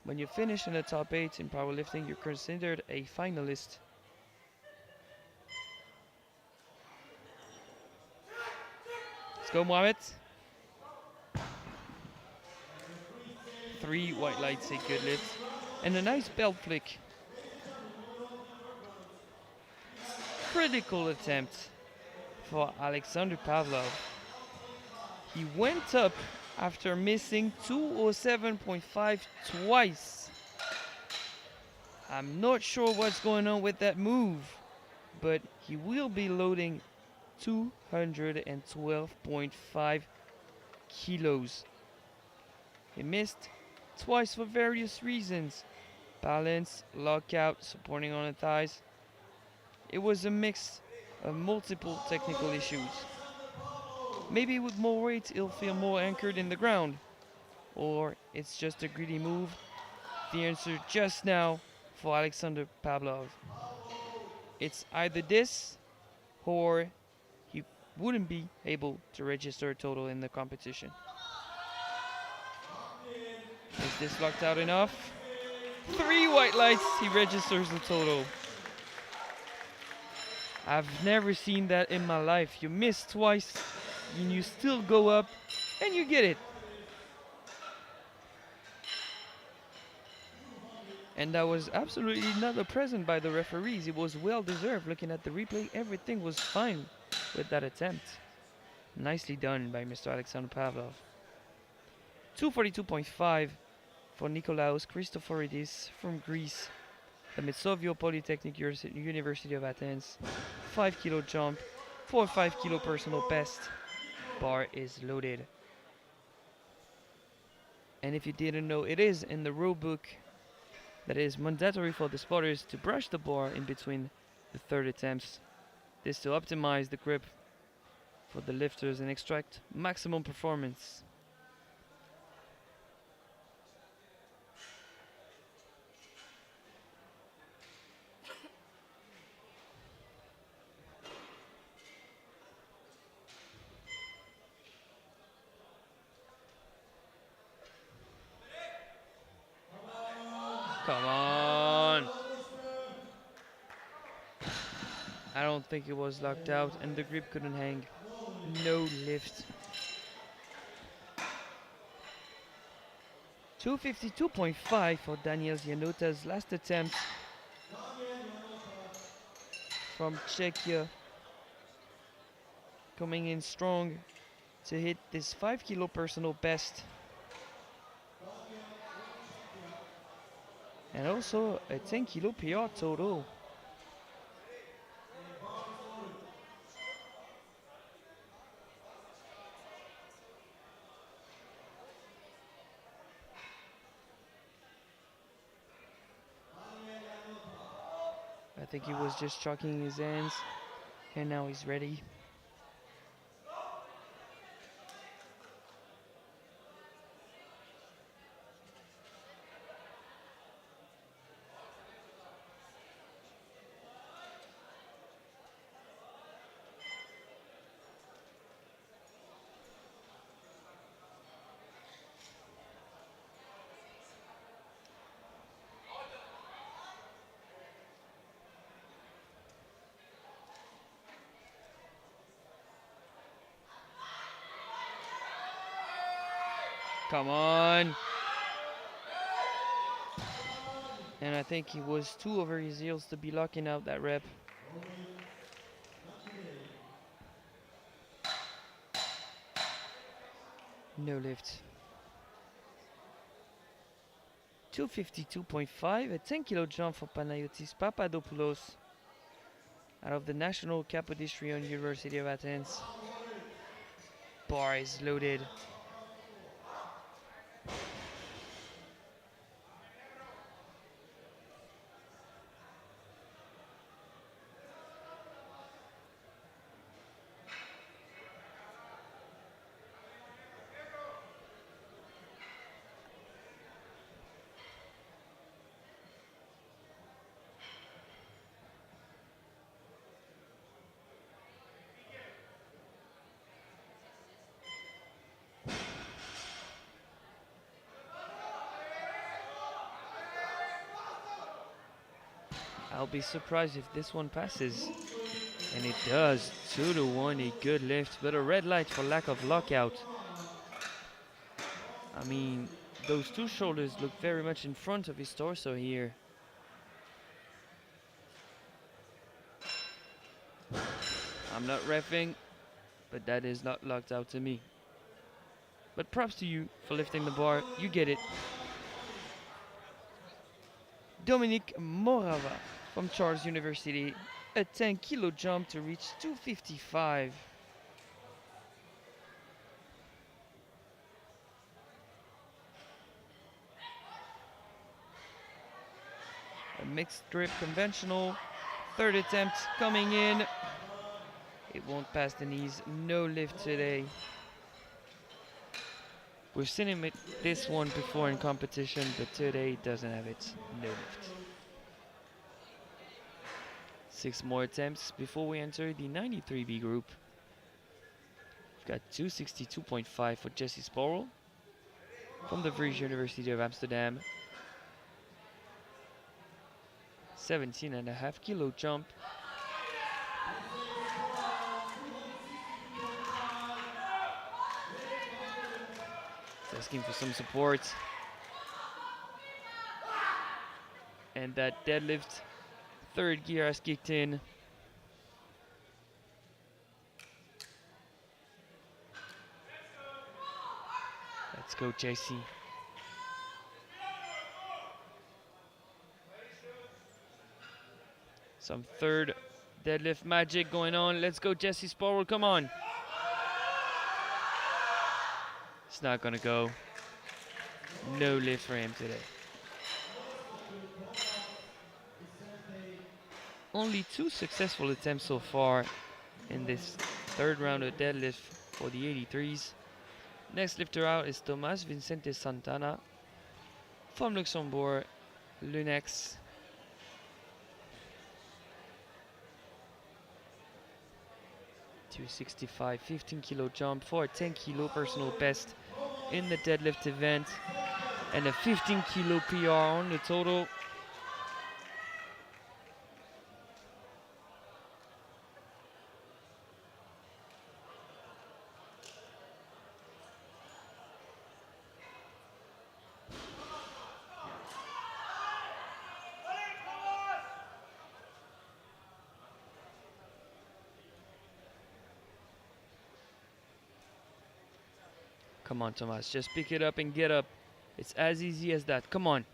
When you finish in the top 8 in powerlifting, you're considered a finalist. Let's go, Mohamed. 3 white lights, a good lift. And a nice belt flick. Critical attempt for Alexander Pavlov. He went up after missing 207.5 twice. I'm not sure what's going on with that move, but he will be loading 212.5 kilos. He missed twice for various reasons. Balance, lockout, supporting on the thighs. It was a mix of multiple technical issues. Maybe with more weight he'll feel more anchored in the ground. Or it's just a greedy move. The answer just now for Alexander Pavlov. It's either this or he wouldn't be able to register a total in the competition. Is this locked out enough? 3 white lights, he registers the total. I've never seen that in my life. You miss twice and you still go up and you get it. And that was absolutely not a present by the referees. It was well deserved. Looking at the replay, everything was fine with that attempt. Nicely done by Mr. Alexander Pavlov. 242.5 for Nikolaos Christoforidis from Greece, the Metsovio Polytechnic University of Athens. 5 kilo jump for 5 kilo personal best. Bar is loaded. And if you didn't know, it is in the rule book that it is mandatory for the spotters to brush the bar in between the third attempts. This to optimize the grip for the lifters and extract maximum performance. Come on! I don't think it was locked out and the grip couldn't hang. No lift. 252.5 for Daniel Janota's last attempt from Czechia. Coming in strong to hit this 5 kilo personal best. And also a 10 kilo PR total. I think he was just chalking his hands and now he's ready. Come on. And I think he was too over his heels to be locking out that rep. No lift. 252.5, a 10 kilo jump for Panayotis Papadopoulos out of the National Kapodistrion University of Athens. Bar is loaded. I'll be surprised if this one passes. And it does. 2-1, a good lift, but a red light for lack of lockout. I mean, those two shoulders look very much in front of his torso here. I'm not reffing, but that is not locked out to me. But props to you for lifting the bar, you get it. Dominic Morava from Charles University, a 10 kilo jump to reach 255. A mixed grip conventional, third attempt coming in. It won't pass the knees, no lift today. We've seen him at this one before in competition, but today doesn't have it, no lift. 6 more attempts before we enter the 93B group. We've got 262.5 for Jesse Sporrel from the Vrije University of Amsterdam. 17.5 kilo jump. He's asking for some support. And that deadlift, third gear has kicked in. Let's go, JC. Some third deadlift magic going on. Let's go, Jesse Sparrow. Come on. It's not gonna go. No lift for him today. Only 2 successful attempts so far in this third round of deadlift for the 83s. Next lifter out is Tomás Vicente Santana from Luxembourg, Lunex. .265, 15 kilo jump for a 10 kilo personal best in the deadlift event, and a 15 kilo PR on the total. Come on, Tomas, just pick it up and get up. It's as easy as that. Come on.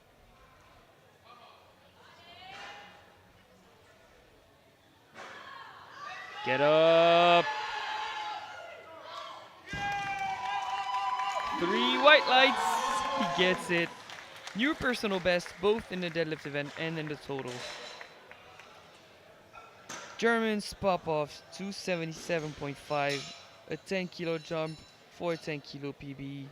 Get up. 3 white lights. He gets it. New personal best, both in the deadlift event and in the total. Germans pop off 277.5, a 10 kilo jump for a 10 kilo PB.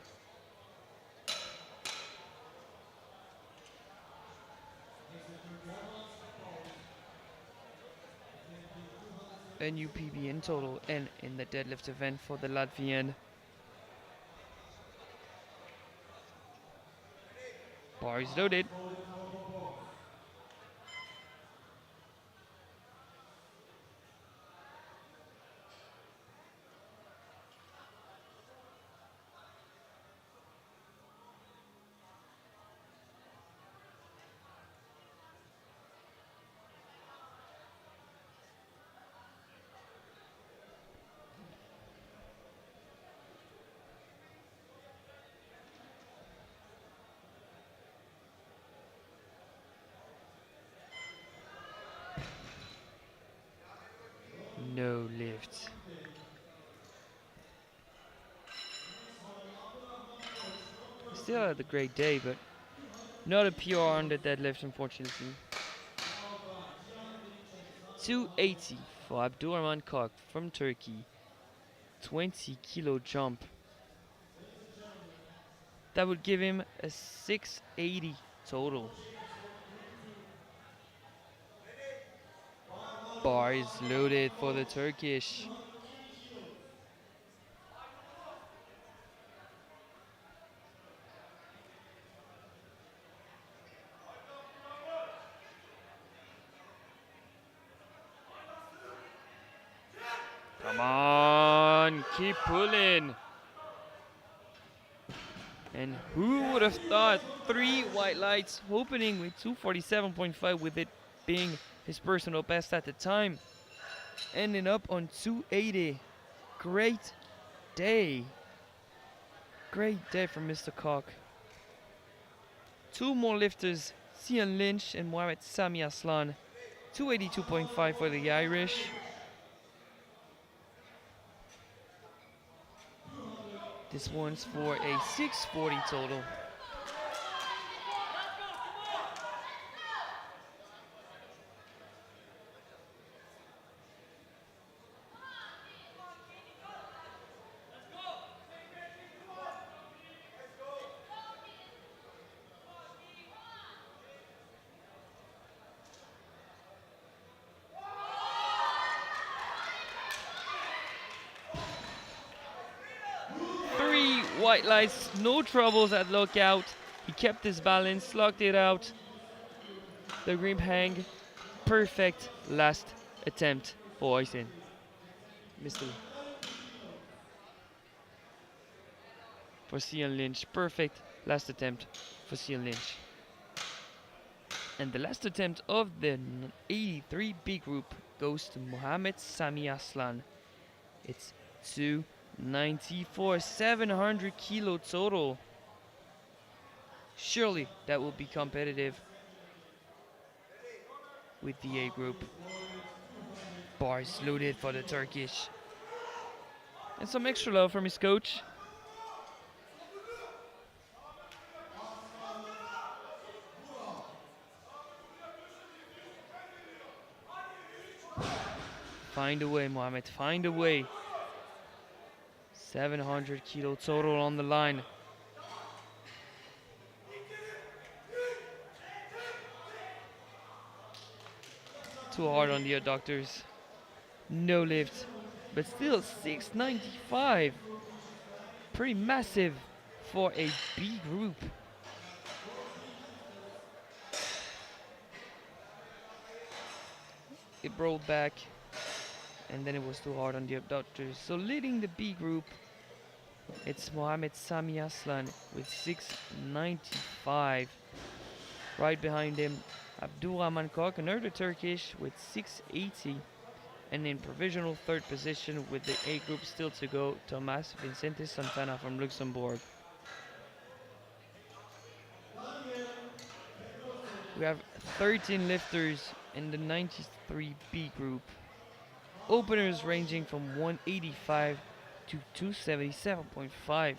A new PB in total and in the deadlift event for the Latvian. Bar is loaded. No lift. Still had a great day, but not a PR on the deadlift, unfortunately. 280 for Abdurrahman Kok from Turkey. 20 kilo jump. That would give him a 680 total. Bar is loaded for the Turkish. Come on, keep pulling. And who would have thought 3 white lights, opening with 247.5 with it being his personal best at the time. Ending up on 280. Great day. Great day for Mr. Kok. 2 more lifters, Cian Lynch and Mohamed Sami Aslan. 282.5 for the Irish. This one's for a 640 total. White lights, no troubles at lockout. He kept his balance, locked it out. The grip hang, perfect last attempt for Oystein. Mr. For Cian Lynch, perfect last attempt for Cian Lynch. And the last attempt of the 83B group goes to Mohamed Sami Aslan. It's 294, 700 kilo total. Surely that will be competitive with the A group. Bars loaded for the Turkish. And some extra love from his coach. Find a way, Mohamed, find a way. 700 kilo total on the line. Too hard on the adductors. No lift, but still 695. Pretty massive for a B group. It rolled back, and then it was too hard on the abductors. So leading the B group, it's Mohamed Sami Aslan with 695. Right behind him, Abdurrahman Kok, another Turkish, with 680. And in provisional third position with the A group still to go, Tomas Vicente Santana from Luxembourg. We have 13 lifters in the 93B group. Openers ranging from 185 to 277.5.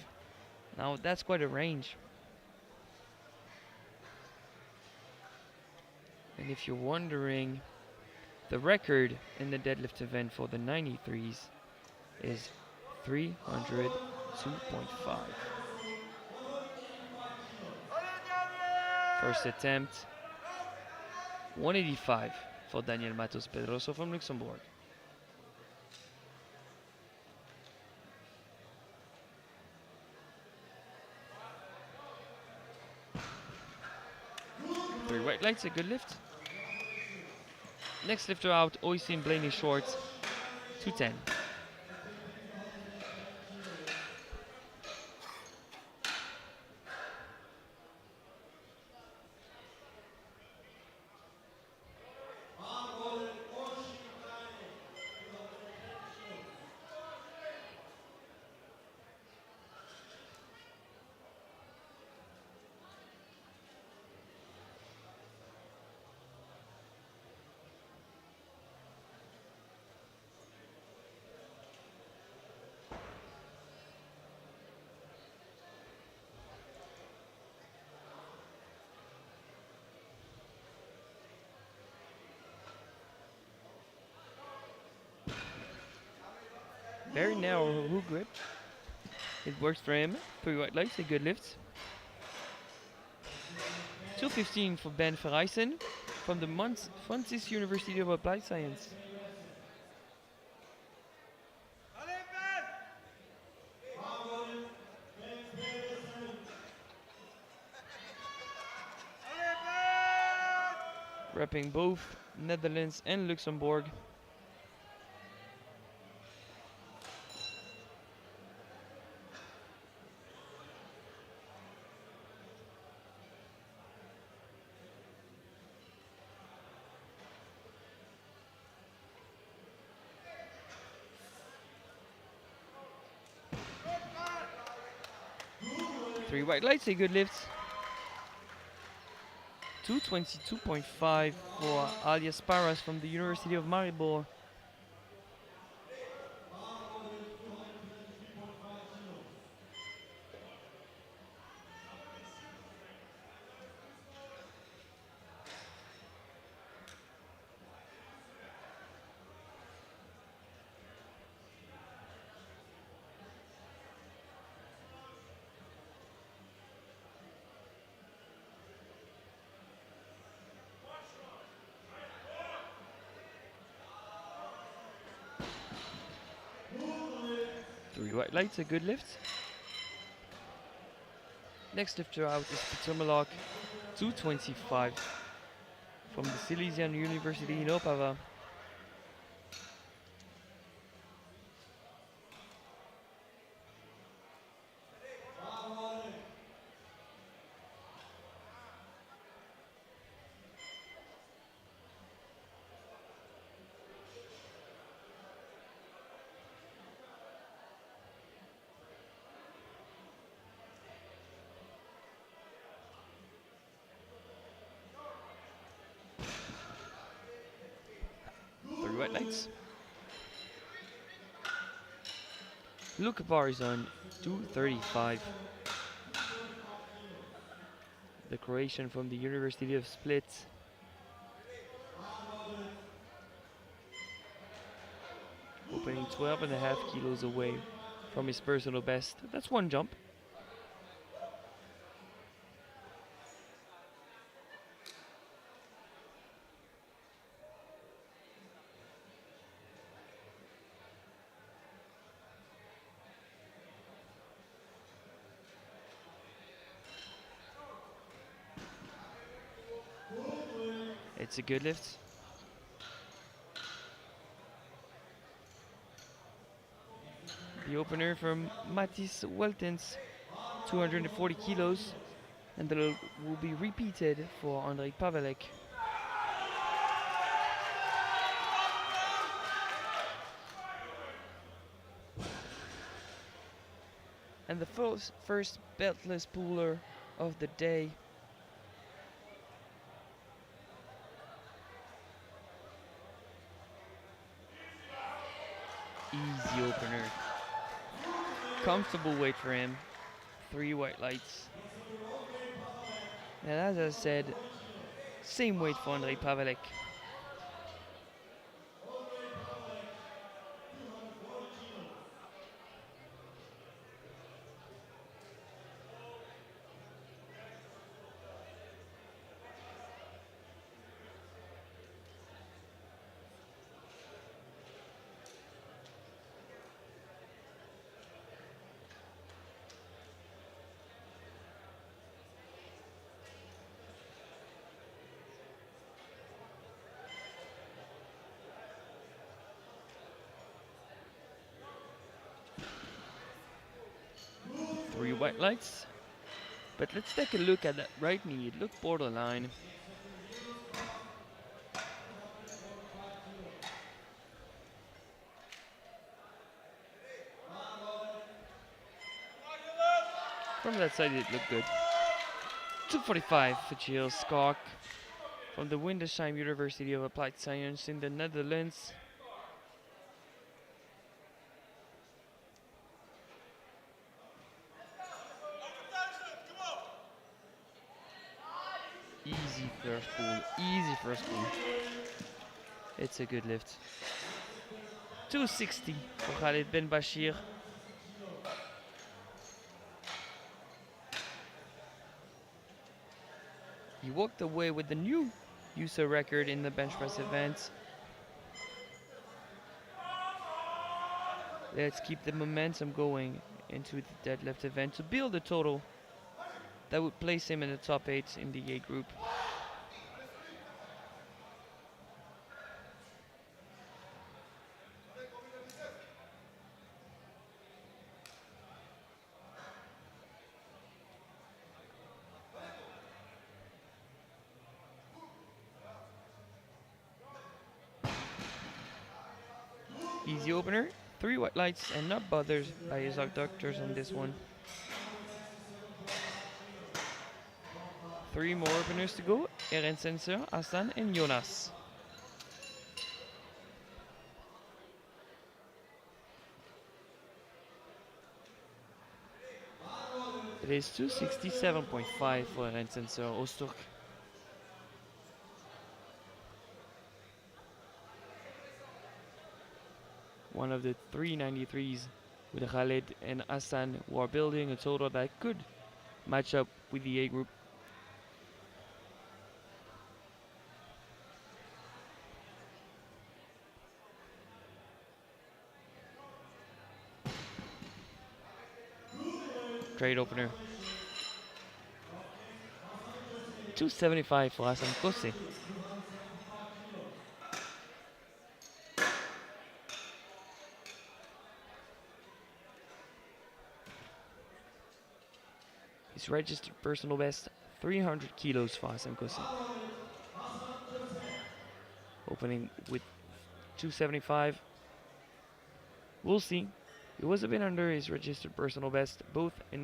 Now that's quite a range. And if you're wondering, the record in the deadlift event for the 93s is 302.5. First attempt, 185 for Daniel Matos Pedroso from Luxembourg. Three white lights, a good lift. Next lifter out, Oisin Blaney Short, 210. Very narrow hook grip. It works for him. 3 white lights, a good lift. 215 for Ben Verrijssen from the Francis University of Applied Science. Repping both Netherlands and Luxembourg. Three white lights, a good lift. 222.5 for Alias Paras from the University of Maribor. Three white lights, a good lift. Next lifter out is Peter Malak, 225 from the Silesian University in Opava. white lights. Luca bar is on 235. The Croatian from the University of Split. Opening 12.5 kilos away from his personal best. That's one jump. It's a good lift. The opener from Matis Weltens, 240 kilos, and that will be repeated for Andrei Pavelek. And the first beltless puller of the day. Easy opener. Comfortable weight for him. 3 white lights. And as I said, same weight for Andrei Pavelek. Three white lights. But let's take a look at that right knee. It looked borderline. From that side it looked good. 245 for Gilles Skok from the Windesheim University of Applied Science in the Netherlands. Easy first pull, easy first pull. It's a good lift. 260 for Khalid Ben Bashir. He walked away with the new user record in the bench press event. Let's keep the momentum going into the deadlift event to build a total that would place him in the top 8 in the A group. Easy opener, 3 white lights, and not bothered by his abductors on this one. 3 more openers to go. Eren Sensor, Hassan, and Jonas. It is 267.5 for Eren Sensor Osturk. One of the 393s with Khaled and Hassan, who are building a total that could match up with the A group. Great opener. 275 for Hassan Kose. His registered personal best, 300 kilos for Hassan Kose. Opening with 275. We'll see. It was a bit under his registered personal best, both in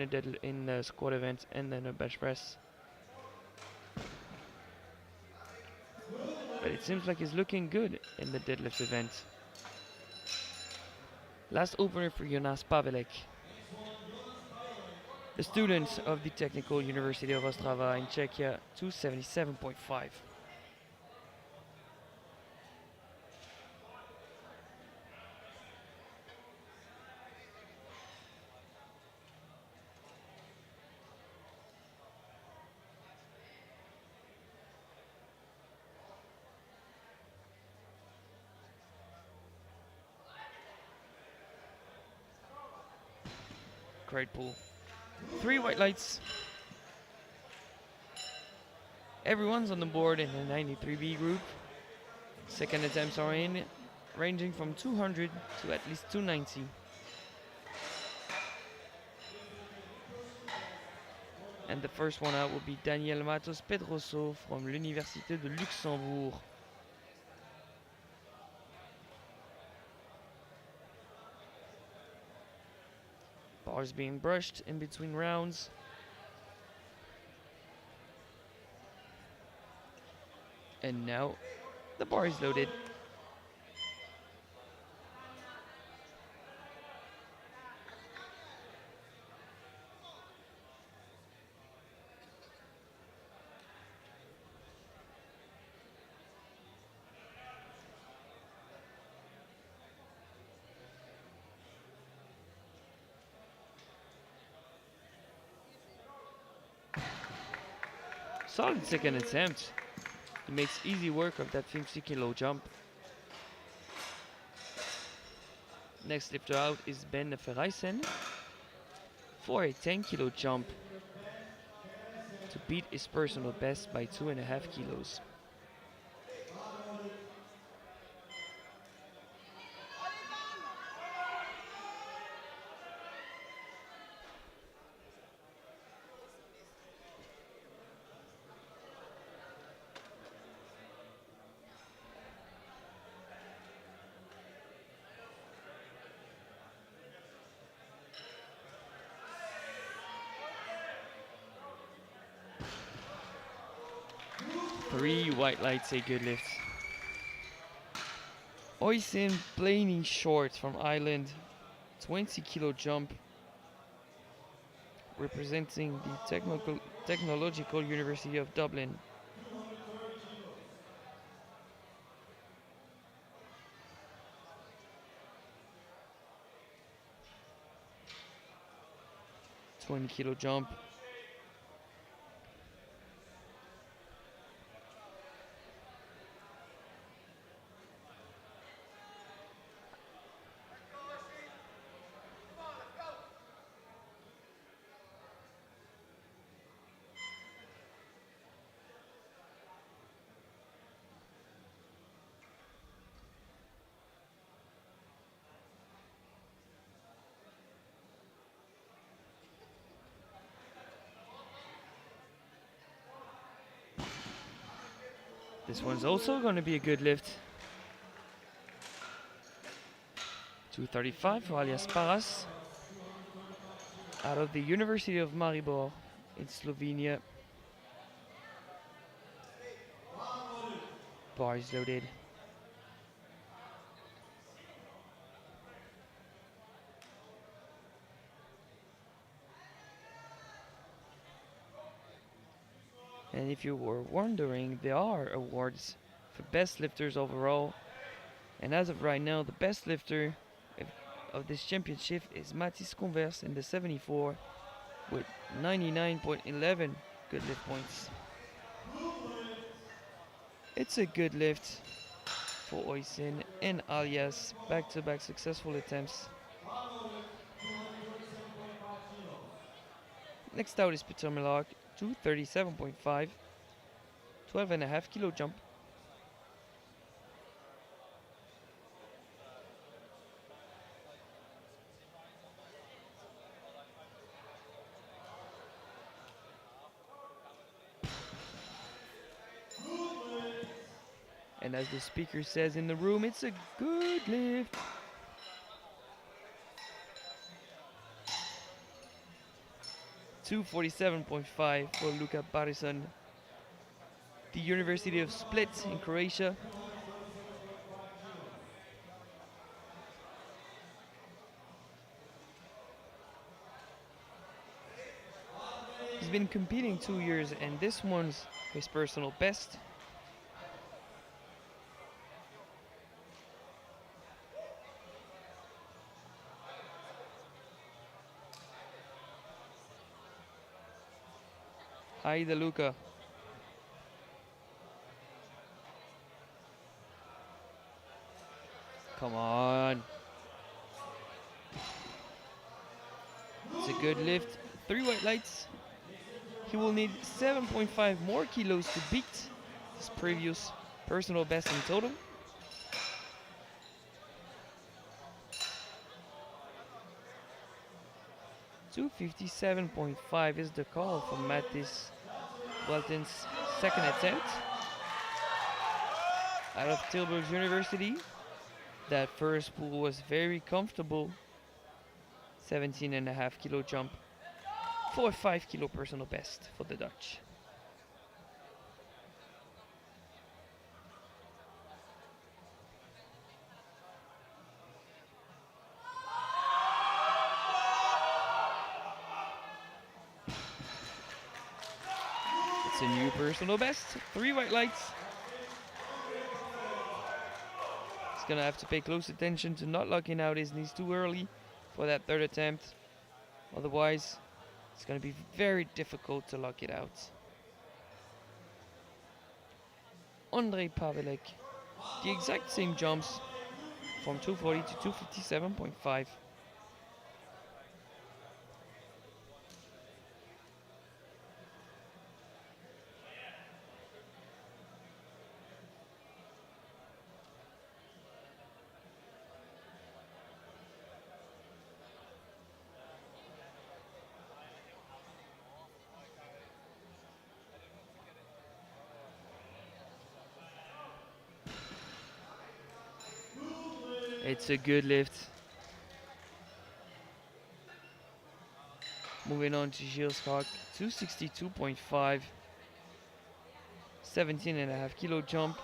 the squat event and then a bench press. but it seems like he's looking good in the deadlift event. Last opener for Jonas Pavelek, the student of the Technical University of Ostrava in Czechia, 277.5. Great pull. 3 white lights. Everyone's on the board in the 93B group. Second attempts are in, ranging from 200 to at least 290. And the first one out will be Daniel Matos Pedroso from l'Université de Luxembourg. Bars being brushed in between rounds. And now the bar is loaded. Solid second attempt. He makes easy work of that 50 kilo jump. Next lifter out is Ben Verrijsen for a 10 kilo jump to beat his personal best by 2.5 kilos. Three white lights, a good lift. Oysin Blaney Short from Ireland, 20 kilo jump, representing the Technological University of Dublin. $20 jump. This one's also going to be a good lift. 235 for Alias Paras, out of the University of Maribor in Slovenia. Bar is loaded. And if you were wondering, there are awards for best lifters overall. And as of right now, the best lifter of this championship is Mathis Converse in the 74 with 99.11 good lift points. It's a good lift for Oysin and Alias, back-to-back successful attempts. Next out is Peter Milak, 237.5, 12.5 kilo jump. And as the speaker says in the room, it's a good lift. $247.5 for Luca Barison, the the University of Split in Croatia. He's been competing 2 years, and this one's his personal best. Hi, DeLuca. Come on. It's a good lift. 3 white lights. He will need 7.5 more kilos to beat his previous personal best in total. $257.5 is the call for Mattis Welton's second attempt out of Tilburg University. That first pull was very comfortable. 17.5 kilo jump for a 5 kilo personal best for the Dutch. It's a new personal best. 3 white lights. He's gonna have to pay close attention to not locking out his knees too early for that third attempt. Otherwise, it's gonna be very difficult to lock it out. Andrei Pavelek, the exact same jumps from 240 to 257.5. It's a good lift. Moving on to Gilles Schalk, 262.5. 17.5 kilo jump.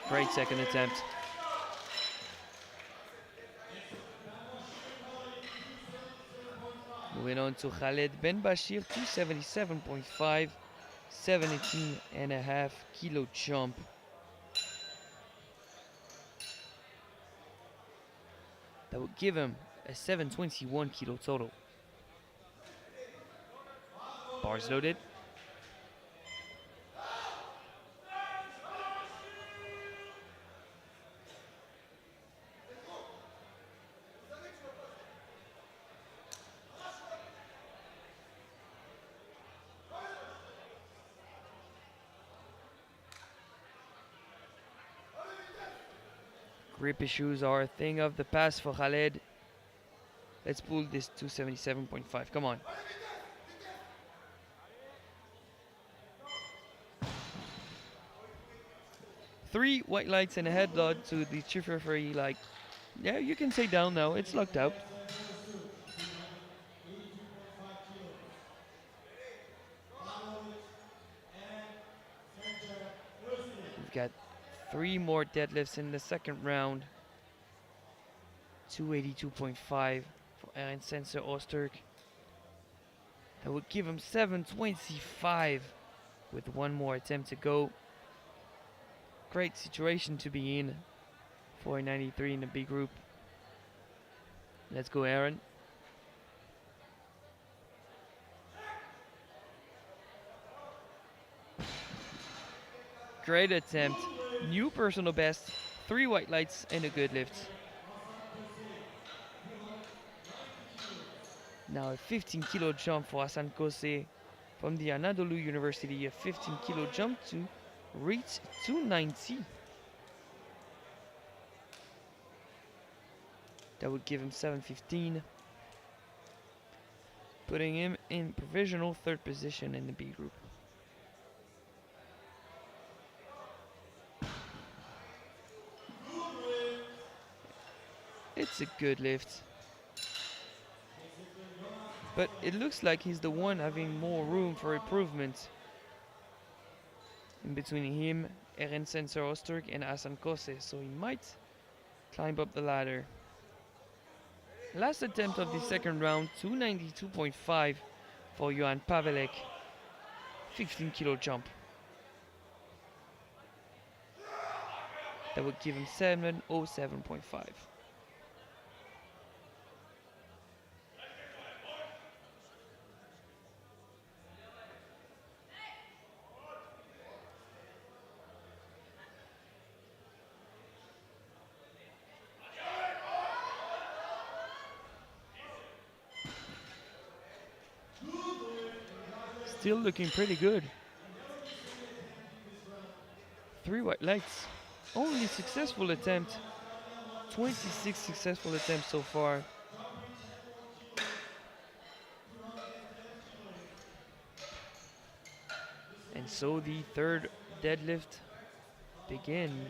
Great second attempt. Moving on to Khaled Ben Bashir, 277.5, 17.5 kilo jump. That would give him a 721 kilo total. Bars loaded. Grip issues are a thing of the past for Khaled. Let's pull this 277.5. Come on. Three white lights and a head nod to the chief referee. Like, yeah, you can say down now. It's locked out. We've got 3 more deadlifts in the second round. 282.5 for Aaron Sensor Osterk. That would give him 725 with 1 more attempt to go. Great situation to be in for a 93 in the B group. Let's go, Aaron. Great attempt. New personal best. 3 white lights and a good lift. Now a 15 kilo jump for Hassan Kose from the Anadolu University. A 15 kilo jump to reach 290. That would give him 715, putting him in provisional third position in the B group. It's a good lift. But it looks like he's the one having more room for improvement. In between him, Eren Sensor Osterk and Hasan Kose, so he might climb up the ladder. Last attempt of the second round, 292.5 for Johan Pavelek. 15 kilo jump. That would give him 707.5. Still looking pretty good. 3 white lights. Only successful attempt. 26 successful attempts so far. And so the third deadlift begin.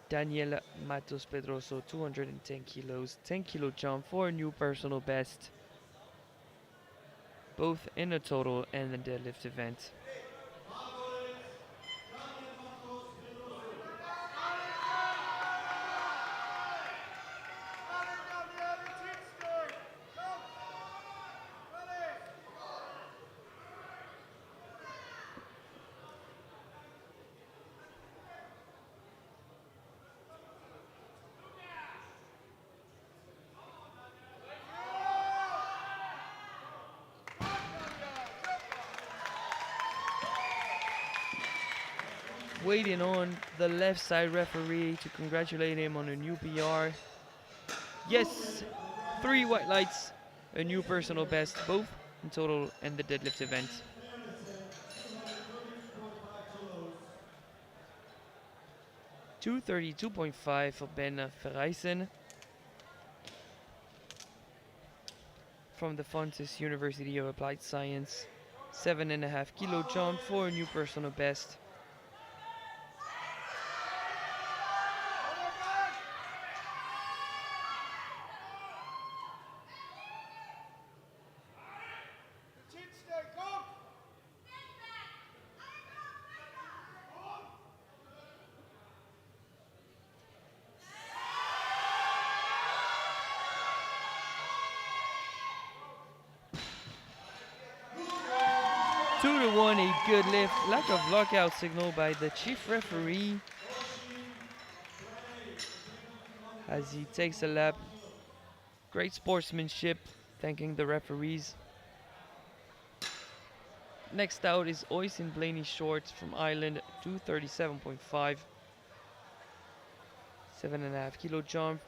Daniel Matos Pedroso, 210 kilos, 10 kilo jump for a new personal best, both in a total and a deadlift event. Waiting on the left side referee to congratulate him on a new PR. Yes, 3 white lights, a new personal best, both in total and the deadlift event. 232.5 for Ben Verrijssen from the Fontys University of Applied Science. 7.5 kilo jump for a new personal best. Two to one, a good lift. Lack of lockout signal by the chief referee as he takes a lap. Great sportsmanship, thanking the referees. Next out is Oysin Blaney Short from Ireland, 237.5. 7.5 kilo jump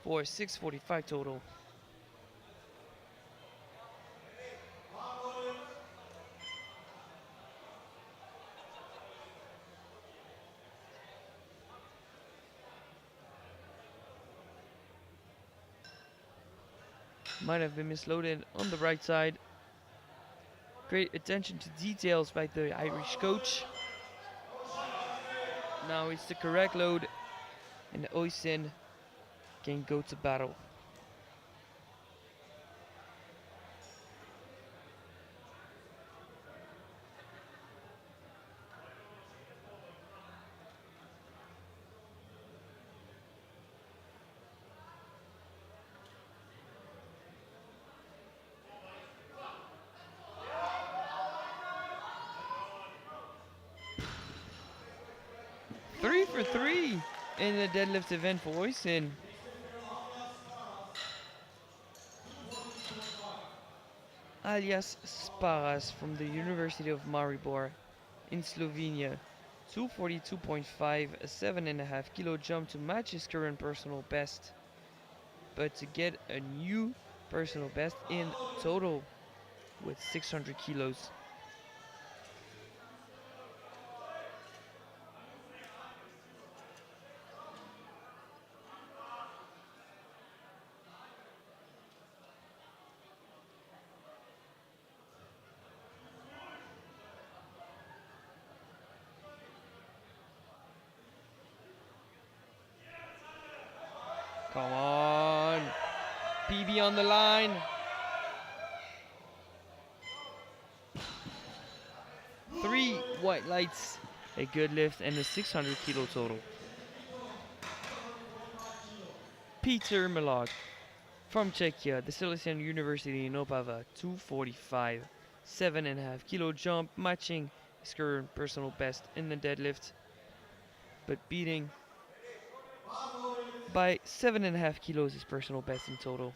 for 645 total. Might have been misloaded on the right side. Great attention to details by the Irish coach. Now it's the correct load and Oysin can go to battle. Three for three in the deadlift event for Oysin. Alias Sparas from the University of Maribor in Slovenia. 242.5, a 7.5 kilo jump to match his current personal best, but to get a new personal best in total with 600 kilos. Come on. PB on the line. 3 white lights, a good lift, and a 600 kilo total. Peter Milot from Czechia, the Silesian University in Opava, 245. 7.5 kilo jump, matching his current personal best in the deadlift, but beating by 7.5 kilos his personal best in total.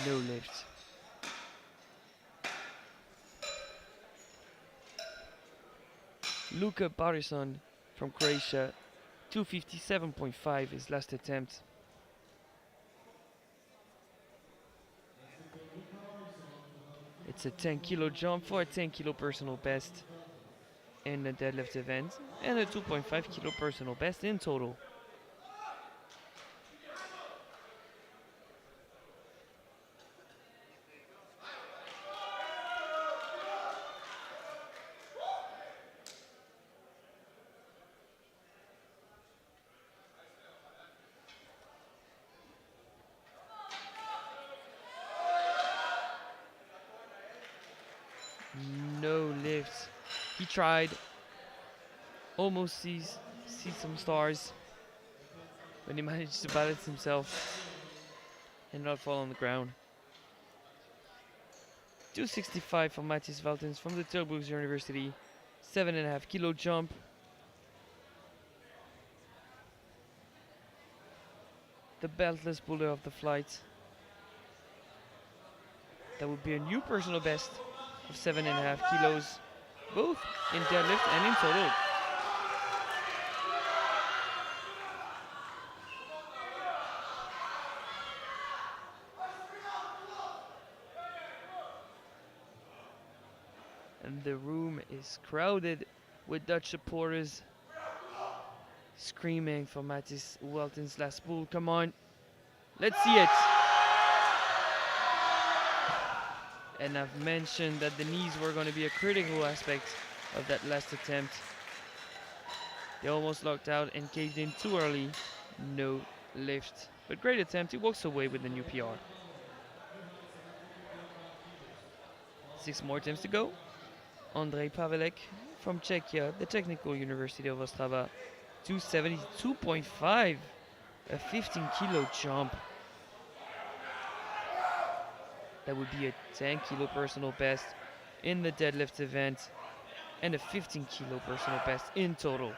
No lift. Luka Barison from Croatia, 257.5 his last attempt. It's a 10 kilo jump for a 10 kilo personal best in the deadlift event, and a 2.5 kilo personal best in total. No lifts. He tried, almost sees some stars, but he managed to balance himself and not fall on the ground. 265 for Matthias Valtens from the Tilburg University, 7.5 kilo jump. The beltless puller of the flight. That would be a new personal best of 7.5 kilos, both in deadlift and in total. And the room is crowded with Dutch supporters screaming for Matthias Valtens' last pull. Come on, let's see it. And I've mentioned that the knees were going to be a critical aspect of that last attempt. They almost locked out and caved in too early. No lift. But great attempt. He walks away with the new PR. 6 more attempts to go. Andrej Pavelek from Czechia, the Technical University of Ostrava. 272.5. A 15 kilo jump. That would be a 10 kilo personal best in the deadlift event and a 15 kilo personal best in total.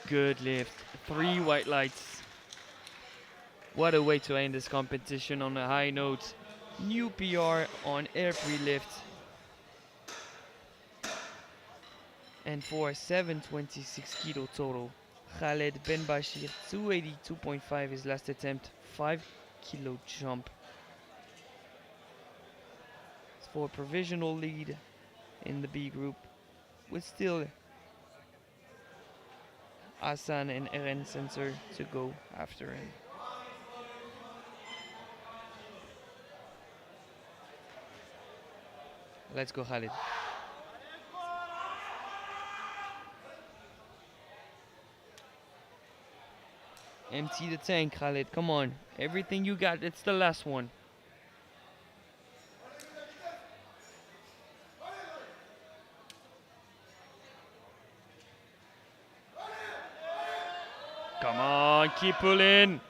Good lift. 3 white lights. What a way to end this competition on a high note. New PR on every lift. And for a 726 kilo total. Khaled Ben Bashir, 282.5 his last attempt. 5 kilo jump. For a provisional lead in the B group, with still Asan and Eren Sensor to go after him. Let's go, Khalid. Empty the tank, Khalid. Come on. Everything you got, it's the last one. Come on, keep pulling.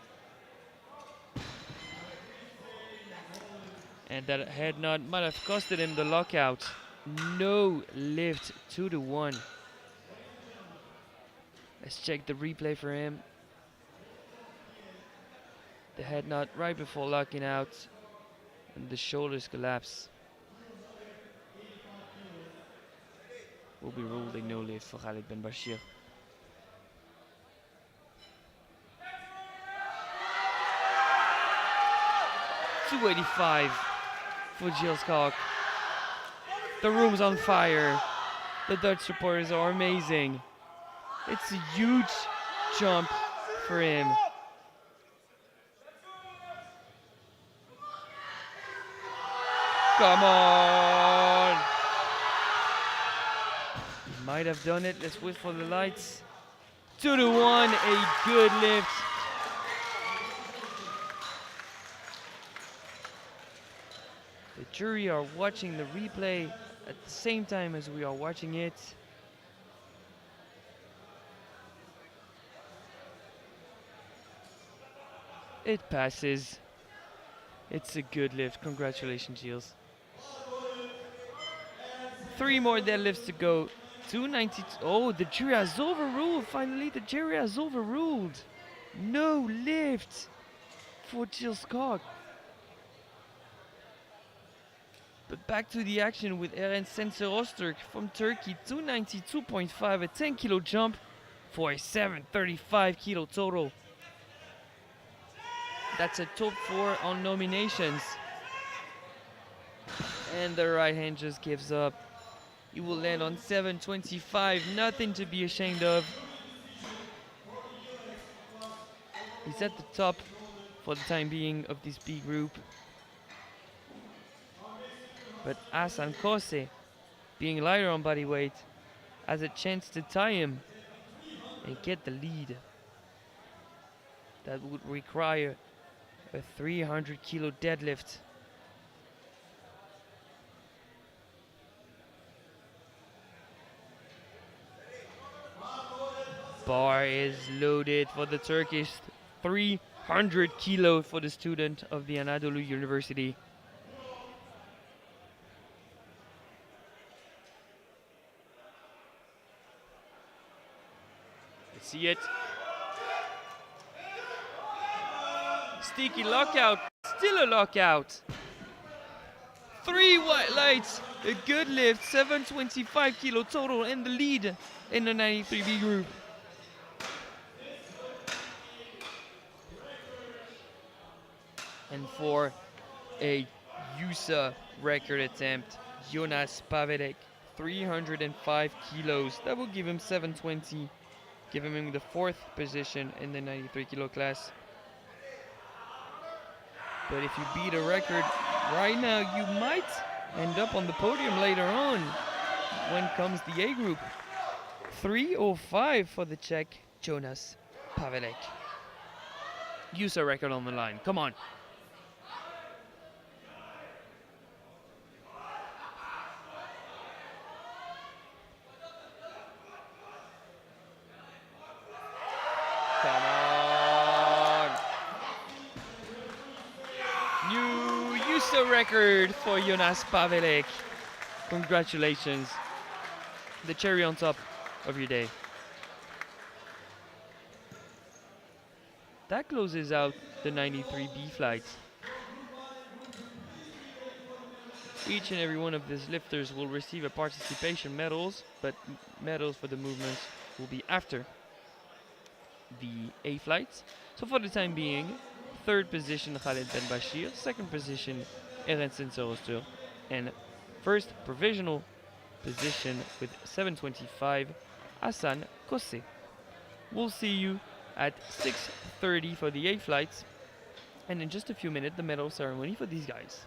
And that head nod might have costed him the lockout. No lift, 2-1. Let's check the replay for him. The head nut right before locking out, and the shoulders collapse. Will be ruled a no lift for Khalid Ben Bashir. $285 for Gilles Koch. The room's on fire. The Dutch supporters are amazing. It's a huge jump for him. Come on! He might have done it. Let's wait for the lights. 2-1, a good lift. The jury are watching the replay at the same time as we are watching it. It passes. It's a good lift. Congratulations, Gilles. 3 more deadlifts to go. 292. Oh, the jury has overruled. Finally, the jury has overruled. No lift for Gilles Koch. But back to the action with Eren Senser from Turkey. 292.5, a 10 kilo jump for a 735 kilo total. That's a top 4 on nominations. And the right hand just gives up. He will land on 725, nothing to be ashamed of. He's at the top for the time being of this B group. But Hassan Kose, being lighter on body weight, has a chance to tie him and get the lead. That would require a 300 kilo deadlift. Bar is loaded for the Turkish. 300 kilo for the student of the Anadolu University. Let's see it. Sticky lockout. Still a lockout. 3 white lights. A good lift. 725 kilo total in the lead in the 93B group. And for a USA record attempt, Jonas Pavedek, 305 kilos. That will give him 720, giving him the 4th position in the 93 kilo class. But if you beat a record right now, you might end up on the podium later on when comes the A group. 305 for the Czech, Jonas Pavedek. USA record on the line. Come on. Come on. New USA record for Jonas Pavedek. Congratulations. The cherry on top of your day. That closes out the 93B flights. Each and every one of these lifters will receive a participation medals, but medals for the movements will be after the A flights. So for the time being, 3rd position Khalid Ben Bashir, 2nd position Eren Senser, and 1st provisional position with 725 Hassan Kose. We'll see you at 6:30 for the A flights, and in just a few minutes the medal ceremony for these guys.